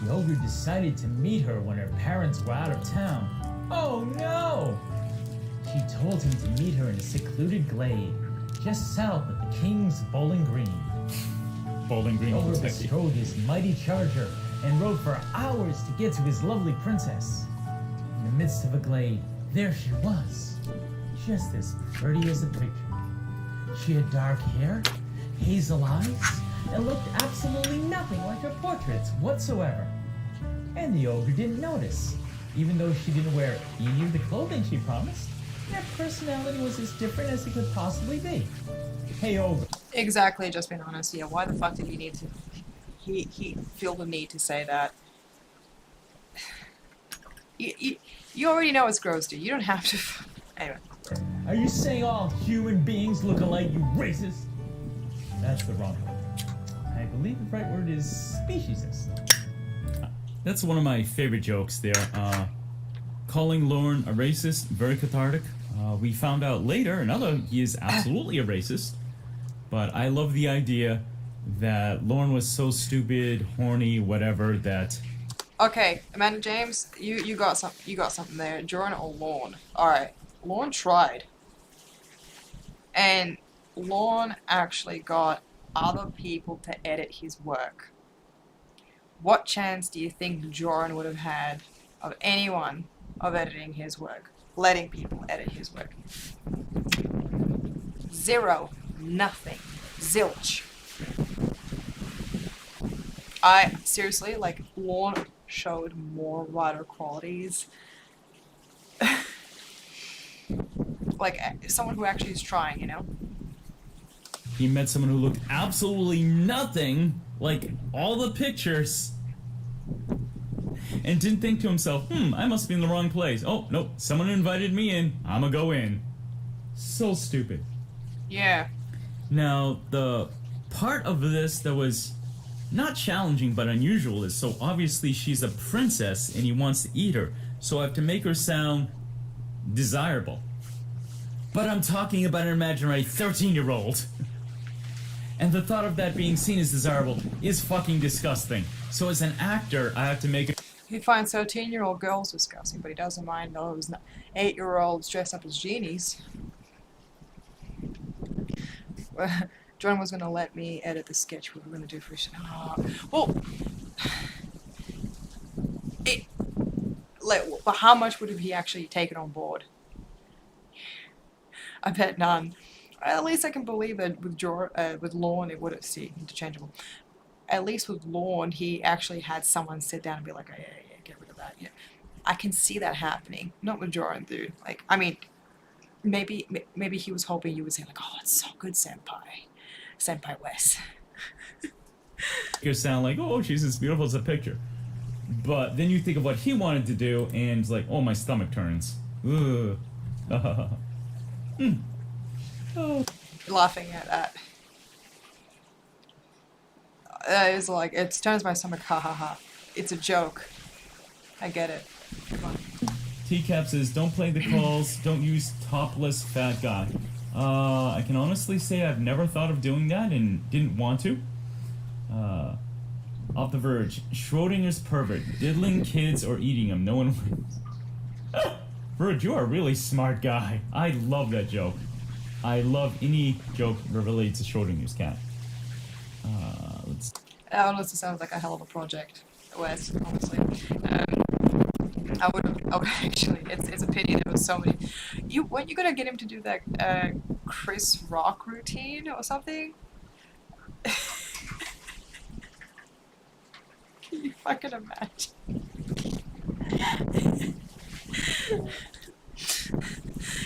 the ogre decided to meet her when her parents were out of town. Oh no! She told him to meet her in a secluded glade, just south of the King's Bowling Green. Bowling Green, The ogre Kentucky. bestrode his mighty charger and rode for hours to get to his lovely princess. In the midst of a glade, there she was, just as pretty as a picture. She had dark hair, hazel eyes, and looked absolutely nothing like her portraits whatsoever. And the ogre didn't notice, even though she didn't wear any of the clothing she promised. Her personality was as different as it could possibly be. Hey, ogre. Exactly, just being honest. Yeah, why the fuck did he need to... He feel the need to say that? You already know it's gross, dude. You don't have to... Anyway. Are you saying all human beings look alike, you racist? That's the wrong word. I believe the right word is speciesist. That's one of my favorite jokes there. Calling Lauren a racist, very cathartic. We found out later, he is absolutely a racist. But I love the idea that Lauren was so stupid, horny, whatever, that... Okay, Amanda James, you got something there. Jorrun or Lorne? Alright, Lorne tried. And Lorne actually got other people to edit his work. What chance do you think Jorrun would have had of anyone of editing his work? Letting people edit his work? Zero. Nothing. Zilch. I seriously, like, Lorne showed more writer qualities. Like, someone who actually is trying, you know? He met someone who looked absolutely nothing like all the pictures and didn't think to himself, I must be in the wrong place. Oh, no, someone invited me in. I'ma go in. So stupid. Yeah. Now, the part of this that was not challenging but unusual is, so obviously she's a princess and he wants to eat her, so I have to make her sound desirable. But I'm talking about an imaginary 13-year-old. And the thought of that being seen as desirable is fucking disgusting. So as an actor, I have to make it. He finds 13-year-old girls disgusting, but he doesn't mind those 8-year-olds dressed up as genies. Jorrun was going to let me edit the sketch we were going to do for... well... but how much would have he actually taken on board? I bet none. At least I can believe that with Lorne, it would have... See, interchangeable. At least with Lorne, he actually had someone sit down and be like, oh, yeah, get rid of that. Yeah. I can see that happening. Not with Jorrun, dude. Like, I mean, maybe he was hoping you would say, like, oh, it's so good, Senpai. Senpai Wes. You sound like, oh, she's as beautiful as a picture. But then you think of what he wanted to do, and it's like, oh, my stomach turns. Ugh. Oh. Laughing at that. It's like, it turns my stomach, ha ha ha. It's a joke. I get it. Come on. TCAP says, don't play the calls, don't use topless fat guy. I can honestly say I've never thought of doing that and didn't want to. Off the verge, Schrodinger's pervert, diddling kids or eating them, no one wins. Verge, you are a really smart guy. I love that joke. I love any joke that relates to Schrodinger's cat. Let's... That honestly sounds like a hell of a project, Wes, honestly. I would actually, it's a pity there was so many. Weren't you gonna get him to do that Chris Rock routine or something? Can you fucking imagine?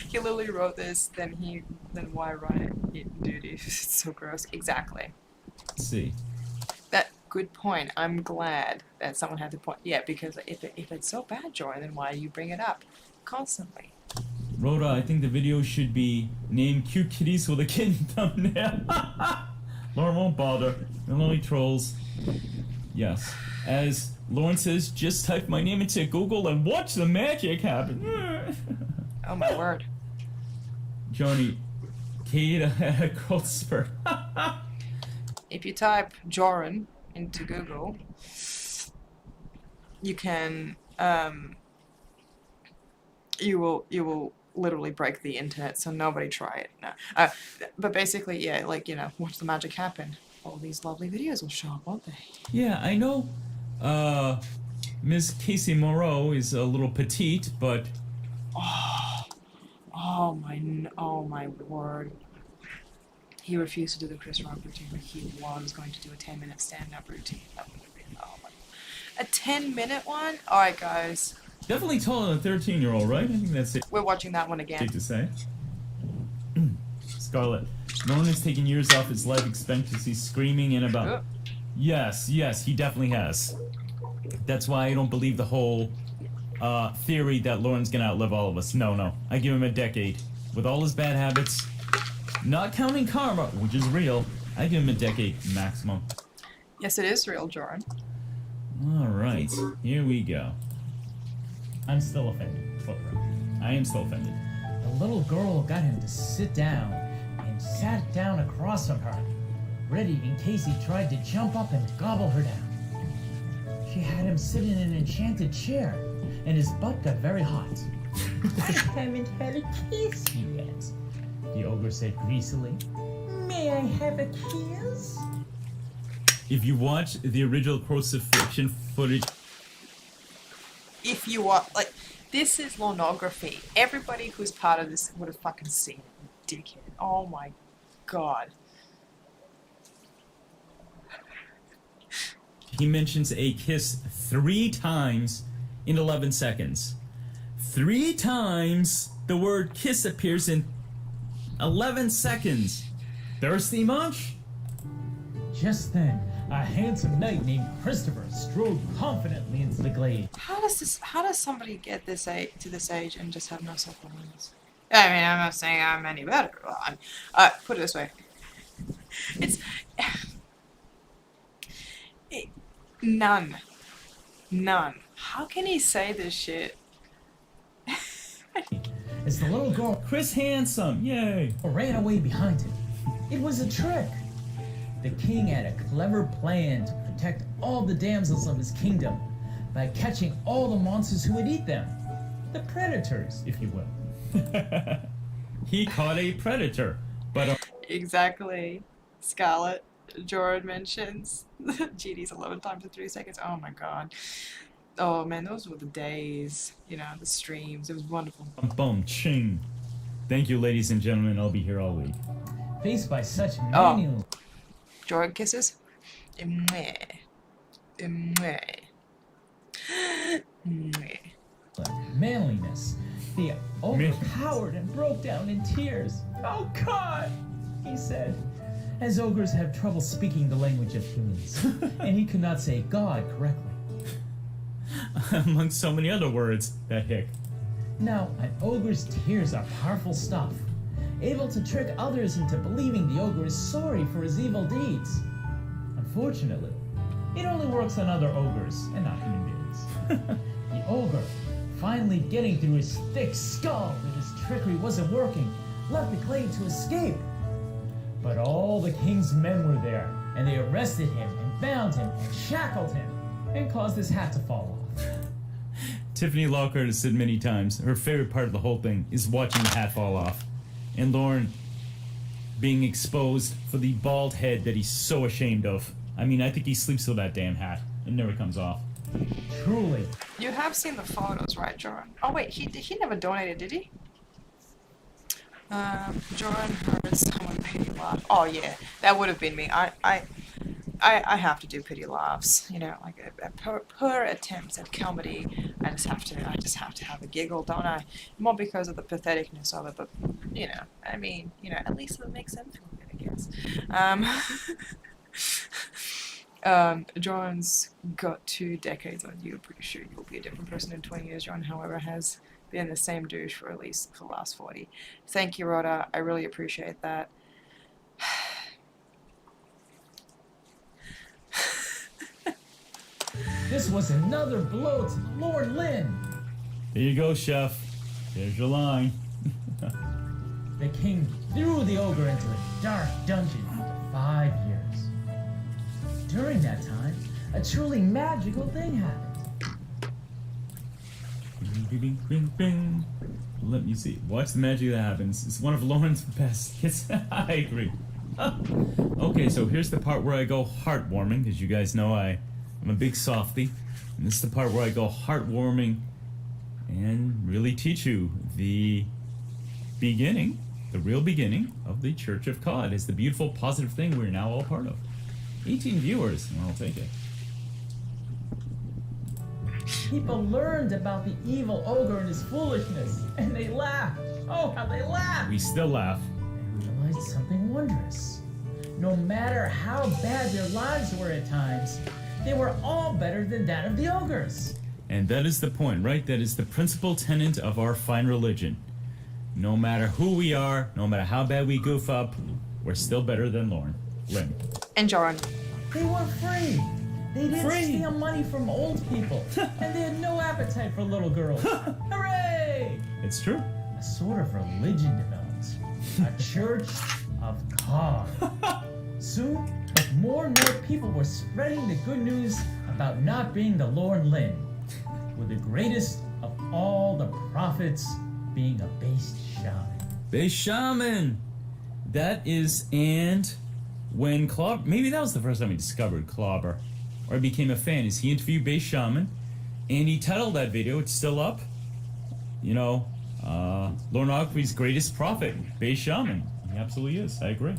He literally wrote this, then why write it, dude? It's so gross. Exactly. Let's see. That good point. I'm glad that someone had to point. Yeah, because if it's so bad, Jorrun, then why do you bring it up constantly? Rhoda, I think the video should be named Cute Kitties with a Kitten thumbnail. Lauren won't bother. They're only trolls. Yes. As Lauren says, just type my name into Google and watch the magic happen. Oh my word. Johnny, Kate had a growth spurt. If you type Jorrun into Google, you can you will literally break the internet, so nobody try it. No. But basically, yeah, like, you know, watch the magic happen. All these lovely videos will show up, won't they? Yeah, I know Miss Casey Moreau is a little petite, but oh my word. He refused to do the Chris Rock routine, but he was going to do a 10-minute stand-up routine. That would have been, oh my. A 10-minute one? Alright, guys. definitely taller than a 13-year-old, right? I think that's it. We're watching that one again. Safe to say. Scarlet. Nolan has taken years off his life expectancy screaming in about... Oh. Yes, he definitely has. That's why I don't believe the whole theory that Lauren's gonna outlive all of us. No. I give him a decade. With all his bad habits, not counting karma, which is real, I give him a decade maximum. Yes, it is real, Jorrun. Alright, here we go. I'm still offended. I am still offended. The little girl got him to sit down and sat down across from her, ready in case he tried to jump up and gobble her down. She had him sit in an enchanted chair, and his butt got very hot. I haven't had a kiss yet. the ogre said greasily. May I have a kiss? If you watch the original crucifixion footage, If you are like, this is pornography. Everybody who's part of this would have fucking seen it, you dickhead. Oh my god. he mentions a kiss 3 times in 11 seconds. 3 times the word kiss appears in 11 seconds. Thirsty much? Just then, a handsome knight named Christopher strode confidently into the glade. How does somebody get this to this age and just have no self-awareness? I mean, I'm not saying I'm any better. Well, put it this way. It's none. How can he say this shit? As the little girl Chris Handsome, yay! ran away behind him. It was a trick. The king had a clever plan to protect all the damsels of his kingdom by catching all the monsters who would eat them. The predators, if you will. He caught a predator, but Exactly. Scarlet. Jorrun mentions GD's 11 times in 3 seconds. Oh my god. Oh man, those were the days. You know, the streams. It was wonderful. boom, ching. Thank you, ladies and gentlemen. I'll be here all week. Faced by such manual Jorrun kisses. Mwah. Mwah. Mwah. manliness, the ogre cowered and broke down in tears. Oh God, he said, as ogres have trouble speaking the language of humans, and he could not say God correctly. Among so many other words, that hick. Now, an ogre's tears are powerful stuff, able to trick others into believing the ogre is sorry for his evil deeds. Unfortunately, it only works on other ogres and not human beings. The ogre, finally getting through his thick skull that his trickery wasn't working, left the glade to escape. But all the king's men were there, and they arrested him and bound him and shackled him and caused his hat to fall off. Tiffany Lockhart has said many times her favorite part of the whole thing is watching the hat fall off. And Lauren being exposed for the bald head that he's so ashamed of. I mean, I think he sleeps with that damn hat. It never comes off. Truly. You have seen the photos, right, Jorrun? Oh wait, he never donated, did he? Jorrun heard someone pity laugh. Oh yeah, that would have been me. I have to do pity laughs, you know, like per attempts at comedy. I just have to have a giggle, don't I? More because of the patheticness of it, but you know, I mean, you know, at least it makes them feel good, I guess. Jorrun's got 2 decades on you. Pretty sure you'll be a different person in 20 years. Jorrun, however, has been the same douche for at least the last 40. Thank you, Rhoda. I really appreciate that. This was another blow to Lord Lynn. There you go, chef. There's your line. The king threw the ogre into a dark dungeon for 5 years. During that time, a truly magical thing happened. Bing, bing, bing, bing. Let me see. Watch the magic that happens. It's one of Lauren's best hits. I agree. Okay, so here's the part where I go heartwarming. As you guys know, I'm a big softie. And this is the part where I go heartwarming and really teach you the beginning, the real beginning of the Church of God. It's the beautiful, positive thing we're now all part of. 18 viewers, and I'll take it. People learned about the evil ogre and his foolishness, and they laughed. Oh, how they laughed! We still laugh. They realized something wondrous. No matter how bad their lives were at times, they were all better than that of the ogres. And that is the point, right? That is the principal tenet of our fine religion. No matter who we are, no matter how bad we goof up, we're still better than Lynn. And Jorrun. They were free. They didn't Free. steal money from old people, and they had no appetite for little girls. Hooray! It's true. A sort of religion developed. A church of God. Soon, like more and more people were spreading the good news about not being the Lord Lynn, with the greatest of all the prophets being a based shaman. Bay Shaman. That is, and when maybe that was the first time he discovered Clobber, or I became a fan, is he interviewed Bay Shaman, and he titled that video, it's still up, Lornography's greatest prophet, Bay Shaman. He absolutely is, I agree.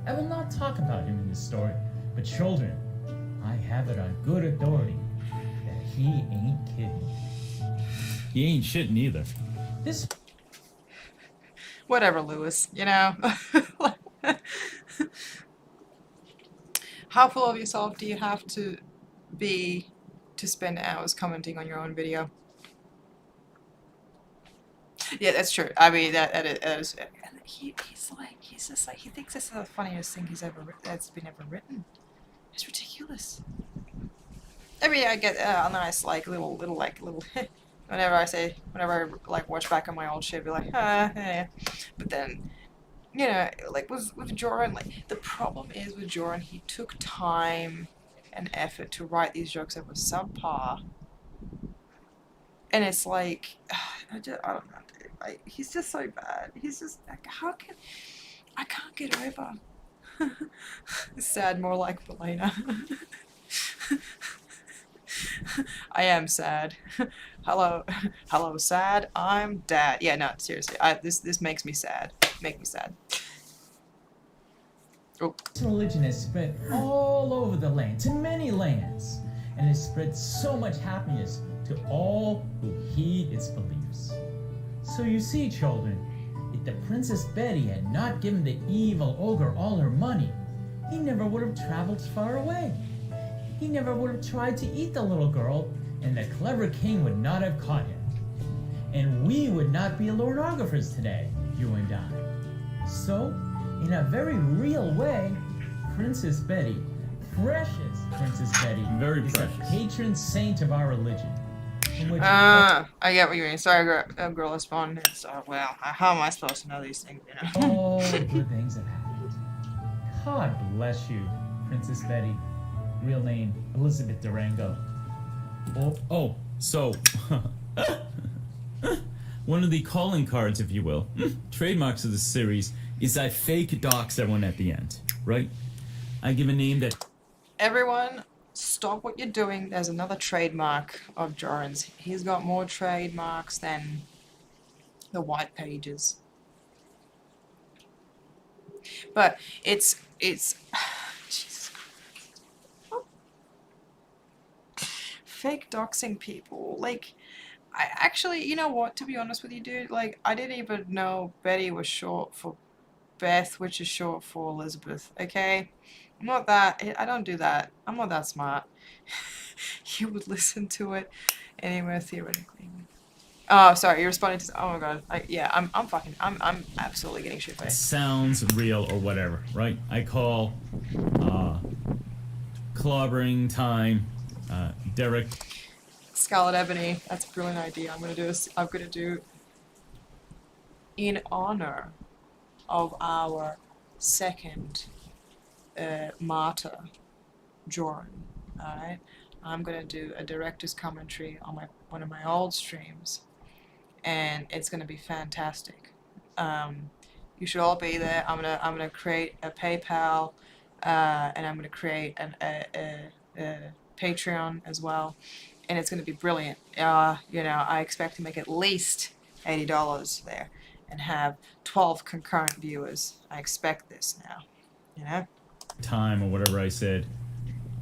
I will not talk about him in this story, but children, I have it on good authority that he ain't kidding. He ain't shitting either. This Whatever, Lewis, How full of yourself do you have to be to spend hours commenting on your own video? Yeah, that's true. I mean, that is. And he's just like, he thinks this is the funniest thing that's been ever written. It's ridiculous. I mean, I get a nice little whenever I watch back on my old shit, be like, yeah. But then, with Jorrun, the problem is with Jorrun, he took time and effort to write these jokes that were subpar. And it's like, I don't know, dude. He's just so bad. He's just, I can't get over. Sad, more like Belena. I am sad. Hello, sad. I'm dad. Yeah, no, seriously. This makes me sad. Make me sad. Oh. religion has spread all over the land, to many lands, and has spread so much happiness to all who heed its beliefs. So you see, children, if the Princess Betty had not given the evil ogre all her money, he never would have traveled far away. He never would have tried to eat the little girl, and the clever king would not have caught him. And we would not be lornographers today, you and I. So, in a very real way, Princess Betty, precious Princess Betty, Very is precious. a patron saint of our religion. in which I get what you mean. Sorry, girl, it's fun. It's, well, how am I supposed to know these things, all good things have happened. God bless you, Princess Betty. Real name, Elizabeth Durango. So one of the calling cards, if you will, trademarks of the series is I fake dox everyone at the end, right? I give a name that Everyone, stop what you're doing. There's another trademark of Jorrun's. He's got more trademarks than the white pages. But it's Jesus Christ. Fake doxing people. I actually, you know what, to be honest with you, dude, I didn't even know Betty was short for Beth, which is short for Elizabeth, okay? I'm not that, I don't do that. I'm not that smart. You would listen to it anywhere theoretically. Oh, sorry, you're responding to, oh my god. I'm absolutely getting shit-faced. sounds real or whatever, right? I call clobbering time, Derek. Scarlet Ebony, that's a brilliant idea. I'm gonna do in honor of our second martyr, Jorrun. Alright? I'm gonna do a director's commentary on one of my old streams, and it's gonna be fantastic. You should all be there. I'm gonna create a PayPal, and I'm gonna create a Patreon as well, and it's gonna be brilliant. I expect to make at least $80 there, and have 12 concurrent viewers. I expect this now. Time or whatever I said.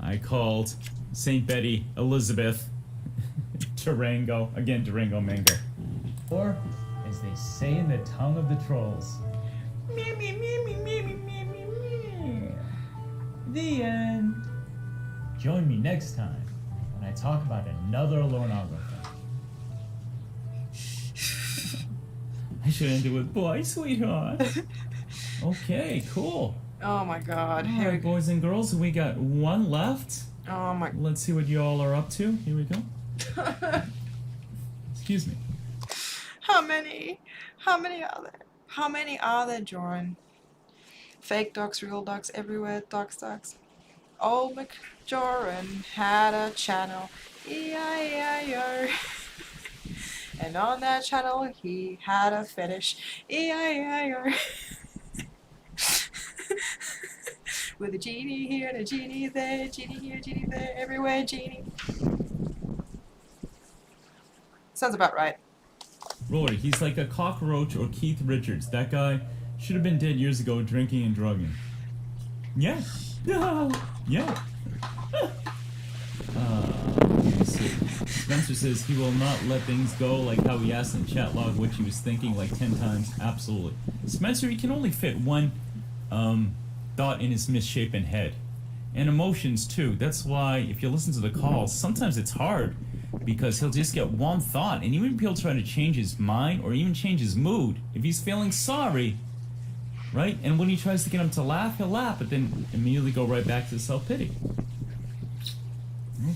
I called Saint Betty Elizabeth Durango. Again, Durango Mango. or, as they say in the tongue of the trolls, me, me, me, me, me, me, me, me, me. The end. Join me next time when I talk about another lornographer. I should end it with boy, sweetheart. Okay, cool. Oh my god. All Here we right, go. boys and girls, we got one left. Oh my. Let's see what you all are up to. Here we go. Excuse me. How many? How many are there? How many are there, Jorrun? Fake docs, real docs, everywhere. Docs. Old McJorrun had a channel. E-I-E-I-O. And on that channel, he had a fetish. E-I-E-I-O. With a genie here and a genie there, genie here, genie there, everywhere, genie. Sounds about right. Rory, he's like a cockroach or Keith Richards. That guy should have been dead years ago, drinking and drugging. Yeah. Yeah. Let me see. Spencer says he will not let things go, like how he asked in the chat log what he was thinking like 10 times. Absolutely. Spencer, he can only fit one thought in his misshapen head. And emotions too. That's why if you listen to the calls, sometimes it's hard because he'll just get one thought, and even if he'll try to change his mind or even change his mood, if he's feeling sorry, right? And when he tries to get him to laugh, he'll laugh, but then immediately go right back to self-pity.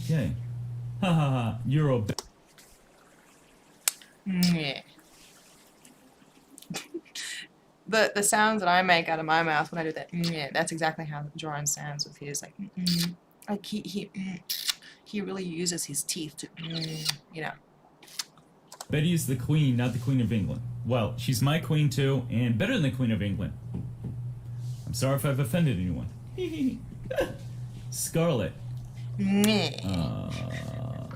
Okay. Ha ha ha. You're a... Yeah. The sounds that I make out of my mouth when I do that, yeah, that's exactly how Jorrun sounds with his, like, like he really uses his teeth to, you know. Betty is the queen, not the Queen of England. Well, she's my queen too, and better than the Queen of England. I'm sorry if I've offended anyone. Scarlet.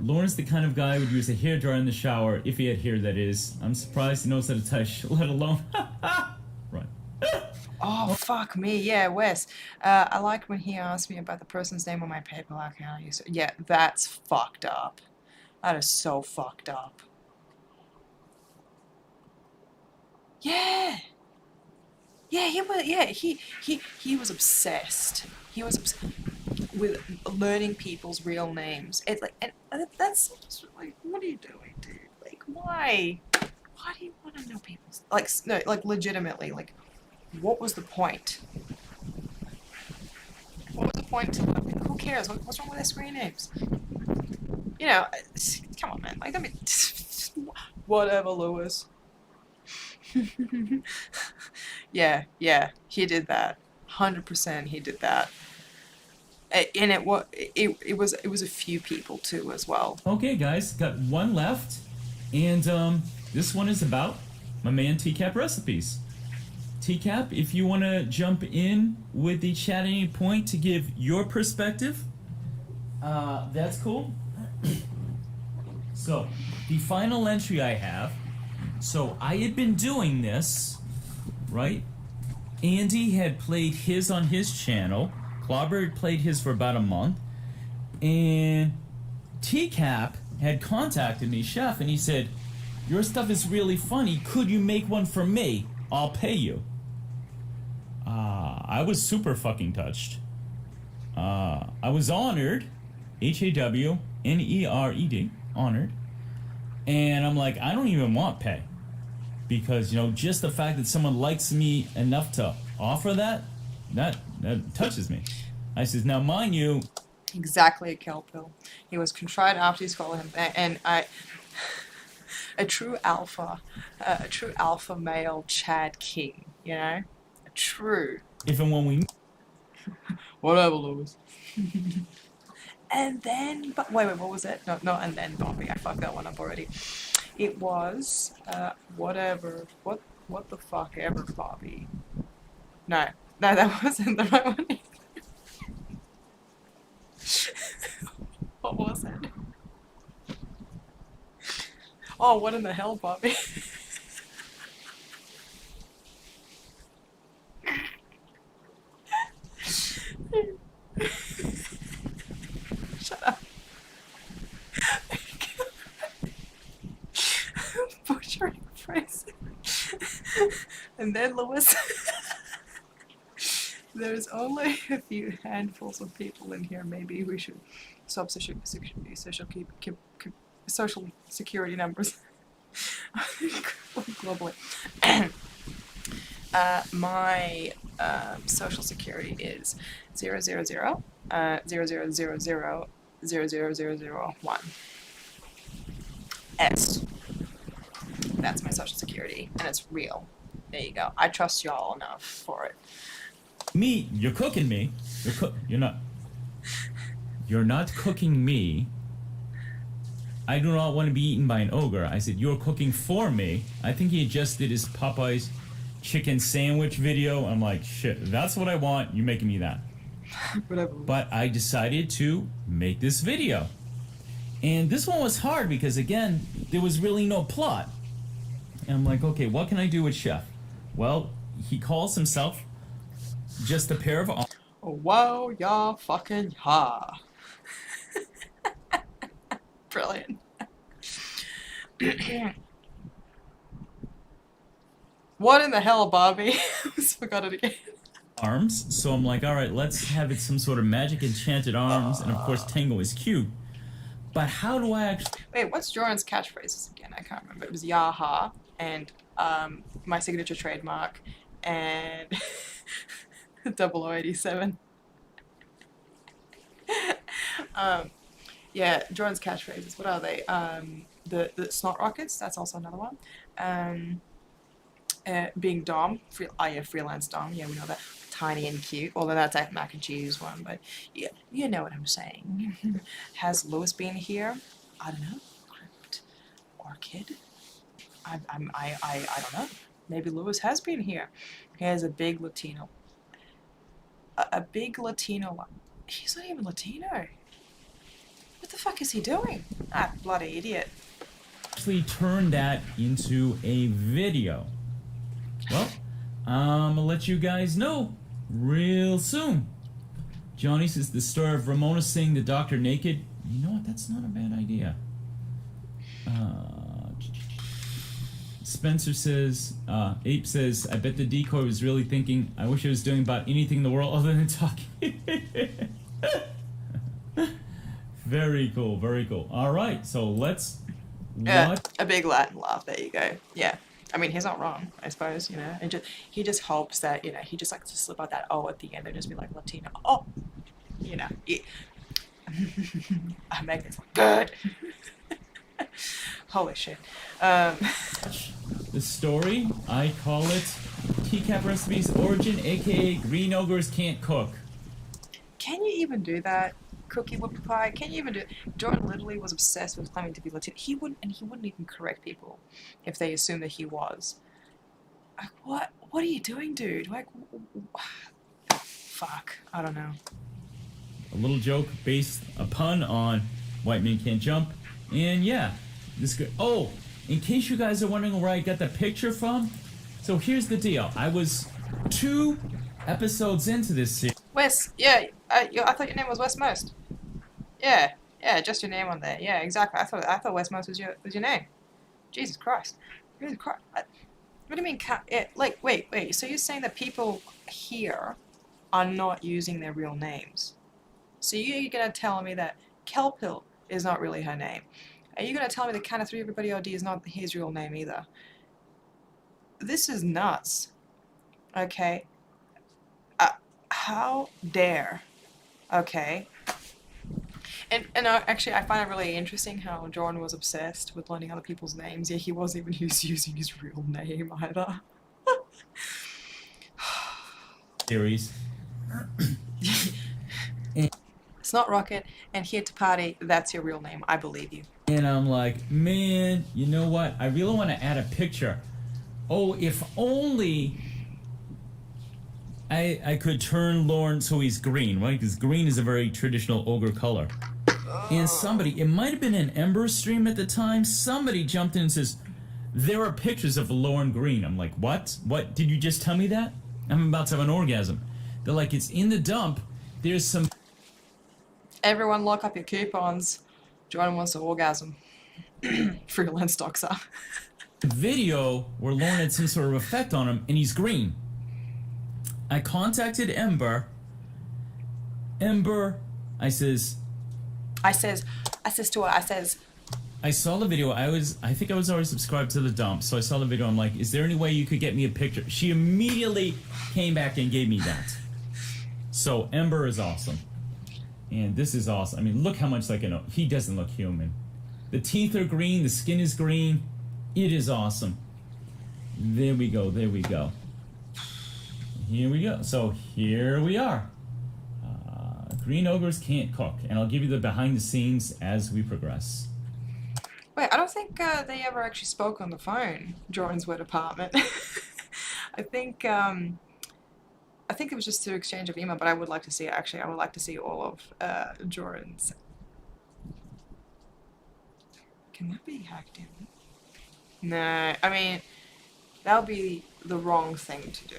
Lauren's the kind of guy who would use a hairdryer in the shower, if he had hair, that is. I'm surprised he knows how to touch, let alone... Right. Oh, fuck me. Yeah, Wes. I liked when he asked me about the person's name on my PayPal account. Yeah, that's fucked up. That is so fucked up. Yeah. Yeah, he was obsessed. He was obsessed with learning people's real names. It's like, and that's like, what are you doing, dude? Like, why? Why do you want to know people's, like, no, like, legitimately, like, what was the point? What was the point to, like, who cares? What's wrong with their screen names? You know, come on, man. Like, I mean, whatever, Lewis. Yeah, he did that. 100% he did that. And it was a few people too as well. Okay, guys, got one left, and this one is about my man TCAP Recipes. TCAP, if you want to jump in with the chat at any point to give your perspective, that's cool. So, the final entry I have, so I had been doing this, right? Andy had played his on his channel. Clobber had played his for about a month. And TCAP had contacted me, Chef, and he said, your stuff is really funny. Could you make one for me? I'll pay you. I was super fucking touched. I was honored. HAWNERED. Honored. And I'm like, I don't even want pay. Because, you know, just the fact that someone likes me enough to offer that touches me. I says, now mind you... Exactly a kelpill. He was contrite after you swallowed him. And a true alpha male Chad King, you know? A true... If and when we... Whatever, Lewis. And then... But wait, what was it? No, not and then, Bobby. I fucked that one up already. It was, whatever. What the fuck ever, Bobby. No, that wasn't the right one. What was it? Oh, what in the hell, Bobby? Shut up. Butchering phrases. And then, Lewis, there's only a few handfuls of people in here. Maybe we should stop social security numbers globally. My social security is 00000000001. S. That's my social security, and it's real. There you go. I trust y'all enough for it. Me, you're cooking me. You're not cooking me. I do not want to be eaten by an ogre. I said, you're cooking for me. I think he just did his Popeye's chicken sandwich video. I'm like, shit, that's what I want. You're making me that. Whatever. But I decided to make this video. And this one was hard because, again, there was really no plot. And I'm like, okay, what can I do with Chef? Well, he calls himself just a pair of arms. Whoa, ya fucking ha. Brilliant. What in the hell, Barbie? I just forgot it again. Arms. So I'm like, all right, let's have it some sort of magic enchanted arms. And of course, Tango is cute. But how do I actually... Wait, what's Jorrun's catchphrases again? I can't remember. It was Yaha and my signature trademark and 0087. Yeah, Jorrun's catchphrases. What are they? The snot rockets. That's also another one. Being Dom. Freelance Dom. Yeah, we know that. Tiny and cute. Although that's a mac and cheese one, but yeah, you know what I'm saying. Has Lewis been here? I don't know. Crypt. Orchid. I don't know. Maybe Lewis has been here. He has a big Latino. A big Latino one. He's not even Latino. What the fuck is he doing? Ah, bloody idiot. actually turn that into a video? Well, I'm gonna let you guys know real soon. Johnny says the story of Ramona seeing the doctor naked. You know what? That's not a bad idea. Spencer says, Ape says, I bet the decoy was really thinking, I wish I was doing about anything in the world other than talking. Very cool, very cool. All right, so let's... A big Latin laugh, there you go. Yeah. I mean, he's not wrong, I suppose, you know. And he just hopes that, you know, he just likes to slip out that oh at the end and just be like, Latino, oh, you know. Yeah. I make this look good. Holy shit. The story, I call it Teacup Recipes Origin, aka Green Ogres Can't Cook. Can you even do that? Cookie whoopie pie? Can you even do it? Jorrun literally was obsessed with claiming to be Latino. He wouldn't even correct people if they assumed that he was. Like, what are you doing, dude? Like, fuck. I don't know. A little joke based a pun on White Men Can't Jump. And yeah, this good. Oh, in case you guys are wondering where I got the picture from, so here's the deal. I was 2 episodes into this series. Wes, yeah, I thought your name was Wes Most. Yeah, just your name on there. Yeah, exactly. I thought Wes Most was your name. Jesus Christ. Jesus Christ. What do you mean? Wait. So you're saying that people here are not using their real names? So you're gonna tell me that Kelpill is not really her name? Are you gonna tell me that Count of Three Everybody OD is not his real name either? This is nuts. Okay. How dare? Okay. And actually, I find it really interesting how Jorrun was obsessed with learning other people's names. Yeah, he wasn't even using his real name either. Series. It's not Rocket, and Here to Party, that's your real name. I believe you. And I'm like, man, you know what? I really want to add a picture. Oh, if only I could turn Lorne so he's green, right? Because green is a very traditional ogre color. And somebody, it might have been an Ember stream at the time, somebody jumped in and says, there are pictures of Lorne green. I'm like, what? What? Did you just tell me that? I'm about to have an orgasm. They're like, it's in the dump. There's some... Everyone lock up your coupons. Jorrun wants to orgasm. Freelance doxer. video where Lorne had some sort of effect on him, and he's green. I contacted Ember. Ember, I says to her, I saw the video. I think I was already subscribed to the dump, so I saw the video. I'm like, is there any way you could get me a picture? She immediately came back and gave me that. So Ember is awesome. And this is awesome. I mean, look how much like he doesn't look human. The teeth are green, the skin is green. It is awesome. There we go, there we go. Here we go. So here we are. Green Ogres Can't Cook. And I'll give you the behind the scenes as we progress. Wait, I don't think they ever actually spoke on the phone. Jorrun's word apartment. I think it was just through exchange of email, but I would like to see it. Actually, I would like to see all of Jorrun's. Can that be hacked in? No, I mean, that would be the wrong thing to do.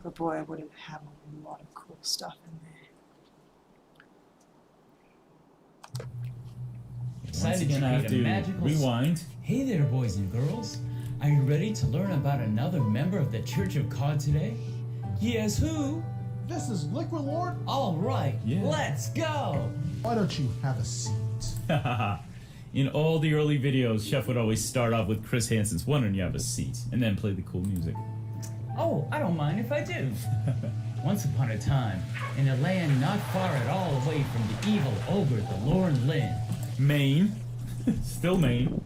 But boy, I would have a lot of cool stuff in there. Decided Once again, I to have create a to magical rewind. Hey there, boys and girls. Are you ready to learn about another member of the Church of God today? Yes, who? This is Liquid Lord. All right, Yeah. let's go. Why don't you have a seat? In all the early videos, Chef would always start off with Chris Hansen's "Why don't you have a seat?" and then play the cool music. Oh, I don't mind if I do. Once upon a time, in a land not far at all away from the evil ogre, the Lord Lynn, Maine. Still Maine.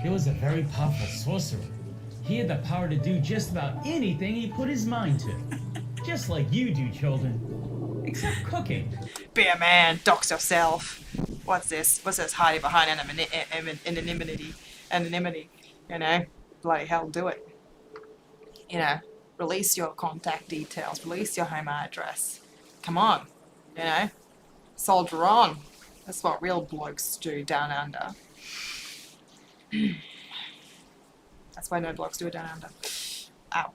there was a very powerful sorcerer. He had the power to do just about anything he put his mind to. Just like you do, children. Except cooking. Be a man, dox yourself. What's this? What's this hiding behind anonymity? Anonymity, you know? Bloody hell, do it. You know, release your contact details, release your home address. Come on, you know? Soldier on. That's what real blokes do down under. That's why no blokes do it down under. Ow.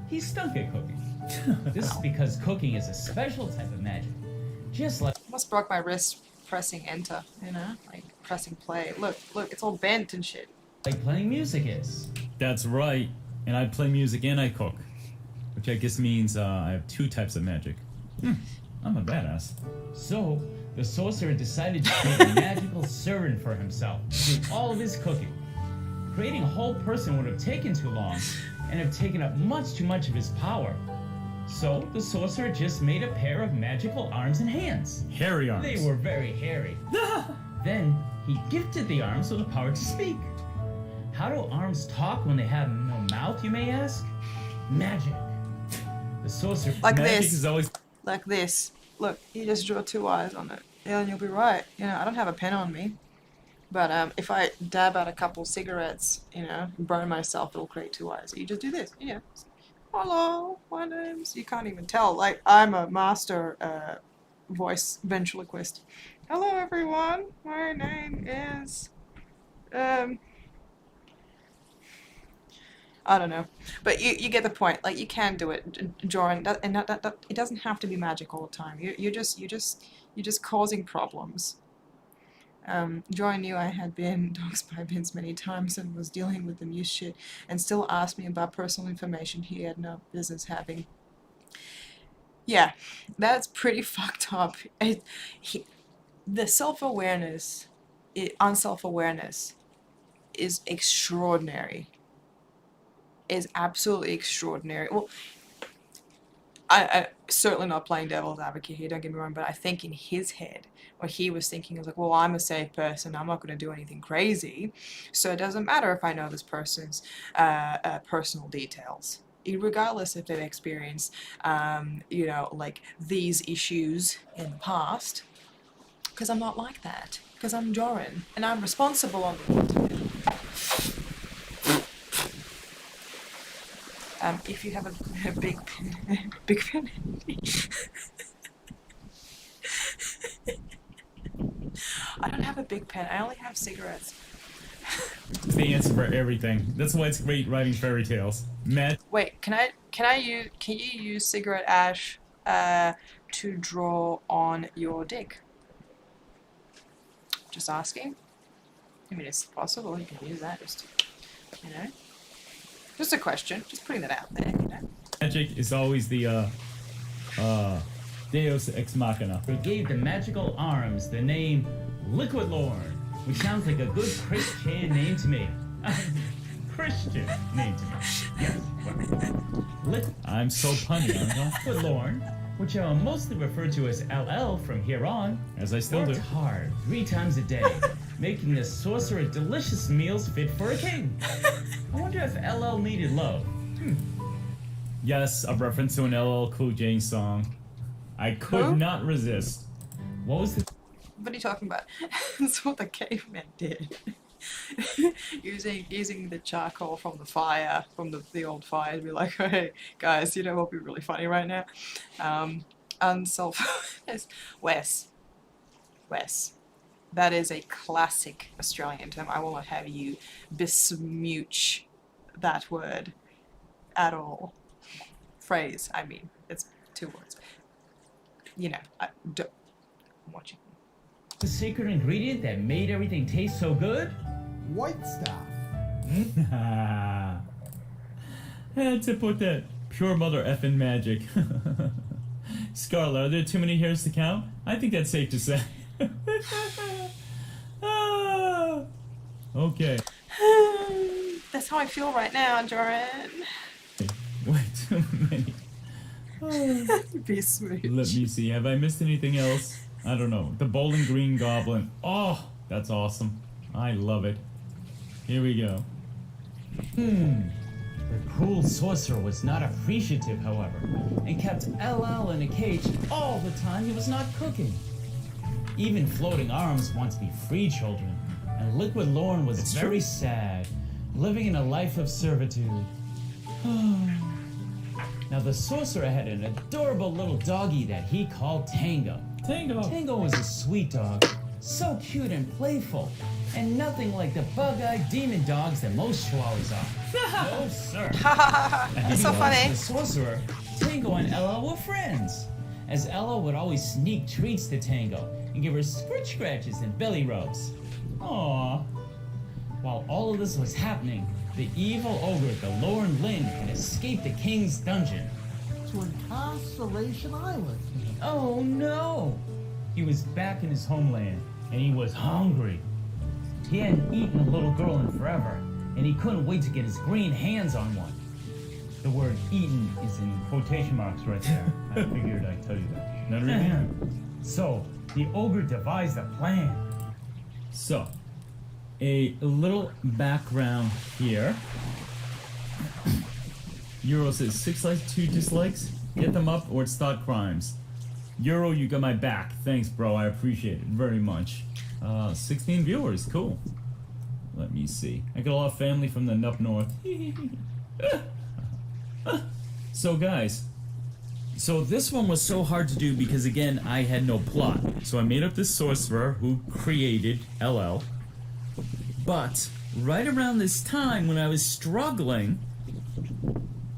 He stunk at cooking. This is because cooking is a special type of magic. Just like Almost broke my wrist pressing enter, you know? Like pressing play. Look, it's all bent and shit. playing music is. That's right. And I play music and I cook. Which I guess means I have two types of magic. I'm a badass. So, the sorcerer decided to create a magical servant for himself to do all of his cooking. Creating a whole person would have taken too long and have taken up much too much of his power. So, the sorcerer just made a pair of magical arms and hands. Hairy arms. They were very hairy. Then, he gifted the arms with the power to speak. How do arms talk when they have no mouth, you may ask? Magic. The sorcerer... Like Magic this. is always... Like this. Look, you just draw two eyes on it. Yeah, and you'll be right. You know, I don't have a pen on me. But if I dab out a couple cigarettes, you know, burn myself, it'll create two eyes. You just do this. You know. Hello, my name's... You can't even tell. Like, I'm a master voice ventriloquist. Hello, everyone. My name is... I don't know, but you get the point. Like, you can do it, Jorrun, and that it doesn't have to be magic all the time. You're just causing problems. Jorrun knew I had been doxed by Vince many times and was dealing with the new shit, and still asked me about personal information he had no business having. Yeah, that's pretty fucked up. The self-awareness, unself-awareness, is extraordinary. Is absolutely extraordinary. Well, I certainly not playing devil's advocate here, don't get me wrong, but I think in his head, what he was thinking was like, well, I'm a safe person, I'm not going to do anything crazy, so it doesn't matter if I know this person's personal details. Regardless if they've experienced, you know, like these issues in the past, because I'm not like that, because I'm Jorrun, and I'm responsible on the internet. If you have a big pen, I don't have a big pen. I only have cigarettes. It's the answer for everything. That's why it's great writing fairy tales. Wait, can you use cigarette ash to draw on your dick? Just asking. I mean, it's possible. You can use that. Just, you know. Just a question. Just putting that out there, you know. Magic is always the Deus Ex Machina. They gave the magical arms the name Liquid Lord, which sounds like a good Christian name to me. Christian name to me. Yes. Liquid I'm so punny, aren't I? Lord, which I will mostly refer to as LL from here on, As I still do. worked hard 3 times a day, making the sorcerer delicious meals fit for a king. I wonder if LL needed love. Yes, a reference to an LL Cool J song. I could Who? not resist. What was the... What are you talking about? That's what the cavemen did. using the charcoal from the fire, from the old fire, to be like, hey guys, you know what would be really funny right now? Wes. That is a classic Australian term. I will not have you besmooch that word at all. Phrase, I mean, it's 2 words. You know, I'm watching. The secret ingredient that made everything taste so good? White stuff. Had to put that pure mother effing magic. Scarlet, are there too many hairs to count? I think that's safe to say. Okay. That's how I feel right now, Jorrun. Way too many. Be smooth. Let me see. Have I missed anything else? I don't know. The Bowling Green Goblin. Oh, that's awesome. I love it. Here we go. The cruel sorcerer was not appreciative, however, and kept LL in a cage all the time he was not cooking. Even Floating Arms wants to be free children, and Liquid Lauren was It's very true. sad, living in a life of servitude. Now the sorcerer had an adorable little doggy that he called Tango. Tango was a sweet dog, so cute and playful, and nothing like the bug-eyed demon dogs that most chihuahuas are. No, sir. That's so funny. The sorcerer, Tango and Ella were friends, as Ella would always sneak treats to Tango and give her scratch scratches and belly rubs. Aww. While all of this was happening, the evil ogre, the Lauren Lynn, had escaped the king's dungeon. To Constellation Island. Oh no! He was back in his homeland, and he was hungry. He hadn't eaten a little girl in forever, and he couldn't wait to get his green hands on one. The word eaten is in quotation marks right there. I figured I'd tell you that. Not really. So, the ogre devised a plan. So, a little background here. Euro says 6 likes, 2 dislikes. Get them up or it's thought crimes. Euro, you got my back. Thanks, bro. I appreciate it very much. 16 viewers. Cool. Let me see. I got a lot of family from the up north. So, guys. So this one was so hard to do because, again, I had no plot. So I made up this sorcerer who created LL. But right around this time when I was struggling,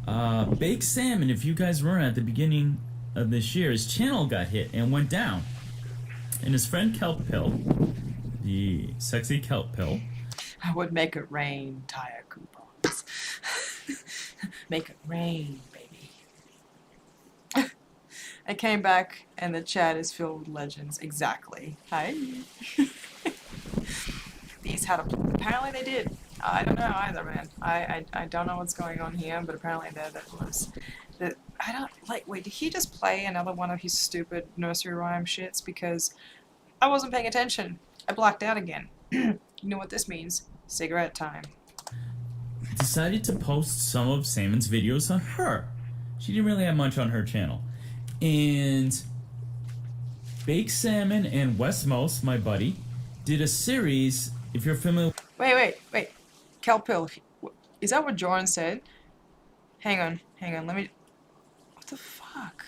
Baked Salmon, if you guys were at the beginning of this year, his channel got hit and went down. And his friend Kelp Pill, the sexy Kelp Pill, I would make it rain tire coupons. Make it rain, baby. I came back and the chat is filled with legends. Exactly. Hi. These had a apparently they did. I don't know either, man. I don't know what's going on here, but apparently that was that. I don't like. Wait, did he just play another one of his stupid nursery rhyme shits? Because I wasn't paying attention. I blacked out again. You know what this means? Cigarette time. decided to post some of Salmon's videos on her. She didn't really have much on her channel. And Baked Salmon and Westmost, my buddy, did a series, if you're familiar... Wait. Kelpill, is that what Jorrun said? Hang on, let me... What the fuck?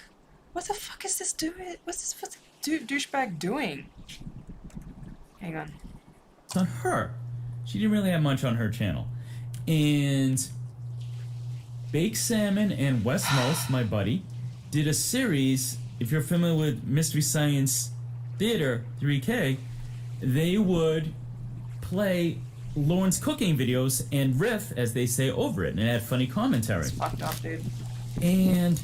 What the fuck is this doing? What's this douchebag doing? Hang on. It's on her. She didn't really have much on her channel. And Baked Salmon and Westmost, my buddy, did a series, if you're familiar with Mystery Science Theater 3K, they would play Lauren's cooking videos and riff, as they say, over it, and add funny commentary. It's fucked up, dude. And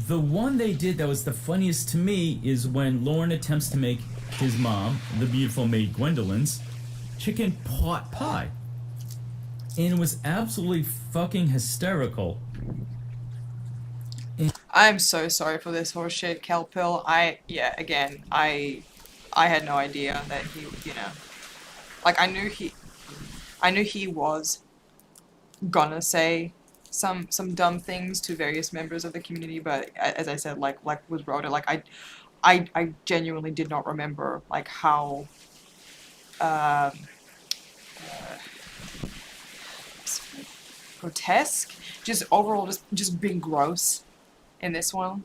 the one they did that was the funniest to me is when Lauren attempts to make his mom, the beautiful maid Gwendolyn's, chicken pot pie. And it was absolutely fucking hysterical. I'm so sorry for this horseshit, Kelpill. I had no idea that he, you know, like I knew he was gonna say some dumb things to various members of the community, but as I said, like with Rhoda, like I genuinely did not remember like how grotesque, just overall just being gross in this one.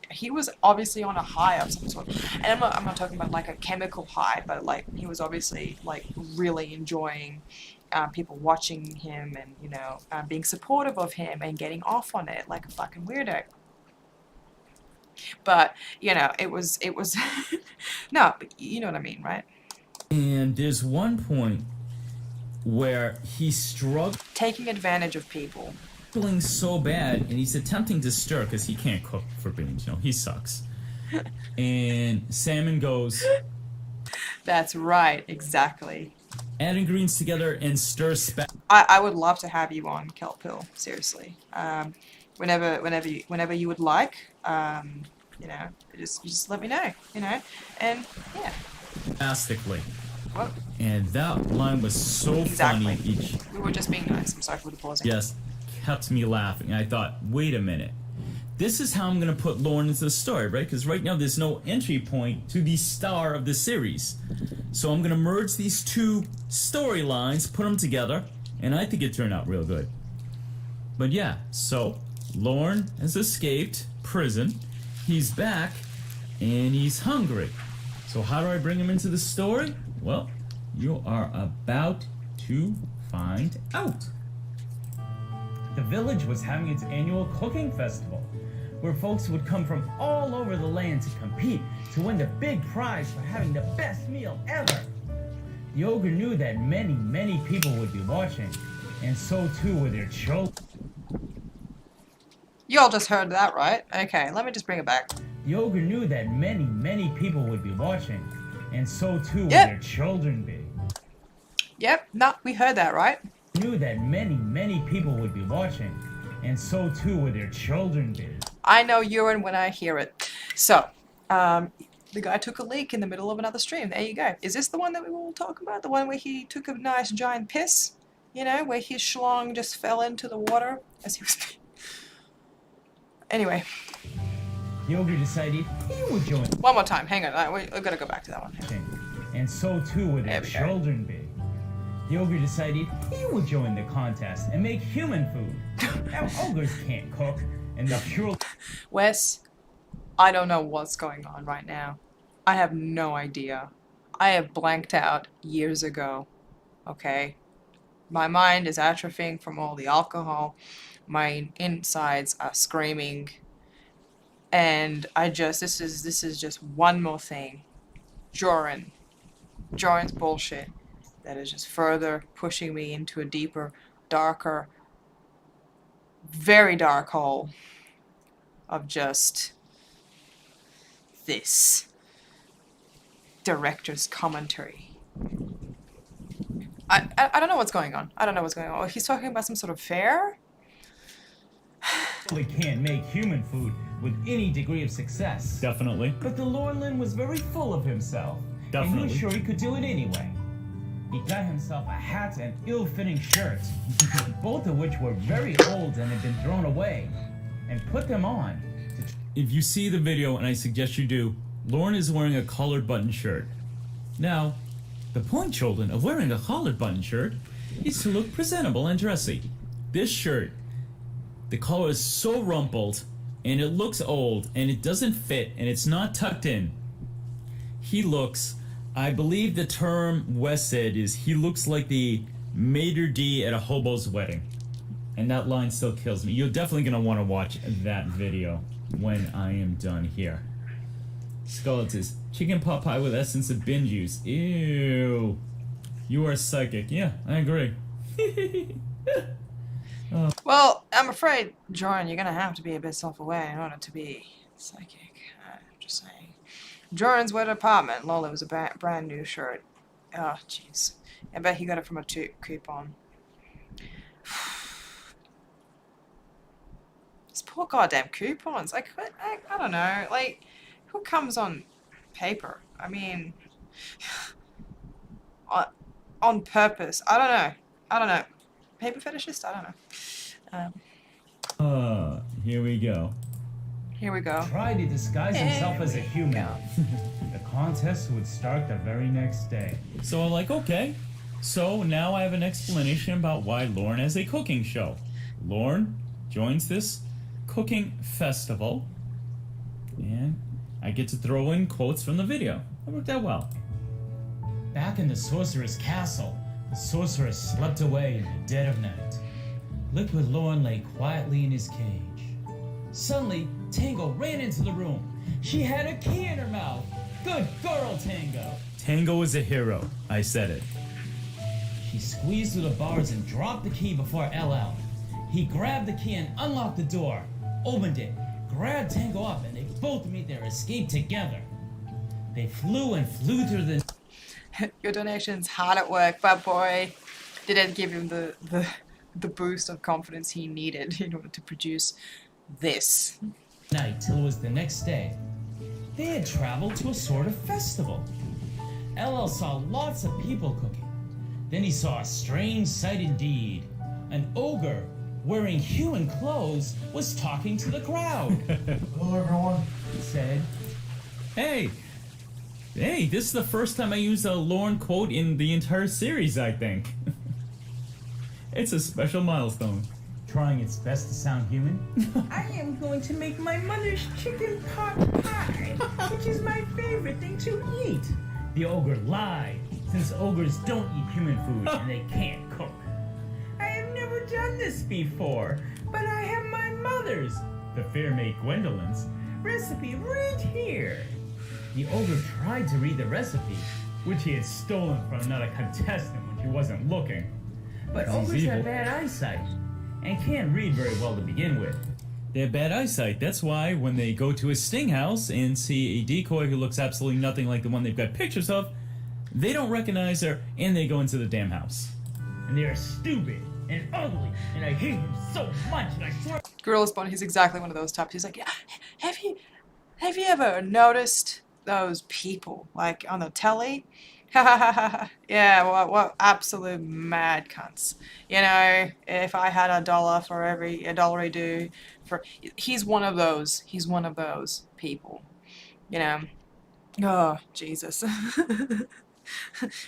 He was obviously on a high of some sort, and I'm not talking about like a chemical high, but like he was obviously like really enjoying people watching him and being supportive of him and getting off on it like a fucking weirdo. But it was no, but you know what I mean, right? And there's one point where he's Taking advantage of people. struggling so bad, and he's attempting to stir because he can't cook for beans. He sucks. And Salmon goes, That's right, exactly. add ingredients together and stir I would love to have you on Kelp Hill, seriously. Whenever you would like, you just let me know, and yeah. spastically. Well, And that line was so exactly. funny. We were just being nice. I'm sorry for the pausing. Just kept me laughing. I thought, wait a minute. This is how I'm going to put Lauren into the story, right? Because right now there's no entry point to the star of the series. So I'm going to merge these two storylines, put them together, and I think it turned out real good. But yeah, so Lauren has escaped prison. He's back, and he's hungry. So how do I bring him into the story? Well, you are about to find out. The village was having its annual cooking festival, where folks would come from all over the land to compete to win the big prize for having the best meal ever. The ogre knew that many, many people would be watching, and so too would their children. You all just heard that, right? Okay, let me just bring it back. The ogre knew that many, many people would be watching, and so too would Yep. their children be. Yep, no, we heard that, right? Knew that many, many people would be watching, and so too would their children be. I know urine when I hear it. So, the guy took a leak in the middle of another stream. There you go. Is this the one that we were all talking about? The one where he took a nice giant piss? Where his schlong just fell into the water as he was... Anyway. The ogre decided he would join. One more time. Hang on. We've got to go back to that one. And so too would their There we go. children be. The ogre decided he would join the contest and make human food. Now ogres can't cook, and the pure. Wes, I don't know what's going on right now. I have no idea. I have blanked out years ago. Okay? My mind is atrophying from all the alcohol. My insides are screaming. And this is just one more thing. Jorrun's bullshit that is just further pushing me into a deeper, darker, very dark hole of just this director's commentary. I don't know what's going on. I don't know what's going on. He's talking about some sort of fair? They can't make human food with any degree of success. Definitely. But the Lorelin was very full of himself. And he Definitely. was sure he could do it anyway. He got himself a hat and ill-fitting shirt, both of which were very old and had been thrown away, and put them on. If you see the video, and I suggest you do, Lauren is wearing a collared button shirt. Now, the point, children, of wearing a collared button shirt is to look presentable and dressy. This shirt, the collar is so rumpled, and it looks old, and it doesn't fit, and it's not tucked in. He looks, I believe the term Wes said is, he looks like the maitre d' at a hobo's wedding. And that line still kills me. You're definitely going to want to watch that video when I am done here. Scarlet says, chicken pot pie with essence of bin juice. Ew. You are psychic. Yeah, I agree. Well, I'm afraid, Jorrun, you're gonna have to be a bit self-aware in order to be psychic. I'm just saying. Jorrun's wedding apartment. Lola was a brand new shirt. Oh, jeez. I bet he got it from a coupon. These poor goddamn coupons. I don't know. Like, who comes on paper? I mean, on purpose. I don't know. Paper fetishist? I don't know. Here we go. Here we go. tried to disguise himself as a human. The contest would start the very next day. So I'm like, okay. So now I have an explanation about why Lauren has a cooking show. Lauren joins this cooking festival, and I get to throw in quotes from the video. That worked out well. Back in the sorcerer's castle, the sorcerer slept away in the dead of night. Liquid Lauren lay quietly in his cage. Suddenly, Tango ran into the room. She had a key in her mouth. Good girl, Tango. Tango is a hero. I said it. She squeezed through the bars and dropped the key before LL. He grabbed the key and unlocked the door, opened it, grabbed Tango up, and they both made their escape together. They flew through the... Your donation's hard at work, but boy, did it give him the boost of confidence he needed in order to produce this. night till it was the next day. They had traveled to a sort of festival. LL saw lots of people cooking. Then he saw a strange sight indeed. An ogre wearing human clothes was talking to the crowd. Hello, everyone. He said, Hey, this is the first time I used a Lauren quote in the entire series, I think. It's a special milestone. trying its best to sound human. I am going to make my mother's chicken pot pie, which is my favorite thing to eat. The ogre lied, since ogres don't eat human food and they can't cook. I have never done this before, but I have my mother's, The fair maid Gwendolyn's. recipe right here. The ogre tried to read the recipe, which he had stolen from another contestant when she wasn't looking. But He's ogres evil. have bad eyesight, and can't read very well to begin with. They have bad eyesight. That's why when they go to a sting house and see a decoy who looks absolutely nothing like the one they've got pictures of, they don't recognize her and they go into the damn house. And they are stupid and ugly, and I hate him so much, and I swear... Gorilla's Bonnie, he's exactly one of those types. He's like, yeah, have you ever noticed those people, like, on the telly? Yeah, what absolute mad cunts. You know, if I had $1 for every $1 I do, he's one of those. He's one of those people. You know, oh Jesus.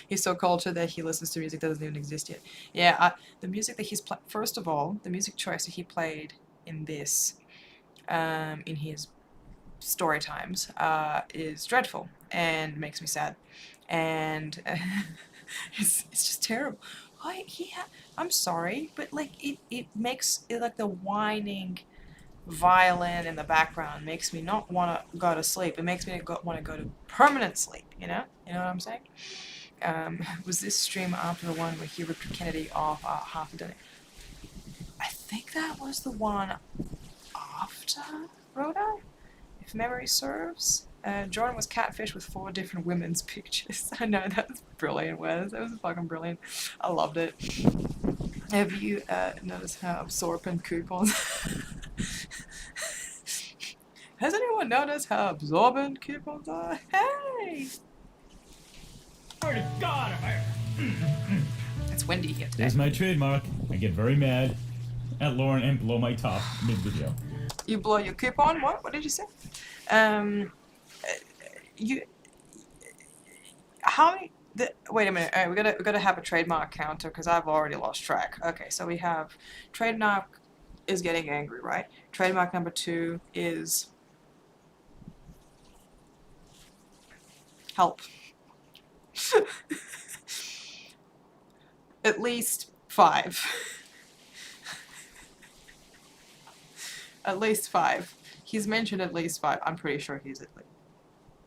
He's so cultured that he listens to music that doesn't even exist yet. Yeah, the music that he's first of all, the music choice that he played in this, in his story times, is dreadful and makes me sad. And it's just terrible. I'm sorry, but like it makes it, like, the whining violin in the background makes me not want to go to sleep. It makes me want to go to permanent sleep. You know what I'm saying? Was this stream after the one where he ripped Kennedy off half a day? I think that was the one after Rhoda, if memory serves. Jorrun was catfished with 4 different women's pictures. I know, that was brilliant, Wes. That was fucking brilliant. I loved it. Have you noticed how absorbent coupons... Has anyone noticed how absorbent coupons are? Hey! Swear to God, It's windy here today. There's my trademark. I get very mad at Lauren and blow my top mid-video. You blow your coupon? What did you say? How many... wait a minute. All right, we gotta have a trademark counter because I've already lost track. Okay, so we have trademark is getting angry, right? Trademark number 2 is help. At least 5. At least 5. He's mentioned at least 5. I'm pretty sure he's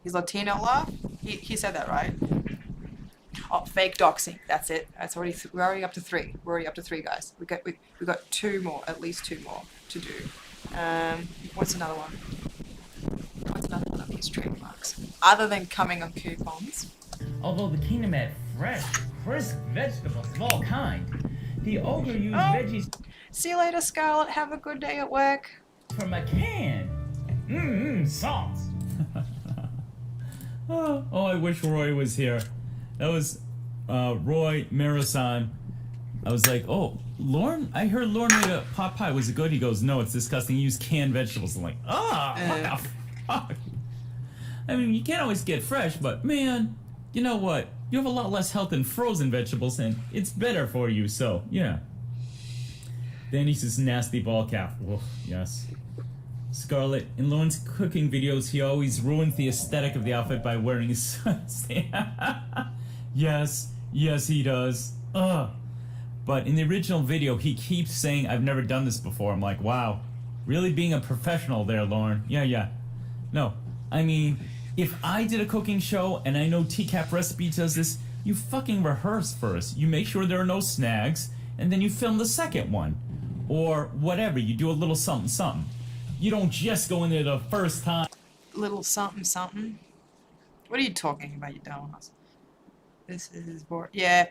he's Latino love. He said that, right? Oh, fake doxing. That's it. That's already. We're already up to 3. We're already up to 3, guys. We got 2 more. At least 2 more to do. What's another one? What's another one of these trademarks? Other than coming on coupons. Although the kingdom had fresh, crisp vegetables of all kinds, the ogre used veggies See you later, Scarlett. Have a good day at work. from a can. Salt. Oh, I wish Roy was here. That was Roy Marasan I was like, oh, Lauren, I heard Lauren made a pot pie. Was it good? He goes, no, it's disgusting. You use canned vegetables. I'm like, what the fuck? I mean, you can't always get fresh, but man, you know what? You have a lot less health than frozen vegetables, and it's better for you, so, yeah. Then he's this nasty ball cap. Ugh, yes. Scarlett, in Lauren's cooking videos, he always ruins the aesthetic of the outfit by wearing his Yes, he does. Ugh. But in the original video, he keeps saying, I've never done this before. I'm like, wow. Really being a professional there, Lauren. Yeah. No, I mean, if I did a cooking show and I know TCAP Recipe does this, you fucking rehearse first. You make sure there are no snags, and then you film the second one. Or whatever, you do a little something. You don't just go into the first time. Little something. What are you talking about, you dumbass? This is boring. Yeah,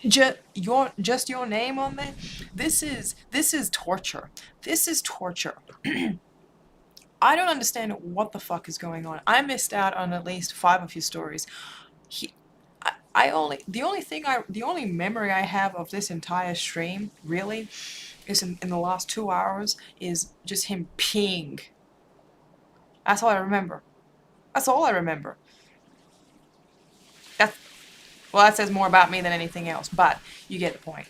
just your name on there. This is torture. This is torture. I don't understand what the fuck is going on. I missed out on at least 5 of his stories. The only memory I have of this entire stream really is in the last 2 hours is just him peeing. That's all I remember. That says more about me than anything else, but you get the point.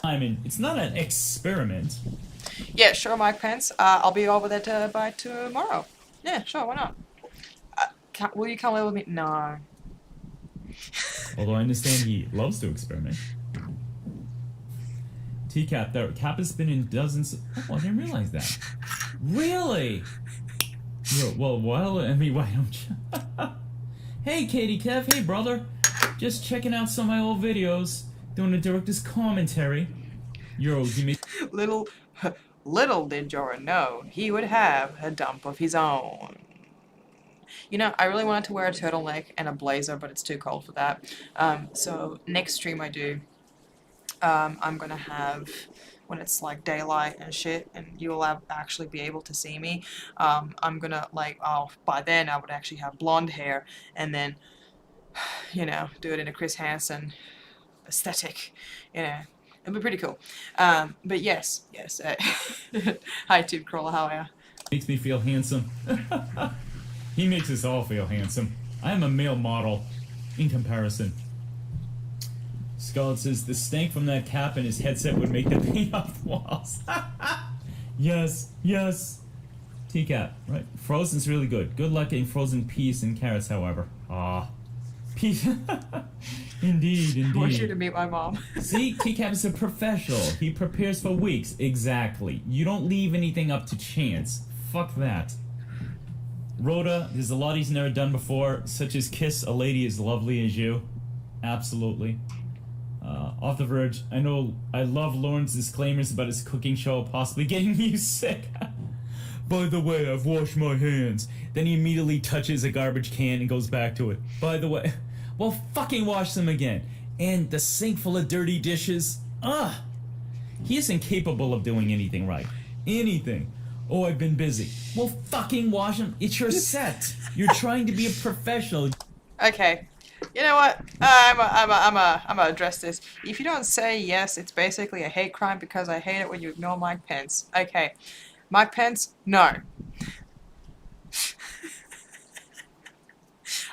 I mean, it's not an experiment. Yeah, sure, Mike Pence. I'll be over there by tomorrow. Yeah, sure, why not? Will you come live with me? No. Although I understand he loves to experiment. TCAP, Cap has been in dozens. Oh, I didn't realize that. Really? Well, I mean, why don't you? Hey, Katie Kev. Hey, brother. Just checking out some of my old videos. Doing a director's commentary. You made... Little did Jorrun know he would have a dump of his own. You know, I really wanted to wear a turtleneck and a blazer, but it's too cold for that. So next stream I do, I'm gonna have, when it's like daylight and shit, and you'll actually be able to see me, I'm gonna by then I would actually have blonde hair, and then, you know, do it in a Chris Hansen aesthetic, you know. It'd be pretty cool. But yes. Hi, Tube Crawler, how are you? Makes me feel handsome. He makes us all feel handsome. I am a male model, in comparison. Scarlett says, the stank from that cap and his headset would make the paint off the walls. Yes. TCAP, right? Frozen's really good. Good luck getting frozen peas and carrots, however. Peas. Indeed. I want you to meet my mom. See, TCAP is a professional. He prepares for weeks. Exactly. You don't leave anything up to chance. Fuck that. Rhoda, there's a lot he's never done before, such as kiss a lady as lovely as you. Absolutely. Off the Verge, I love Lauren's disclaimers about his cooking show possibly getting you sick. By the way, I've washed my hands. Then he immediately touches a garbage can and goes back to it. By the way, well, fucking wash them again. And the sink full of dirty dishes. He is incapable of doing anything right. Anything. Oh, I've been busy. Well, fucking wash them. It's your set. You're trying to be a professional. Okay. You know what? I'm gonna address this. If you don't say yes, it's basically a hate crime because I hate it when you ignore Mike Pence. Okay. Mike Pence? No.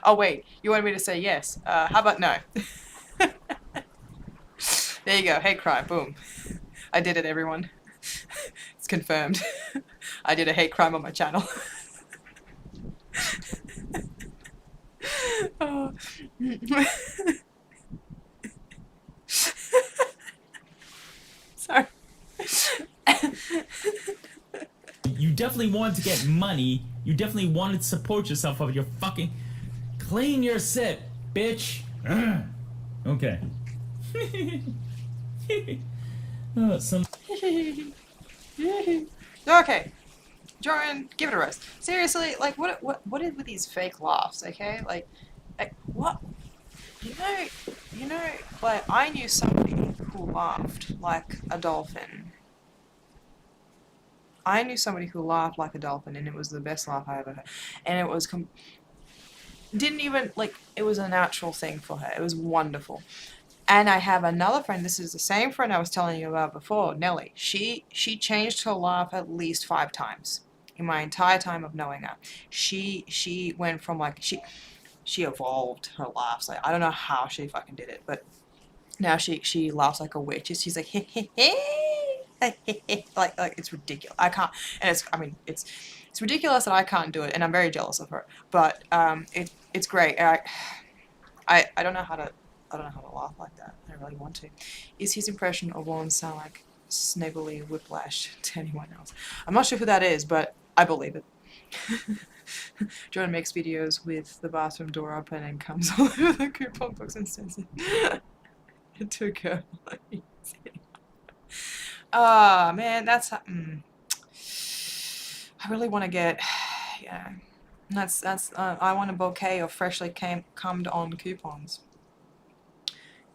Oh, wait. You wanted me to say yes. How about no? There you go. Hate crime. Boom. I did it, everyone. It's confirmed. I did a hate crime on my channel. Oh. Sorry. You definitely wanted to get money. You definitely wanted to support yourself of your fucking... Clean your set, bitch. Okay. Okay. Jorrun, give it a rest. Seriously, like, what is with these fake laughs, okay? Like what? You know, like, I knew somebody who laughed like a dolphin. And it was the best laugh I ever heard. And it was didn't even, like, it was a natural thing for her. It was wonderful. And I have another friend, this is the same friend I was telling you about before, Nellie. She changed her laugh at least 5 times in my entire time of knowing her. She went from, like, she evolved her laughs. Like, I don't know how she fucking did it, but now she laughs like a witch. She's like, hey, hey, hey. like it's ridiculous. I can't, and it's ridiculous that I can't do it, and I'm very jealous of her. But it's great. I don't know how to laugh like that. I really want to. Is his impression of Warren sound like Snavely Whiplash to anyone else? I'm not sure who that is, but I believe it. Jorrun makes videos with the bathroom door open and comes all over the coupon books and sends it to a girl. Ah, man, that's. I really want to get. Yeah, that's. I want a bouquet of freshly cummed on coupons.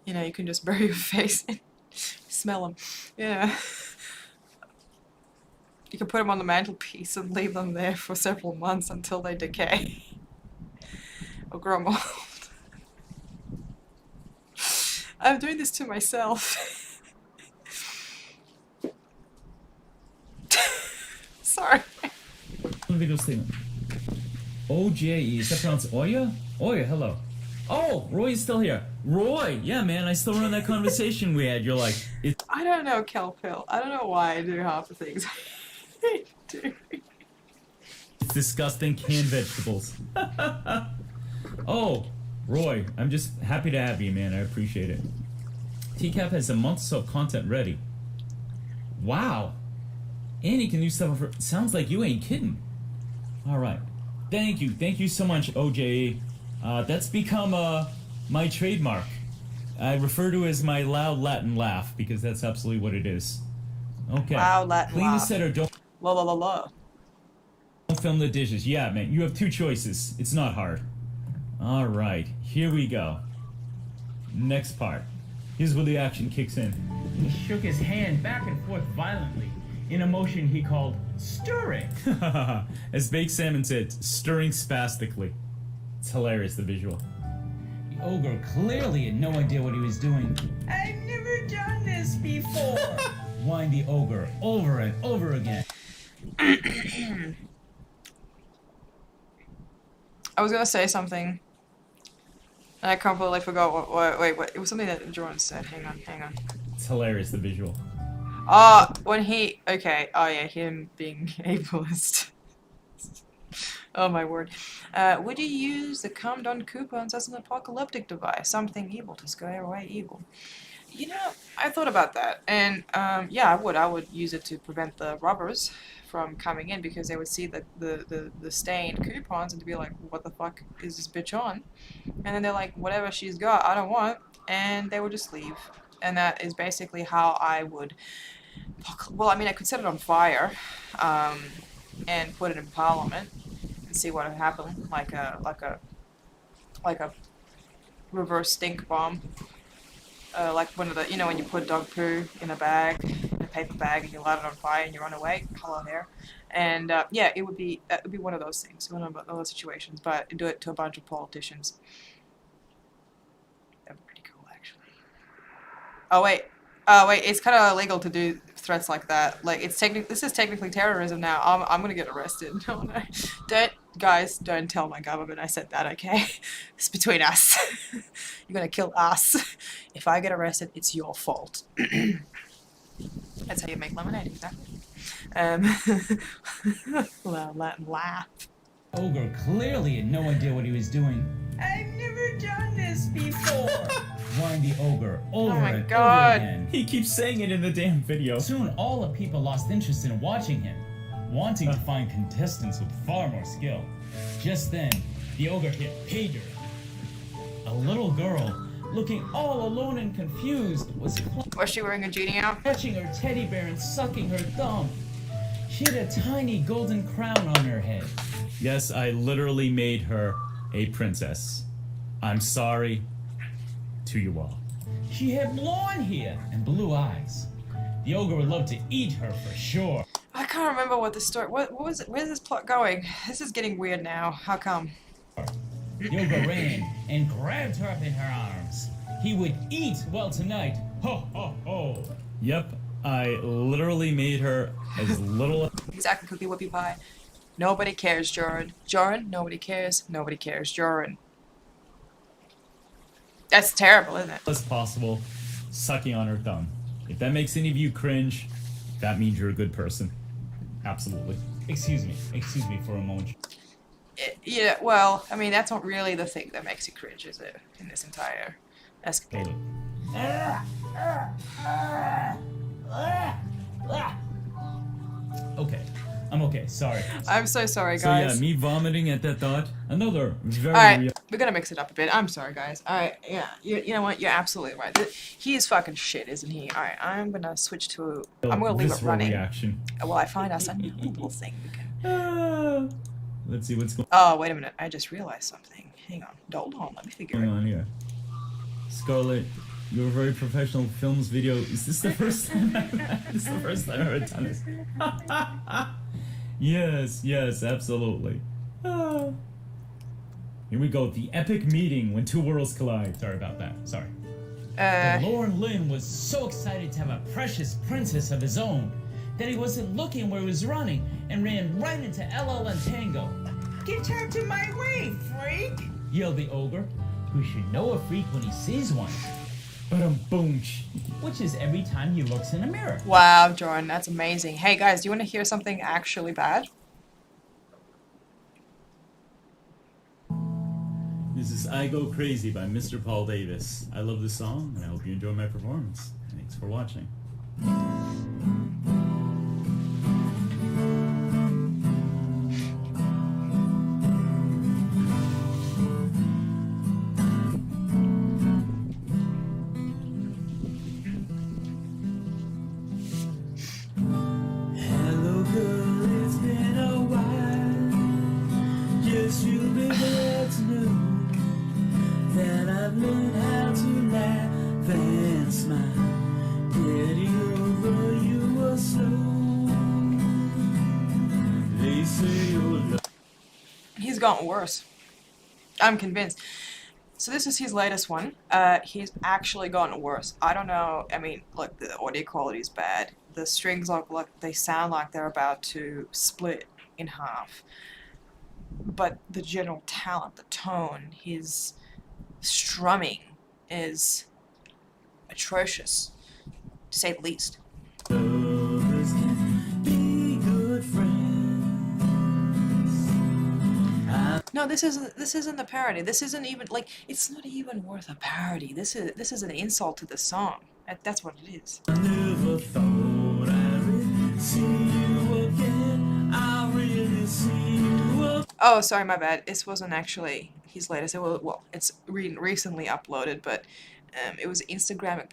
You know, you can just bury your face and smell them. Yeah. You can put them on the mantelpiece and leave them there for several months until they decay or grow mold. I'm doing this to myself. Sorry. Video statement. OJE, is that pronounced Oya? Oya, hello. Oh, Roy is still here. Roy! Yeah, man, I still remember that conversation we had. You're like... I don't know, Kelpil. I don't know why I do half the things I do. It's disgusting canned vegetables. Oh, Roy, I'm just happy to have you, man. I appreciate it. TCAP has a month's of content ready. Wow. And he can do stuff for... Sounds like you ain't kidding. Alright. Thank you so much, OJE. That's become my trademark. I refer to it as my loud Latin laugh because that's absolutely what it is. Okay. Loud Latin Clean laugh. the set or don't La la la la. film the dishes. Yeah, man, you have 2 choices. It's not hard. Alright, here we go. Next part. Here's where the action kicks in. He shook his hand back and forth violently in a motion he called stirring. As Baked Salmon said, stirring spastically. It's hilarious, the visual. The ogre clearly had no idea what he was doing. I've never done this before, whined the ogre over and over again. I was gonna say something. And I completely forgot what, wait, it was something that Jorrun said. Hang on. It's hilarious, the visual. When he, okay, oh yeah, him being ableist. Oh my word. Would you use the cummed on coupons as an apocalyptic device? Something evil to scare away evil. You know, I thought about that, and yeah, I would use it to prevent the robbers from coming in, because they would see the stained coupons and to be like, what the fuck is this bitch on? And then they're like, whatever she's got, I don't want, and they would just leave. And that is basically how I would, well, I mean, I could set it on fire, and put it in Parliament and see what would happen, like a reverse stink bomb. Like one of the, you know, when you put dog poo in a bag, in a paper bag, and you light it on fire and you run away. Hello there. And yeah, that would be one of those things, one of those situations. But do it to a bunch of politicians. That'd be pretty cool, actually. Oh wait, it's kind of illegal to do threats like that. Like this is technically terrorism now. I'm gonna get arrested. No, don't tell my government I said that. Okay, it's between us. You're gonna kill us. If I get arrested, it's your fault. That's how you make lemonade, exactly. Laugh. Ogre clearly had no idea what he was doing. I've never done this before, whined the ogre over and over again. He keeps saying it in the damn video. Soon all the people lost interest in watching him, wanting to find contestants with far more skill. Just then, the ogre hit pay dirt. A little girl, looking all alone and confused, was she wearing a genie outfit? Touching her teddy bear and sucking her thumb. She had a tiny golden crown on her head. Yes, I literally made her a princess. I'm sorry to you all. She had blonde hair and blue eyes. The ogre would love to eat her for sure. I can't remember what the story. What was it? Where's this plot going? This is getting weird now. How come? Yoga ran and grabbed her up in her arms. He would eat well tonight. Ho, ho, ho. Yep, I literally made her as little. Exactly, cookie whoopie pie. Nobody cares, Jorrun. Jorrun, nobody cares. Nobody cares, Jorrun. That's terrible, isn't it? As possible, sucking on her thumb. If that makes any of you cringe, that means you're a good person. Absolutely. Excuse me for a moment. Yeah, well, I mean, that's not really the thing that makes you cringe, is it? In this entire escapade. Okay, I'm okay. Sorry. I'm so sorry, So guys. yeah, me vomiting at that thought. Another very. Alright, we're gonna mix it up a bit. I'm sorry, guys. Alright, yeah, you know what? You're absolutely right. He is fucking shit, isn't he? Alright, I'm gonna switch to. I'm gonna leave it visceral running. reaction. While I find us a new little thing we can. Let's see what's going Oh, wait a minute. I just realized something. Hang on. Hold on. Let me figure it out. on here. Scarlett, you're a very professional films video. Is this the first time this is the first time I've ever done this? Yes, absolutely. Here we go. The epic meeting when two worlds collide. Sorry about that. Sorry. Uh, Lord Lin was so excited to have a precious princess of his own that he wasn't looking where he was running and ran right into LL and Tango. Get out of my way, freak! Yelled the ogre, who should know a freak when he sees one, Boom. which is every time he looks in a mirror. wow, Jorrun, that's amazing. Hey, guys, do you want to hear something actually bad? This is I Go Crazy by Mr. Paul Davis. I love this song, and I hope you enjoy my performance. Thanks for watching. Hello, girl, it's been a while. Yes, you'll be glad to know that I've learned how to laugh and smile. Getting over you was slow. They say your love. He's gotten worse. I'm convinced. So this is his latest one. He's actually gotten worse. I don't know. I mean, look, the audio quality is bad. The strings look like they sound like they're about to split in half. But the general talent, the tone, his strumming is atrocious, to say the least. Lovers can be good friends. No, this isn't the parody. This isn't even like it's not even worth a parody. This is an insult to the song. That's what it is. I never thought I'd really see you again. I really see you again. Oh, sorry, my bad. This wasn't actually his latest. Well, it's recently uploaded, but it was Instagram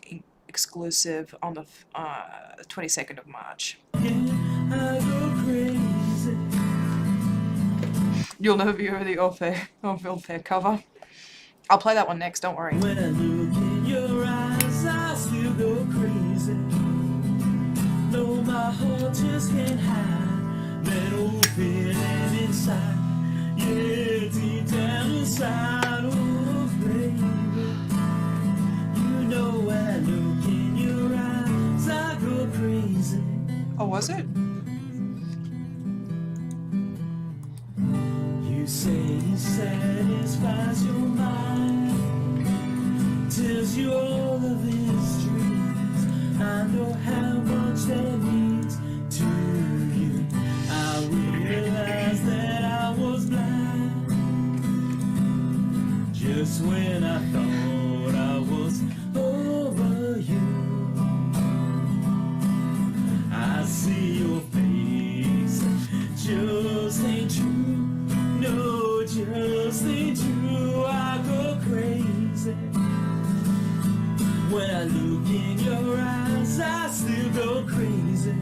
exclusive on the 22nd of March. I go crazy. You'll never be over the Orphe cover. I'll play that one next. Don't worry. When I look in your eyes, I still go crazy. No, my heart just can't hide that old feeling inside. Yeah, deep down inside, oh baby. You know when I look in your eyes, I go crazy. Oh, was it? You say he satisfies your mind, tells you all of his dreams. I know how much that means to you. I realized that I was blind just when I thought I was over you. I see your face, just ain't true. No, just ain't true. I go crazy when I look in your eyes. I still go crazy.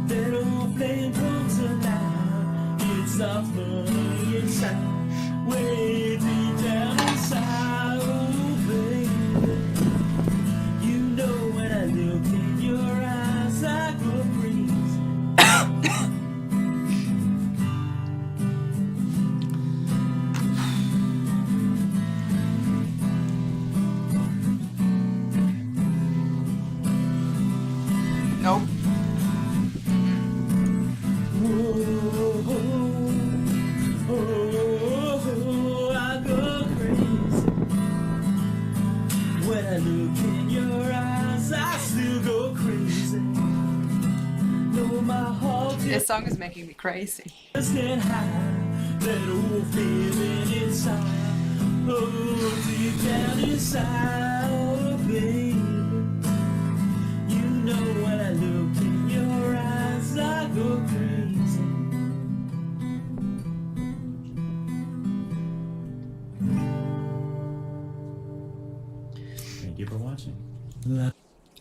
That old flame comes alive. It's not funny inside, way deep down inside. Oh baby, you know when I look in your eyes, I go crazy. This song is making me crazy. Get high, that old feeling inside. Oh, deep down inside, oh baby. You know when I look in your eyes, I go crazy. Thank you for watching.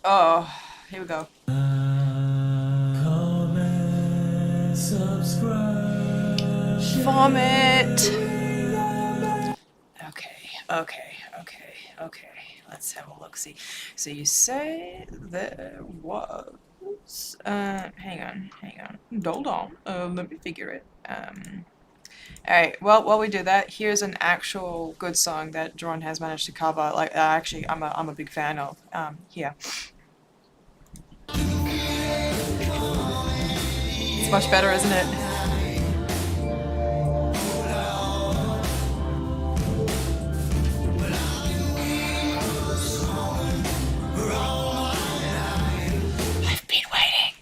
Oh, here we go. Comment, subscribe, Vomit. Okay. Let's have a look. See. So you say there was. Hang on. Hold on. Let me figure it. Alright, well, while we do that, here's an actual good song that Jorrun has managed to cover. Like, actually, I'm a big fan of. Here. It's much better, isn't it? I've been waiting.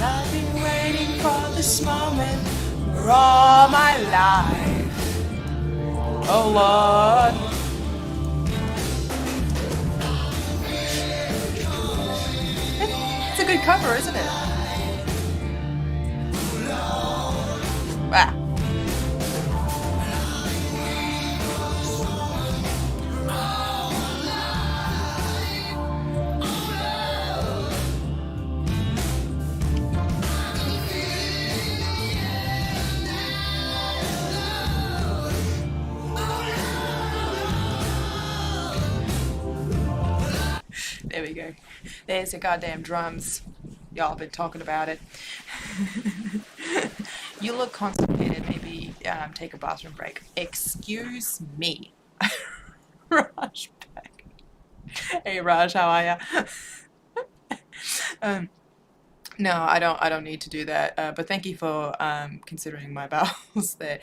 I've been waiting for this moment for all my life. Oh Lord. It's a good cover, isn't it? Ah. There we go. There's the goddamn drums. Y'all have been talking about it. You look constipated. Maybe take a bathroom break. Excuse me. Raj back. Hey Raj, how are ya? No, I don't need to do that. But thank you for considering my bowels there.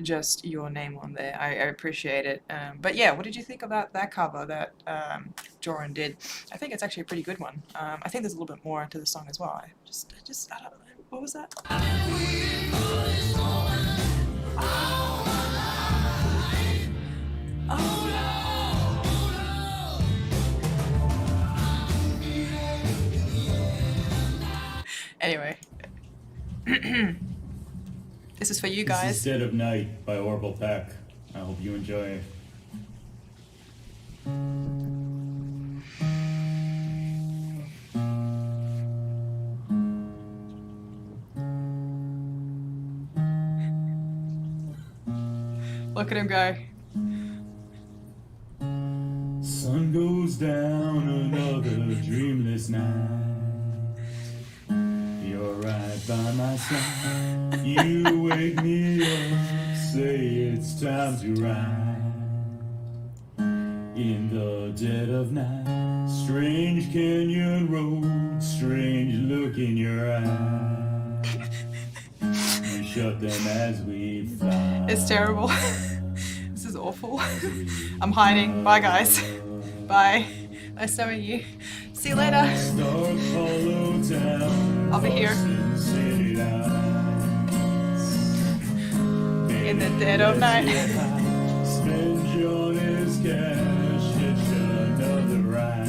Just your name on there. I appreciate it. But yeah, what did you think about that cover that Jorrun did? I think it's actually a pretty good one. I think there's a little bit more to the song as well. I don't know. What was that? Anyway. This is for you guys. This is Dead of Night by Orbital Peck. I hope you enjoy it. Look at him go. Sun goes down, another dreamless night. You're right by my side. You wake me up, say it's time to ride. In the dead of night, strange canyon road, strange look in your eyes. We shut them as we fly. It's terrible. This is awful. I'm hiding. Bye guys. Bye. Nice knowing you. See you later. I'll be here. In the dead of night. Spend Johnny's cash, hitch another ride.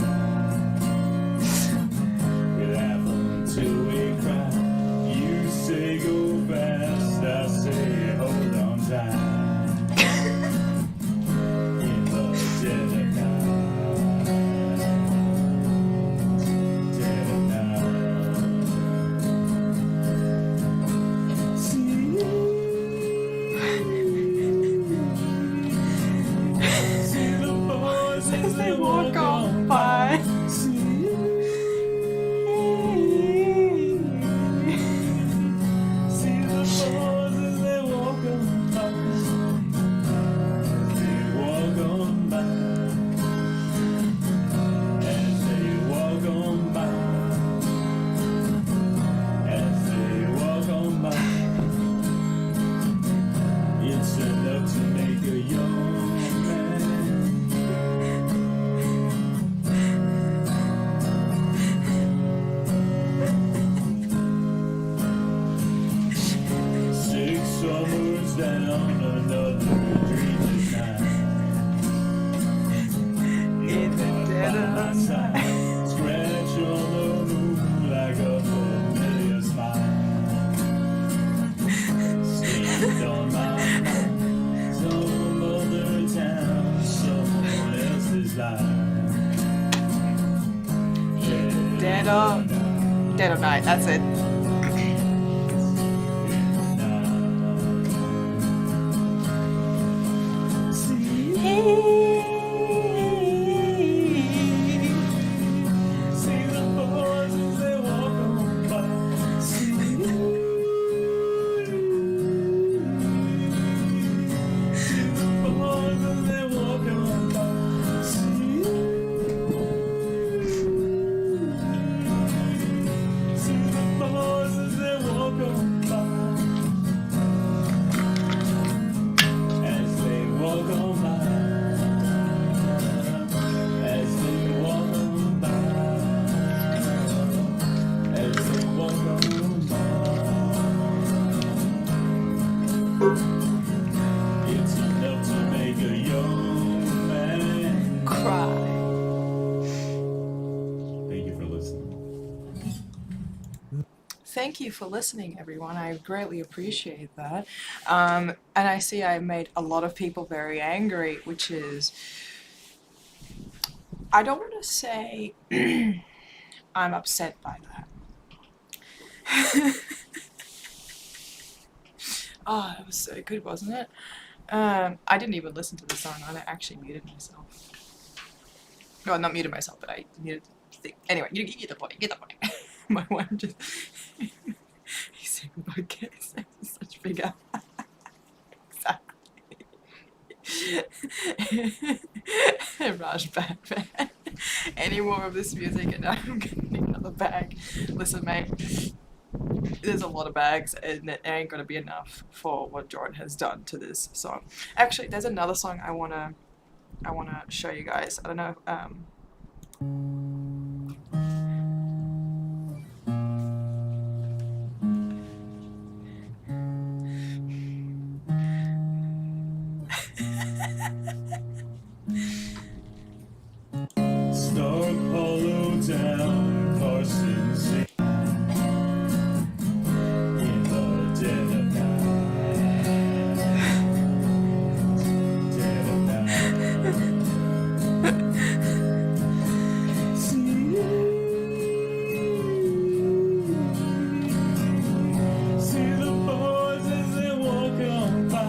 We laugh until we cry. You say go fast, I say hold on tight. In the dead of night. Dead of night. See Dead of Night, that's it. Thank you for listening, everyone. I greatly appreciate that. And I see I made a lot of people very angry, which is, I don't want to say I'm upset by that. Oh, that was so good, wasn't it? I didn't even listen to the song. I actually muted myself. Well, not muted myself, but I muted the thing. Anyway, you get the point. Get the point. My wife just... He's saying about kids. Such big up. Exactly. Raj bad man. Any more of this music and I'm gonna need another bag. Listen, mate. There's a lot of bags and it ain't gonna be enough for what Jorrun has done to this song. Actually, there's another song I wanna show you guys. I don't know Stark Hollow down, Carson City. In the dead of night. Dead of night. See the boys as they walk on by.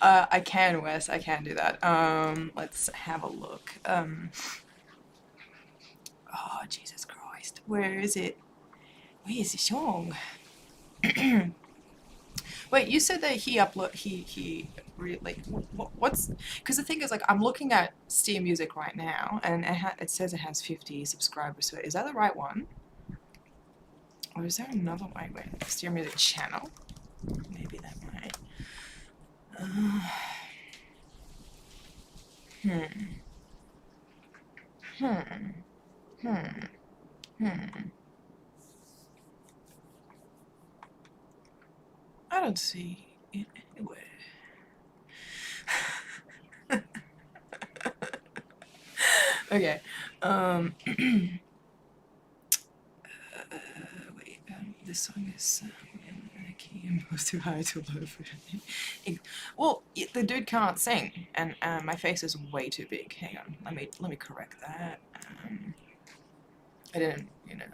I can, Wes. I can do that. Let's have a look. Oh, Jesus Christ. Where is it? Where is the song? Wait, you said that he what's... Because the thing is, like, I'm looking at Steam Music right now, and it says it has 50 subscribers. So is that the right one? Or is there another one? Wait, Steam Music channel? Maybe that might... I don't see it anywhere. Okay. Wait. This song is key and goes too high, too low for it. Well, the dude can't sing, and my face is way too big. Hang on, let me correct that. I didn't, you know.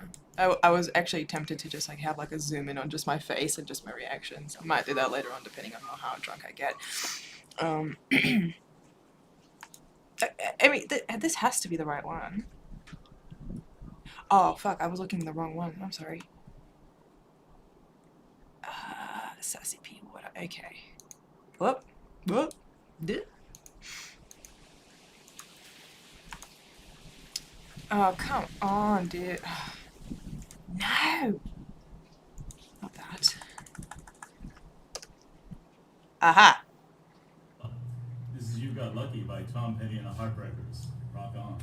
I was actually tempted to just like have like a zoom in on just my face and just my reactions. I might do that later on, depending on how drunk I get. I mean, this has to be the right one. Oh fuck! I was looking at the wrong one. I'm sorry. Sassy P water. Okay. Whoop. Whoop. Oh, come on, dude. No! Not that. Aha! This is You Got Lucky by Tom Petty and the Heartbreakers. Rock on.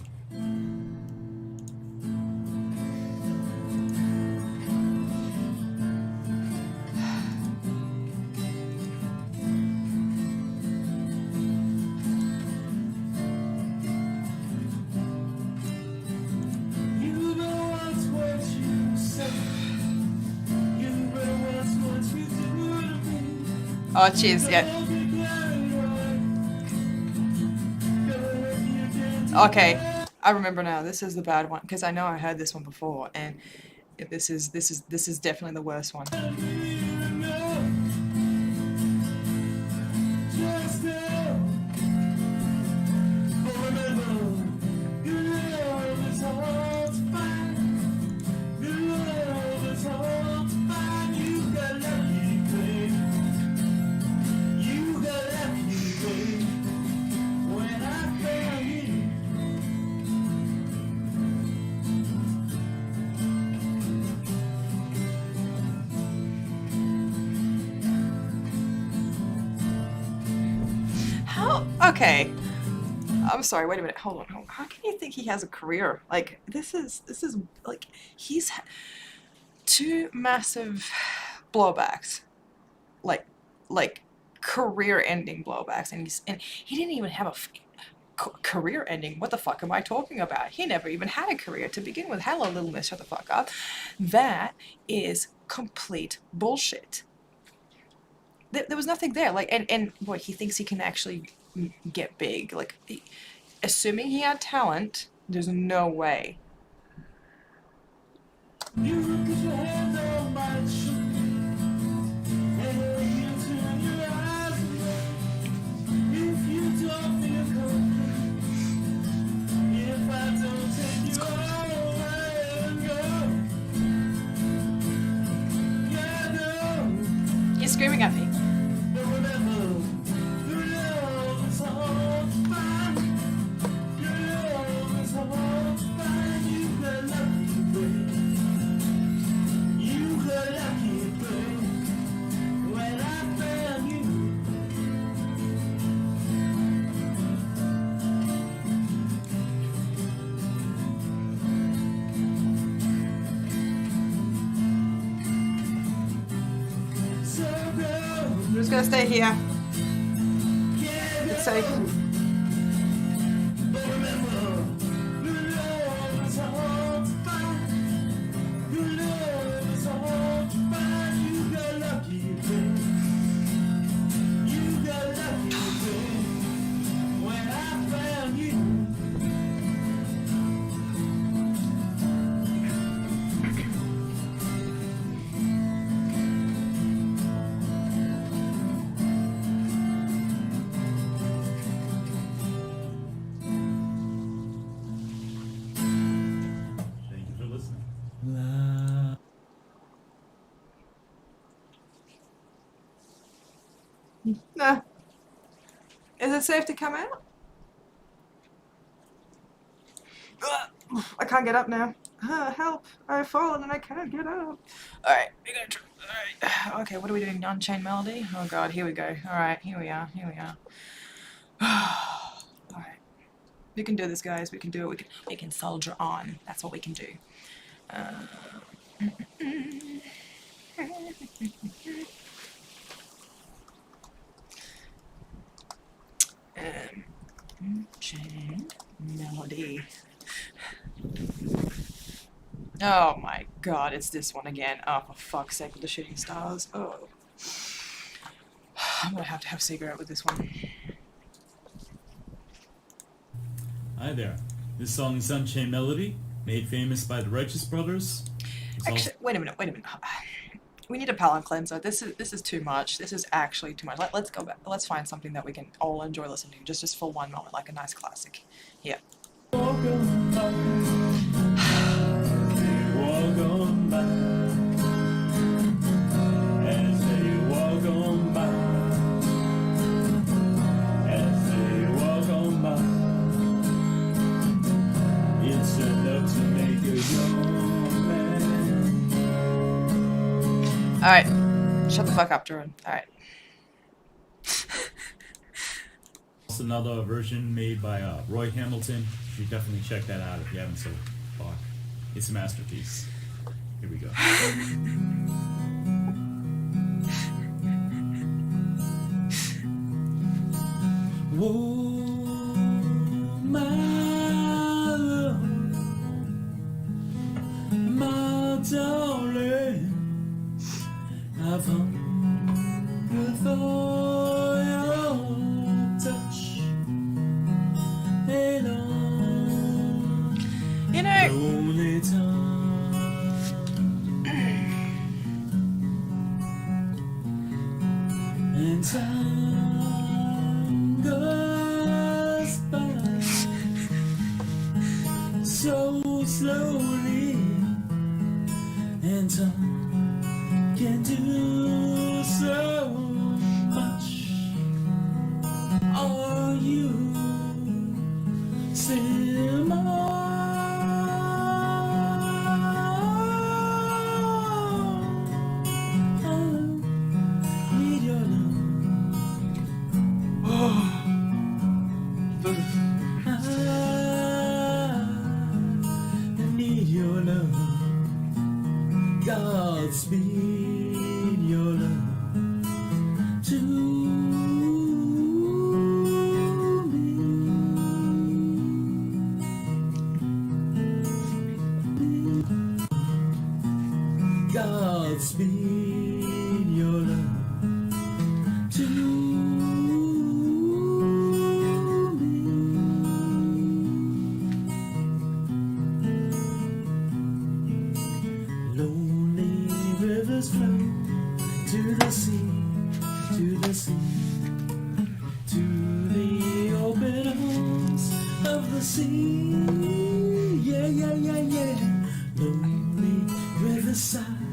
Oh, cheers. Yeah. Okay, I remember now. This is the bad one because I know I heard this one before, and this is definitely the worst one. Okay. I'm sorry, wait a minute. Hold on. How can you think he has a career? Like, this is like, he's two massive blowbacks. Like career-ending blowbacks, and he didn't even have a career-ending. What the fuck am I talking about? He never even had a career to begin with. Hello, little miss, shut the fuck up. That is complete bullshit. There was nothing there. Like, and what, he thinks he can actually get big. Like, assuming he had talent, there's no way. He's screaming at me. I'm just gonna stay here. It's safe. Thank you for listening. Nah. Is it safe to come out? I can't get up now. Help! I've fallen and I can't get up. Alright, we're gonna try. Alright. Okay, what are we doing? Unchained Melody? Oh god, here we go. Alright, here we are. Alright. We can do this, guys. We can do it. We can soldier on. That's what we can do. Unchained Melody. Oh my god, it's this one again. Oh, for fuck's sake, with the shooting stars. Oh. I'm gonna have to have a cigarette with this one. Hi there. This song is Unchained Melody, made famous by the Righteous Brothers. It's Actually, wait a minute. We need a palate cleanser. This is too much. This is actually too much. Let's go back. Let's find something that we can all enjoy listening to, just for one moment, like a nice classic. Here. All right, shut the fuck up, Jorrun. All right. also another version made by Roy Hamilton. You should definitely check that out if you haven't so far. It's a masterpiece. Here we go. Whoa, my love, my darling, I've hungered for and time goes by so slowly, and time can do so much. Are you still mine? Need your love. I need your love. Godspeed your love to me. Godspeed your love to me. Lonely rivers flow to the sea, to the sea, to the open arms of the sea. Yeah, yeah, yeah, yeah. Lonely riverside,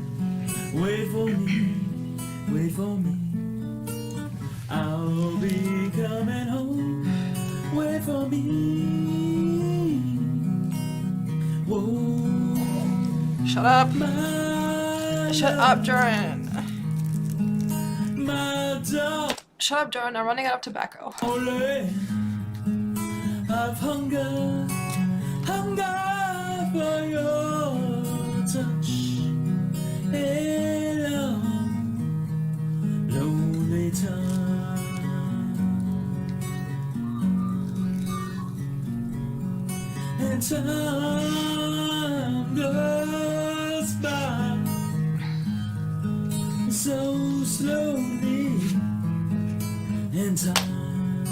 wait for me, wait for me. I'll be coming home, wait for me. Whoa. Shut up. My Shut up, Jorrun. my dog, Shut up, Jorrun. I'm running out of tobacco. only I've hunger, hunger for your touch. And lonely time, and time goes by so slowly, and time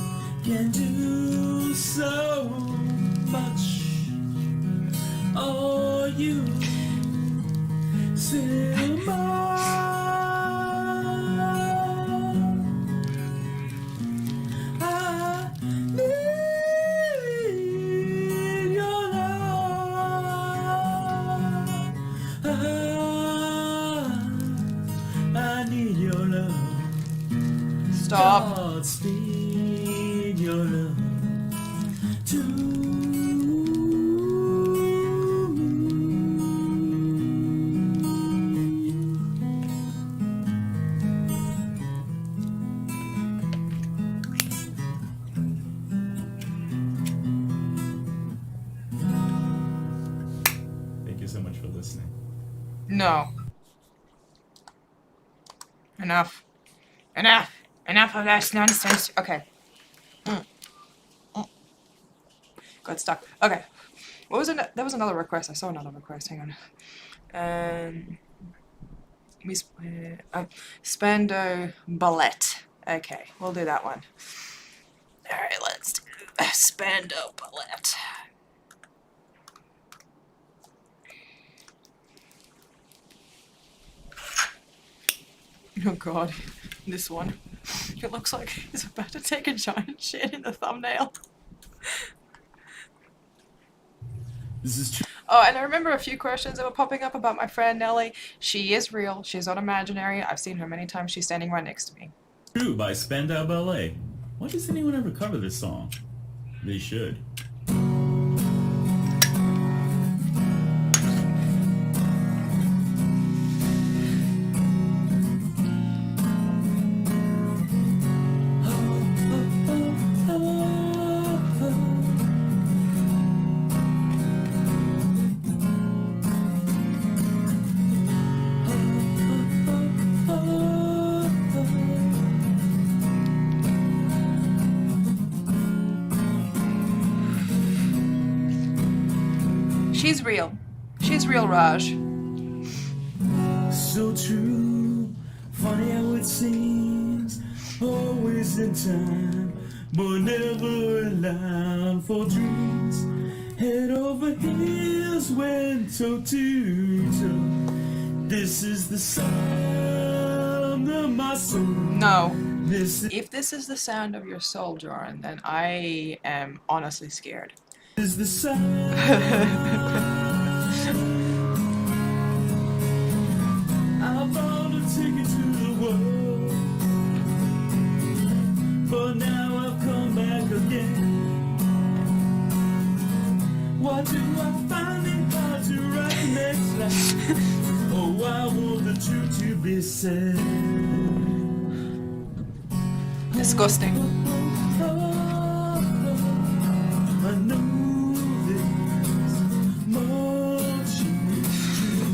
can do so much. Are you still mine? I need your love. I need your love. Stop. Godspeed your love to Thank you so much for listening. No. Enough. Enough. Enough of that nonsense. Okay. Got stuck. Okay. What was it? There was another request. I saw another request. Hang on. Spando Ballet. Okay, we'll do that one. Alright, let's do Spando Ballet. Oh god, this one. It looks like he's about to take a giant shit in the thumbnail. This is true. Oh, and I remember a few questions that were popping up about my friend Nellie. She is real. She's not imaginary. I've seen her many times. She's standing right next to me. True by Spandau Ballet. Why does anyone ever cover this song? They should. She's real. She's real, Raj. So true, funny how it seems, always in time, but never allowed for dreams. Head over heels went toe to toe. This is the sound of my soul. No. This If this is the sound of your soul, Jorrun, then I am honestly scared. is the sound. I bought a ticket to the world, but now I've come back again. Why do I find it hard to write the next line? Oh, I want the truth to be said. Disgusting. I know there's much is true.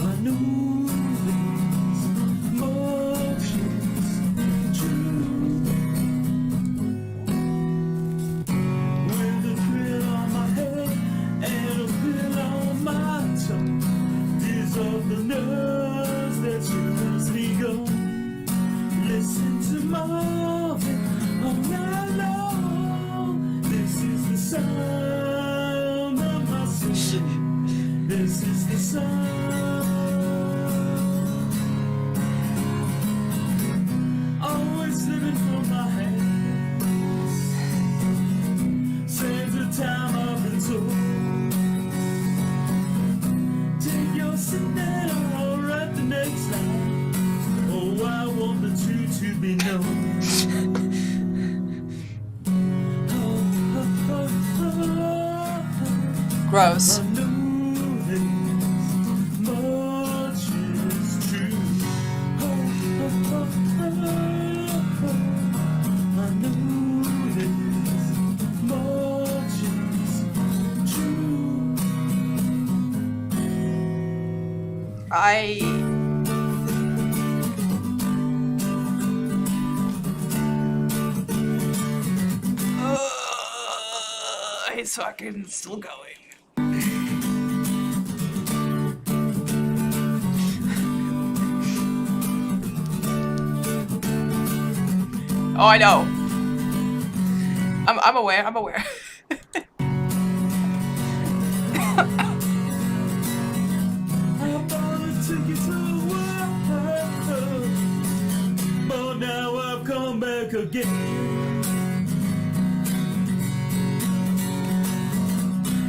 I know there's much is true. With a thrill on my head and a thrill on my tongue, these are the nerves that should me go. Listen to Marvin all night long. This is the sound of my soul. This is the sound. Always living for my hands. Saves the time I've been told. Take your seat and I'll write the next line. Oh, I want the truth to be known. Gross. I know there's much is true. I know there's much is true. It's fucking still going. Oh, I know. I'm aware. I'm aware. But now I've come back again.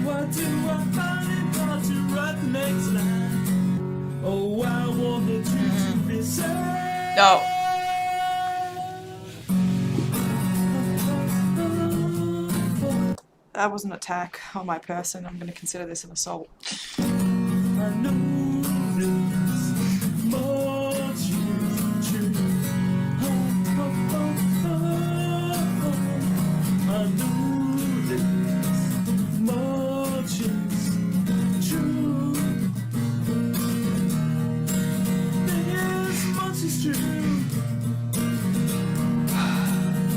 Why do I find it hard to write the next line? Oh, I want the truth to be said. No. That was an attack on my person. I'm going to consider this an assault. I know there's much is true. I know there's much is true. There's much is true.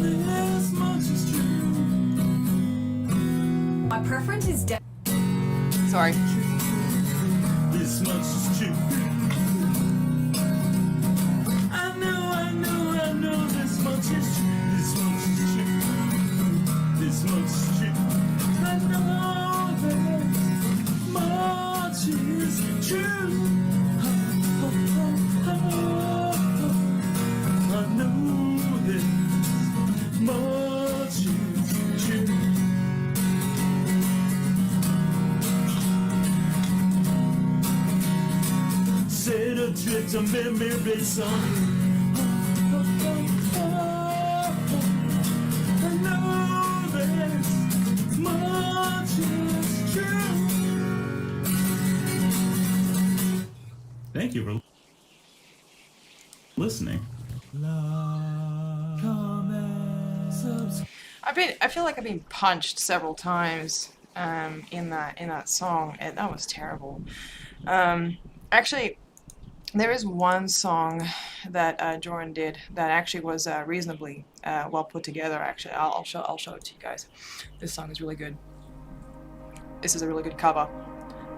There's much is true. My preference is Sorry. This much is true. I know this much is true. This much is true. This much is true. I know that much is true. I know that much is true. Set adrift a memory base on you. I know there's much is true. Thank you for listening. Love, comment, subscribe. I feel like I've been punched several times in that song, and that was terrible. Actually, there is one song that Jorrun did that actually was reasonably well put together. Actually, I'll show it to you guys. This song is really good. This is a really good cover.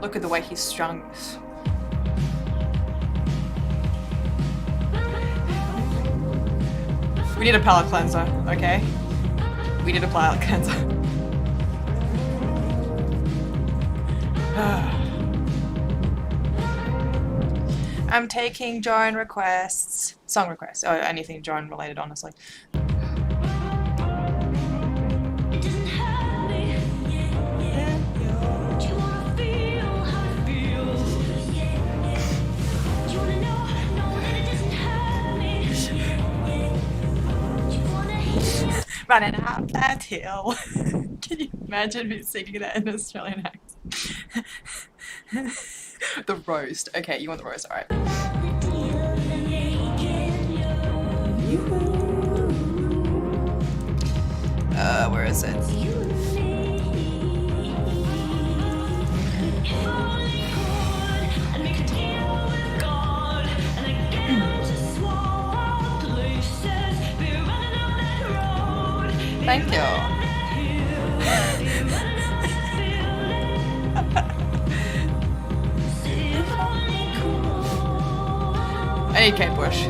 Look at the way he's strung. We need a palate cleanser, okay? We need a palate cleanser. I'm taking Jorrun requests. Song requests. Or anything Jorrun related, honestly. Running up that hill. Can you imagine me singing that in an Australian accent? The roast. Okay, you want the roast? Alright. Where is it? Thank you. I need Kate Bush.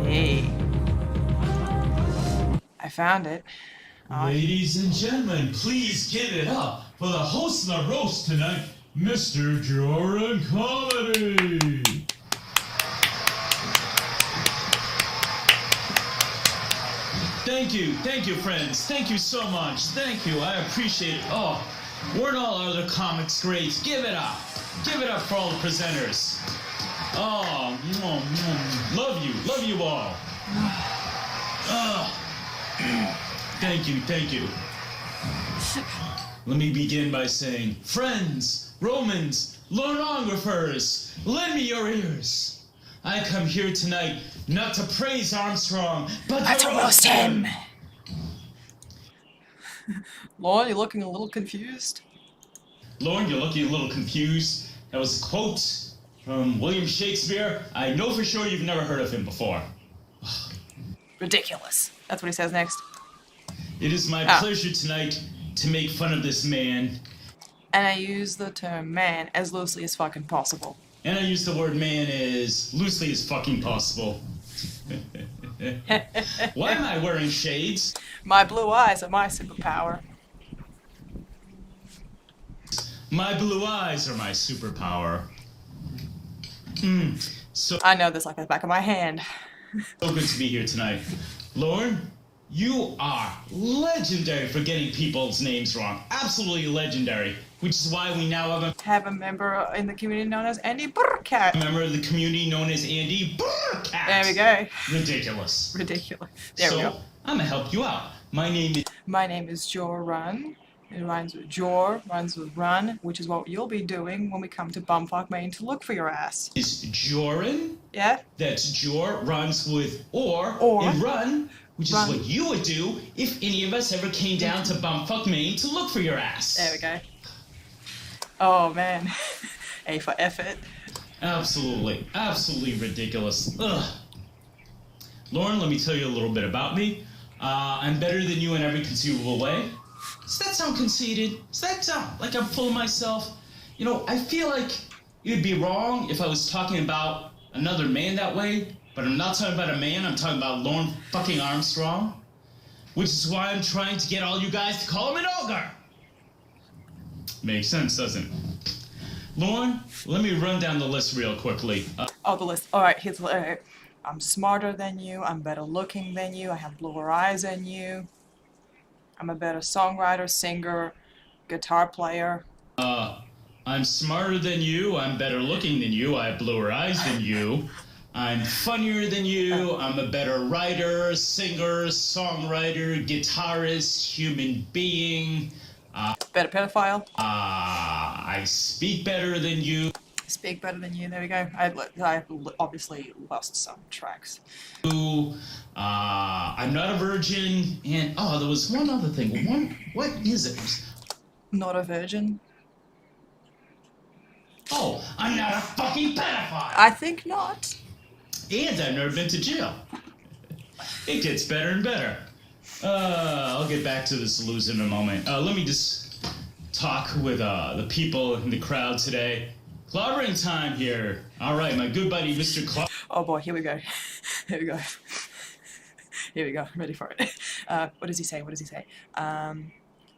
Hey. I found it. Ladies and gentlemen, please give it up for the host of the roast tonight, Mr. Jorrun Comedy. Thank you, friends. Thank you so much. Thank you, I appreciate it. Oh, weren't all other comics great? Give it up for all the presenters. Oh, love you all. Oh. Thank you. Let me begin by saying, friends, Romans, Lornographers, lend me your ears. I come here tonight not to praise Armstrong, but to roast him. Lauren, you're looking a little confused. Lauren, you're looking a little confused. That was a quote from William Shakespeare. I know for sure you've never heard of him before. Ridiculous. That's what he says next. It is my pleasure tonight to make fun of this man. And I use the term man as loosely as fucking possible. And I use the word man as loosely as fucking possible. Why am I wearing shades? My blue eyes are my superpower. My blue eyes are my superpower. So I know this like the back of my hand. So good to be here tonight. Lauren, you are legendary for getting people's names wrong. Absolutely legendary. Which is why we now have a member in the community known as Andy Burkat. A member of the community known as Andy Burkat. There we go. Ridiculous. There we go. I'm gonna help you out. My name is Jorrun. It rhymes with Jor, rhymes with run, which is what you'll be doing when we come to Bumfuck, Maine to look for your ass. Is Jorrun? Yeah? That's Jor rhymes with or and run, which is what you would do if any of us ever came down to Bumfuck, Maine to look for your ass. There we go. Oh man. A for effort. Absolutely ridiculous. Ugh. Lauren, let me tell you a little bit about me. I'm better than you in every conceivable way. Does that sound conceited? Does that sound like I'm full of myself? You know, I feel like it would be wrong if I was talking about another man that way, but I'm not talking about a man, I'm talking about Lauren fucking Armstrong. Which is why I'm trying to get all you guys to call him an ogre. Makes sense, doesn't it? Lauren, let me run down the list real quickly. The list. Alright, here's the list. I'm smarter than you, I'm better looking than you, I have bluer eyes than you. I'm a better songwriter, singer, guitar player. I'm smarter than you, I'm better looking than you, I have bluer eyes than you. I'm funnier than you, I'm a better writer, singer, songwriter, guitarist, human being. Better pedophile. I speak better than you. Speak better than you, there we go. I obviously lost some tracks. I'm not a virgin, and there was one other thing. What is it? Not a virgin? Oh, I'm not a fucking pedophile! I think not. And I've never been to jail. It gets better and better. I'll get back to this loser in a moment. Let me just talk with the people in the crowd today. Clobbering time here. All right, my good buddy, Mr. Clobb. Oh boy, here we go. Here we go. Here we go. I'm ready for it. What does he say? What does he say? I'm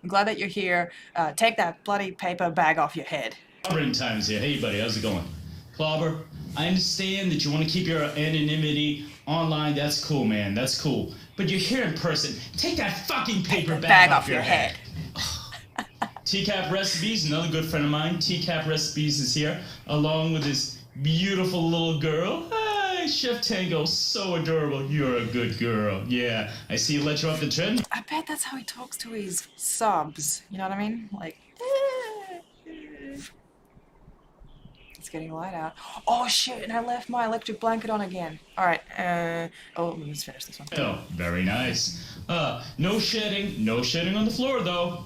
glad that you're here. Take that bloody paper bag off your head. Clobbering times here. Hey, buddy, how's it going? Clobber, I understand that you want to keep your anonymity online. That's cool, man. That's cool. But you're here in person. Take that fucking paper bag off your head. TCAP Recipes, another good friend of mine. TCAP Recipes is here, along with his beautiful little girl. Hi, Chef Tango, so adorable. You're a good girl. Yeah, I see you let you off the tread. I bet that's how he talks to his subs. You know what I mean? Like, it's getting light out. Oh shit! And I left my electric blanket on again. All right. Let's finish this one. Oh, very nice. No shedding. No shedding on the floor, though.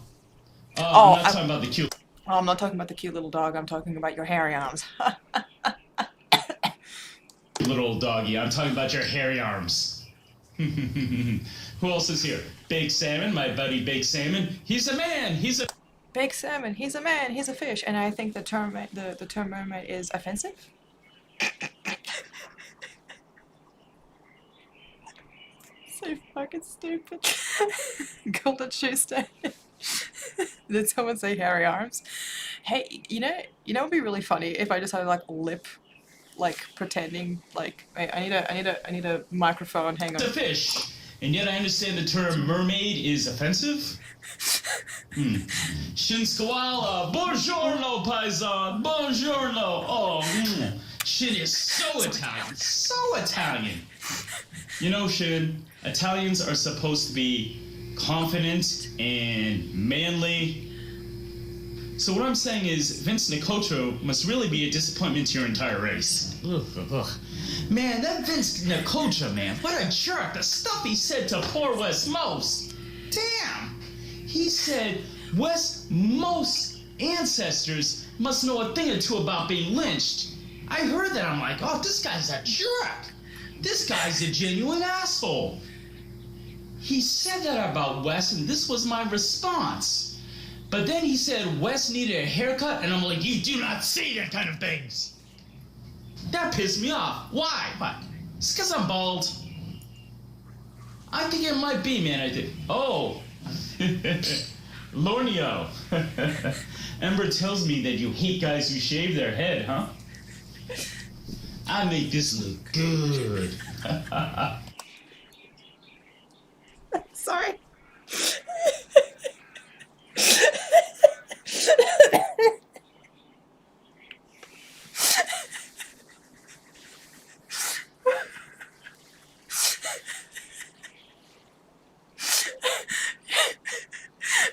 Oh, I'm not talking about the cute. Oh, I'm not talking about the cute little dog. I'm talking about your hairy arms. Little doggy. I'm talking about your hairy arms. Who else is here? Baked Salmon, my buddy Baked Salmon. He's a man. He's a Baked salmon. He's a man. He's a fish. And I think the term mermaid is offensive. So fucking stupid. Golden Tuesday. Did someone say hairy arms? Hey, you know it'd be really funny if I just had like lip, like pretending like I need a microphone. Hang on. a fish. And yet I understand the term mermaid is offensive. Shinskawala, buongiorno, paisan, buongiorno. Oh, Shin is so Italian, so Italian. You know, Shin, Italians are supposed to be confident and manly. So what I'm saying is Vince Nicotro must really be a disappointment to your entire race. Ugh. Man, that Vince Nicotro, man, what a jerk. The stuff he said to poor Wes Most. Damn. He said Wes Most's ancestors must know a thing or two about being lynched. I heard that. I'm like, oh, this guy's a jerk. This guy's a genuine asshole. He said that about Wes, and this was my response. But then he said Wes needed a haircut, and I'm like, you do not say that kind of things. That pissed me off. Why? What? It's because I'm bald. I think it might be, man. I think. Oh. Lornio. Ember tells me that you hate guys who shave their head, huh? I make this look good. Sorry.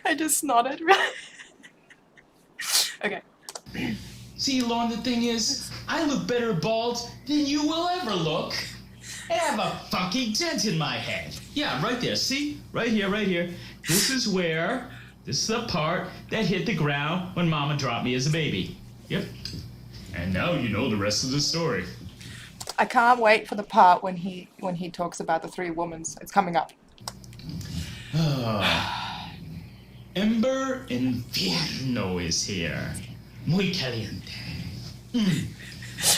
I just snotted. Okay. See, Lauren, the thing is, I look better bald than you will ever look. And I have a fucking dent in my head. Yeah, right there. See? Right here, right here. This is the part that hit the ground when Mama dropped me as a baby. Yep. And now you know the rest of the story. I can't wait for the part when he talks about the three womans. It's coming up. Ember Infierno is here. Muy caliente.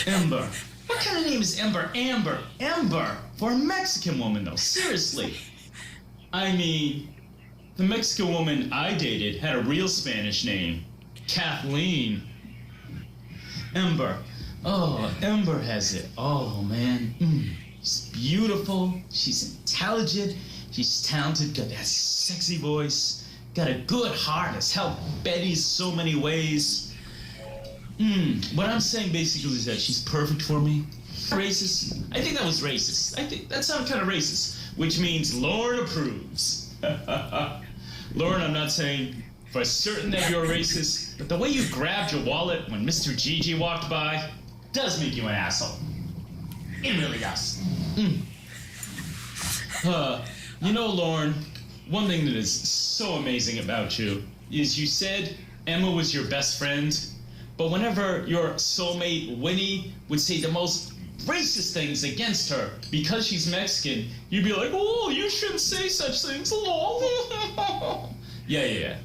Ember. What kind of name is Ember? Ember. For a Mexican woman, though. Seriously. I mean, the Mexican woman I dated had a real Spanish name. Kathleen. Ember. Oh, Ember has it. Oh, man. She's beautiful. She's intelligent. She's talented. Got that sexy voice. Got a good heart. Has helped Betty so many ways. What I'm saying basically is that she's perfect for me. Racist? I think that was racist. I think that sounded kind of racist. Which means Lauren approves. Lauren, I'm not saying for certain that you're racist, but the way you grabbed your wallet when Mr. Gigi walked by does make you an asshole. It really does. You know, Lauren, one thing that is so amazing about you is you said Emma was your best friend, but whenever your soulmate Winnie would say the most racist things against her because she's Mexican, you'd be like, oh, you shouldn't say such things, lol. Yeah.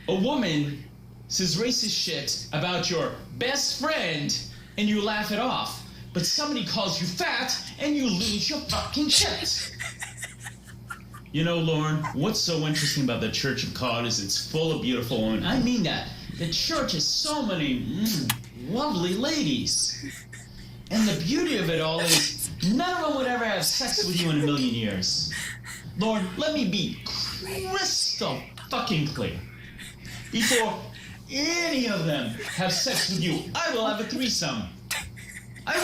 A woman says racist shit about your best friend and you laugh it off. but somebody calls you fat and you lose your fucking shit. You know, Lauren, what's so interesting about the Church of God is it's full of beautiful women. I mean that. The church has so many lovely ladies. And the beauty of it all is none of them would ever have sex with you in a million years. Lauren, let me be crystal fucking clear. Before any of them have sex with you, I will have a threesome. I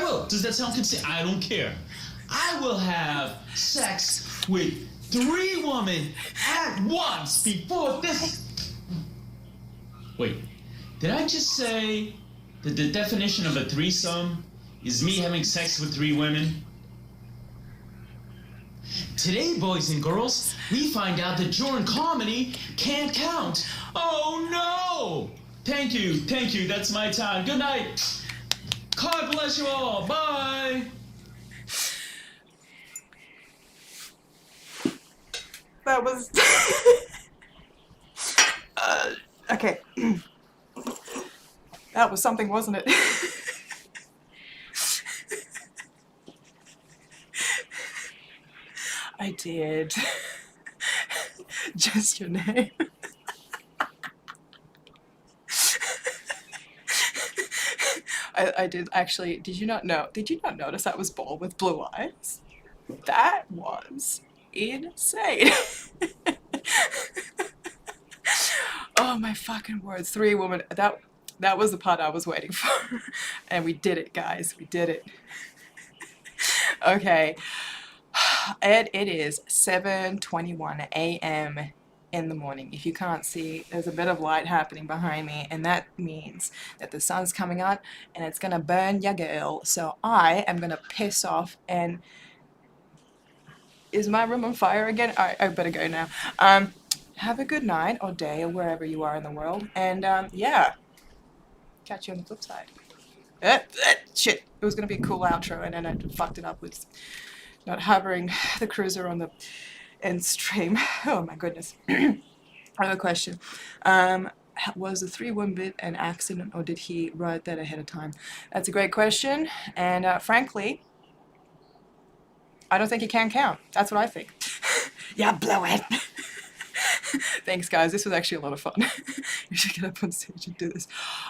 will. Does that sound consistent? I don't care. I will have sex with 3 women at once before this. Wait, did I just say that the definition of a threesome is me having sex with 3 women? Today, boys and girls, we find out that Jorrun comedy can't count. Oh no! Thank you, that's my time. Good night. God bless you all. Bye. That was okay. That was something, wasn't it? I did. Just your name. I did actually. Did you not notice I was bald with blue eyes? That was insane. Oh my fucking words. 3 women. That was the part I was waiting for. And we did it, guys. We did it. Okay. Ed, it is 7:21 a.m. in the morning. If you can't see, there's a bit of light happening behind me, and that means that the sun's coming out and it's gonna burn ya girl. So I am gonna piss off and... Is my room on fire again? Alright, I better go now. Have a good night or day or wherever you are in the world, and yeah. Catch you on the flip side. Shit, it was gonna be a cool outro and then I fucked it up with not hovering the cruiser on the end stream. Oh my goodness. I have a question. Was the 3-1 bit an accident or did he write that ahead of time? That's a great question, and frankly, I don't think he can count. That's what I think. Yeah, blow it. Thanks, guys. This was actually a lot of fun. You should get up on stage and do this.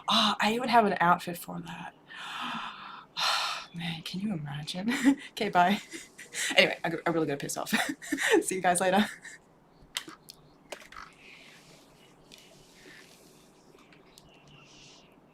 Oh, I even have an outfit for that. Oh, man, can you imagine? Okay, bye. Anyway, I really gotta piss off. See you guys later.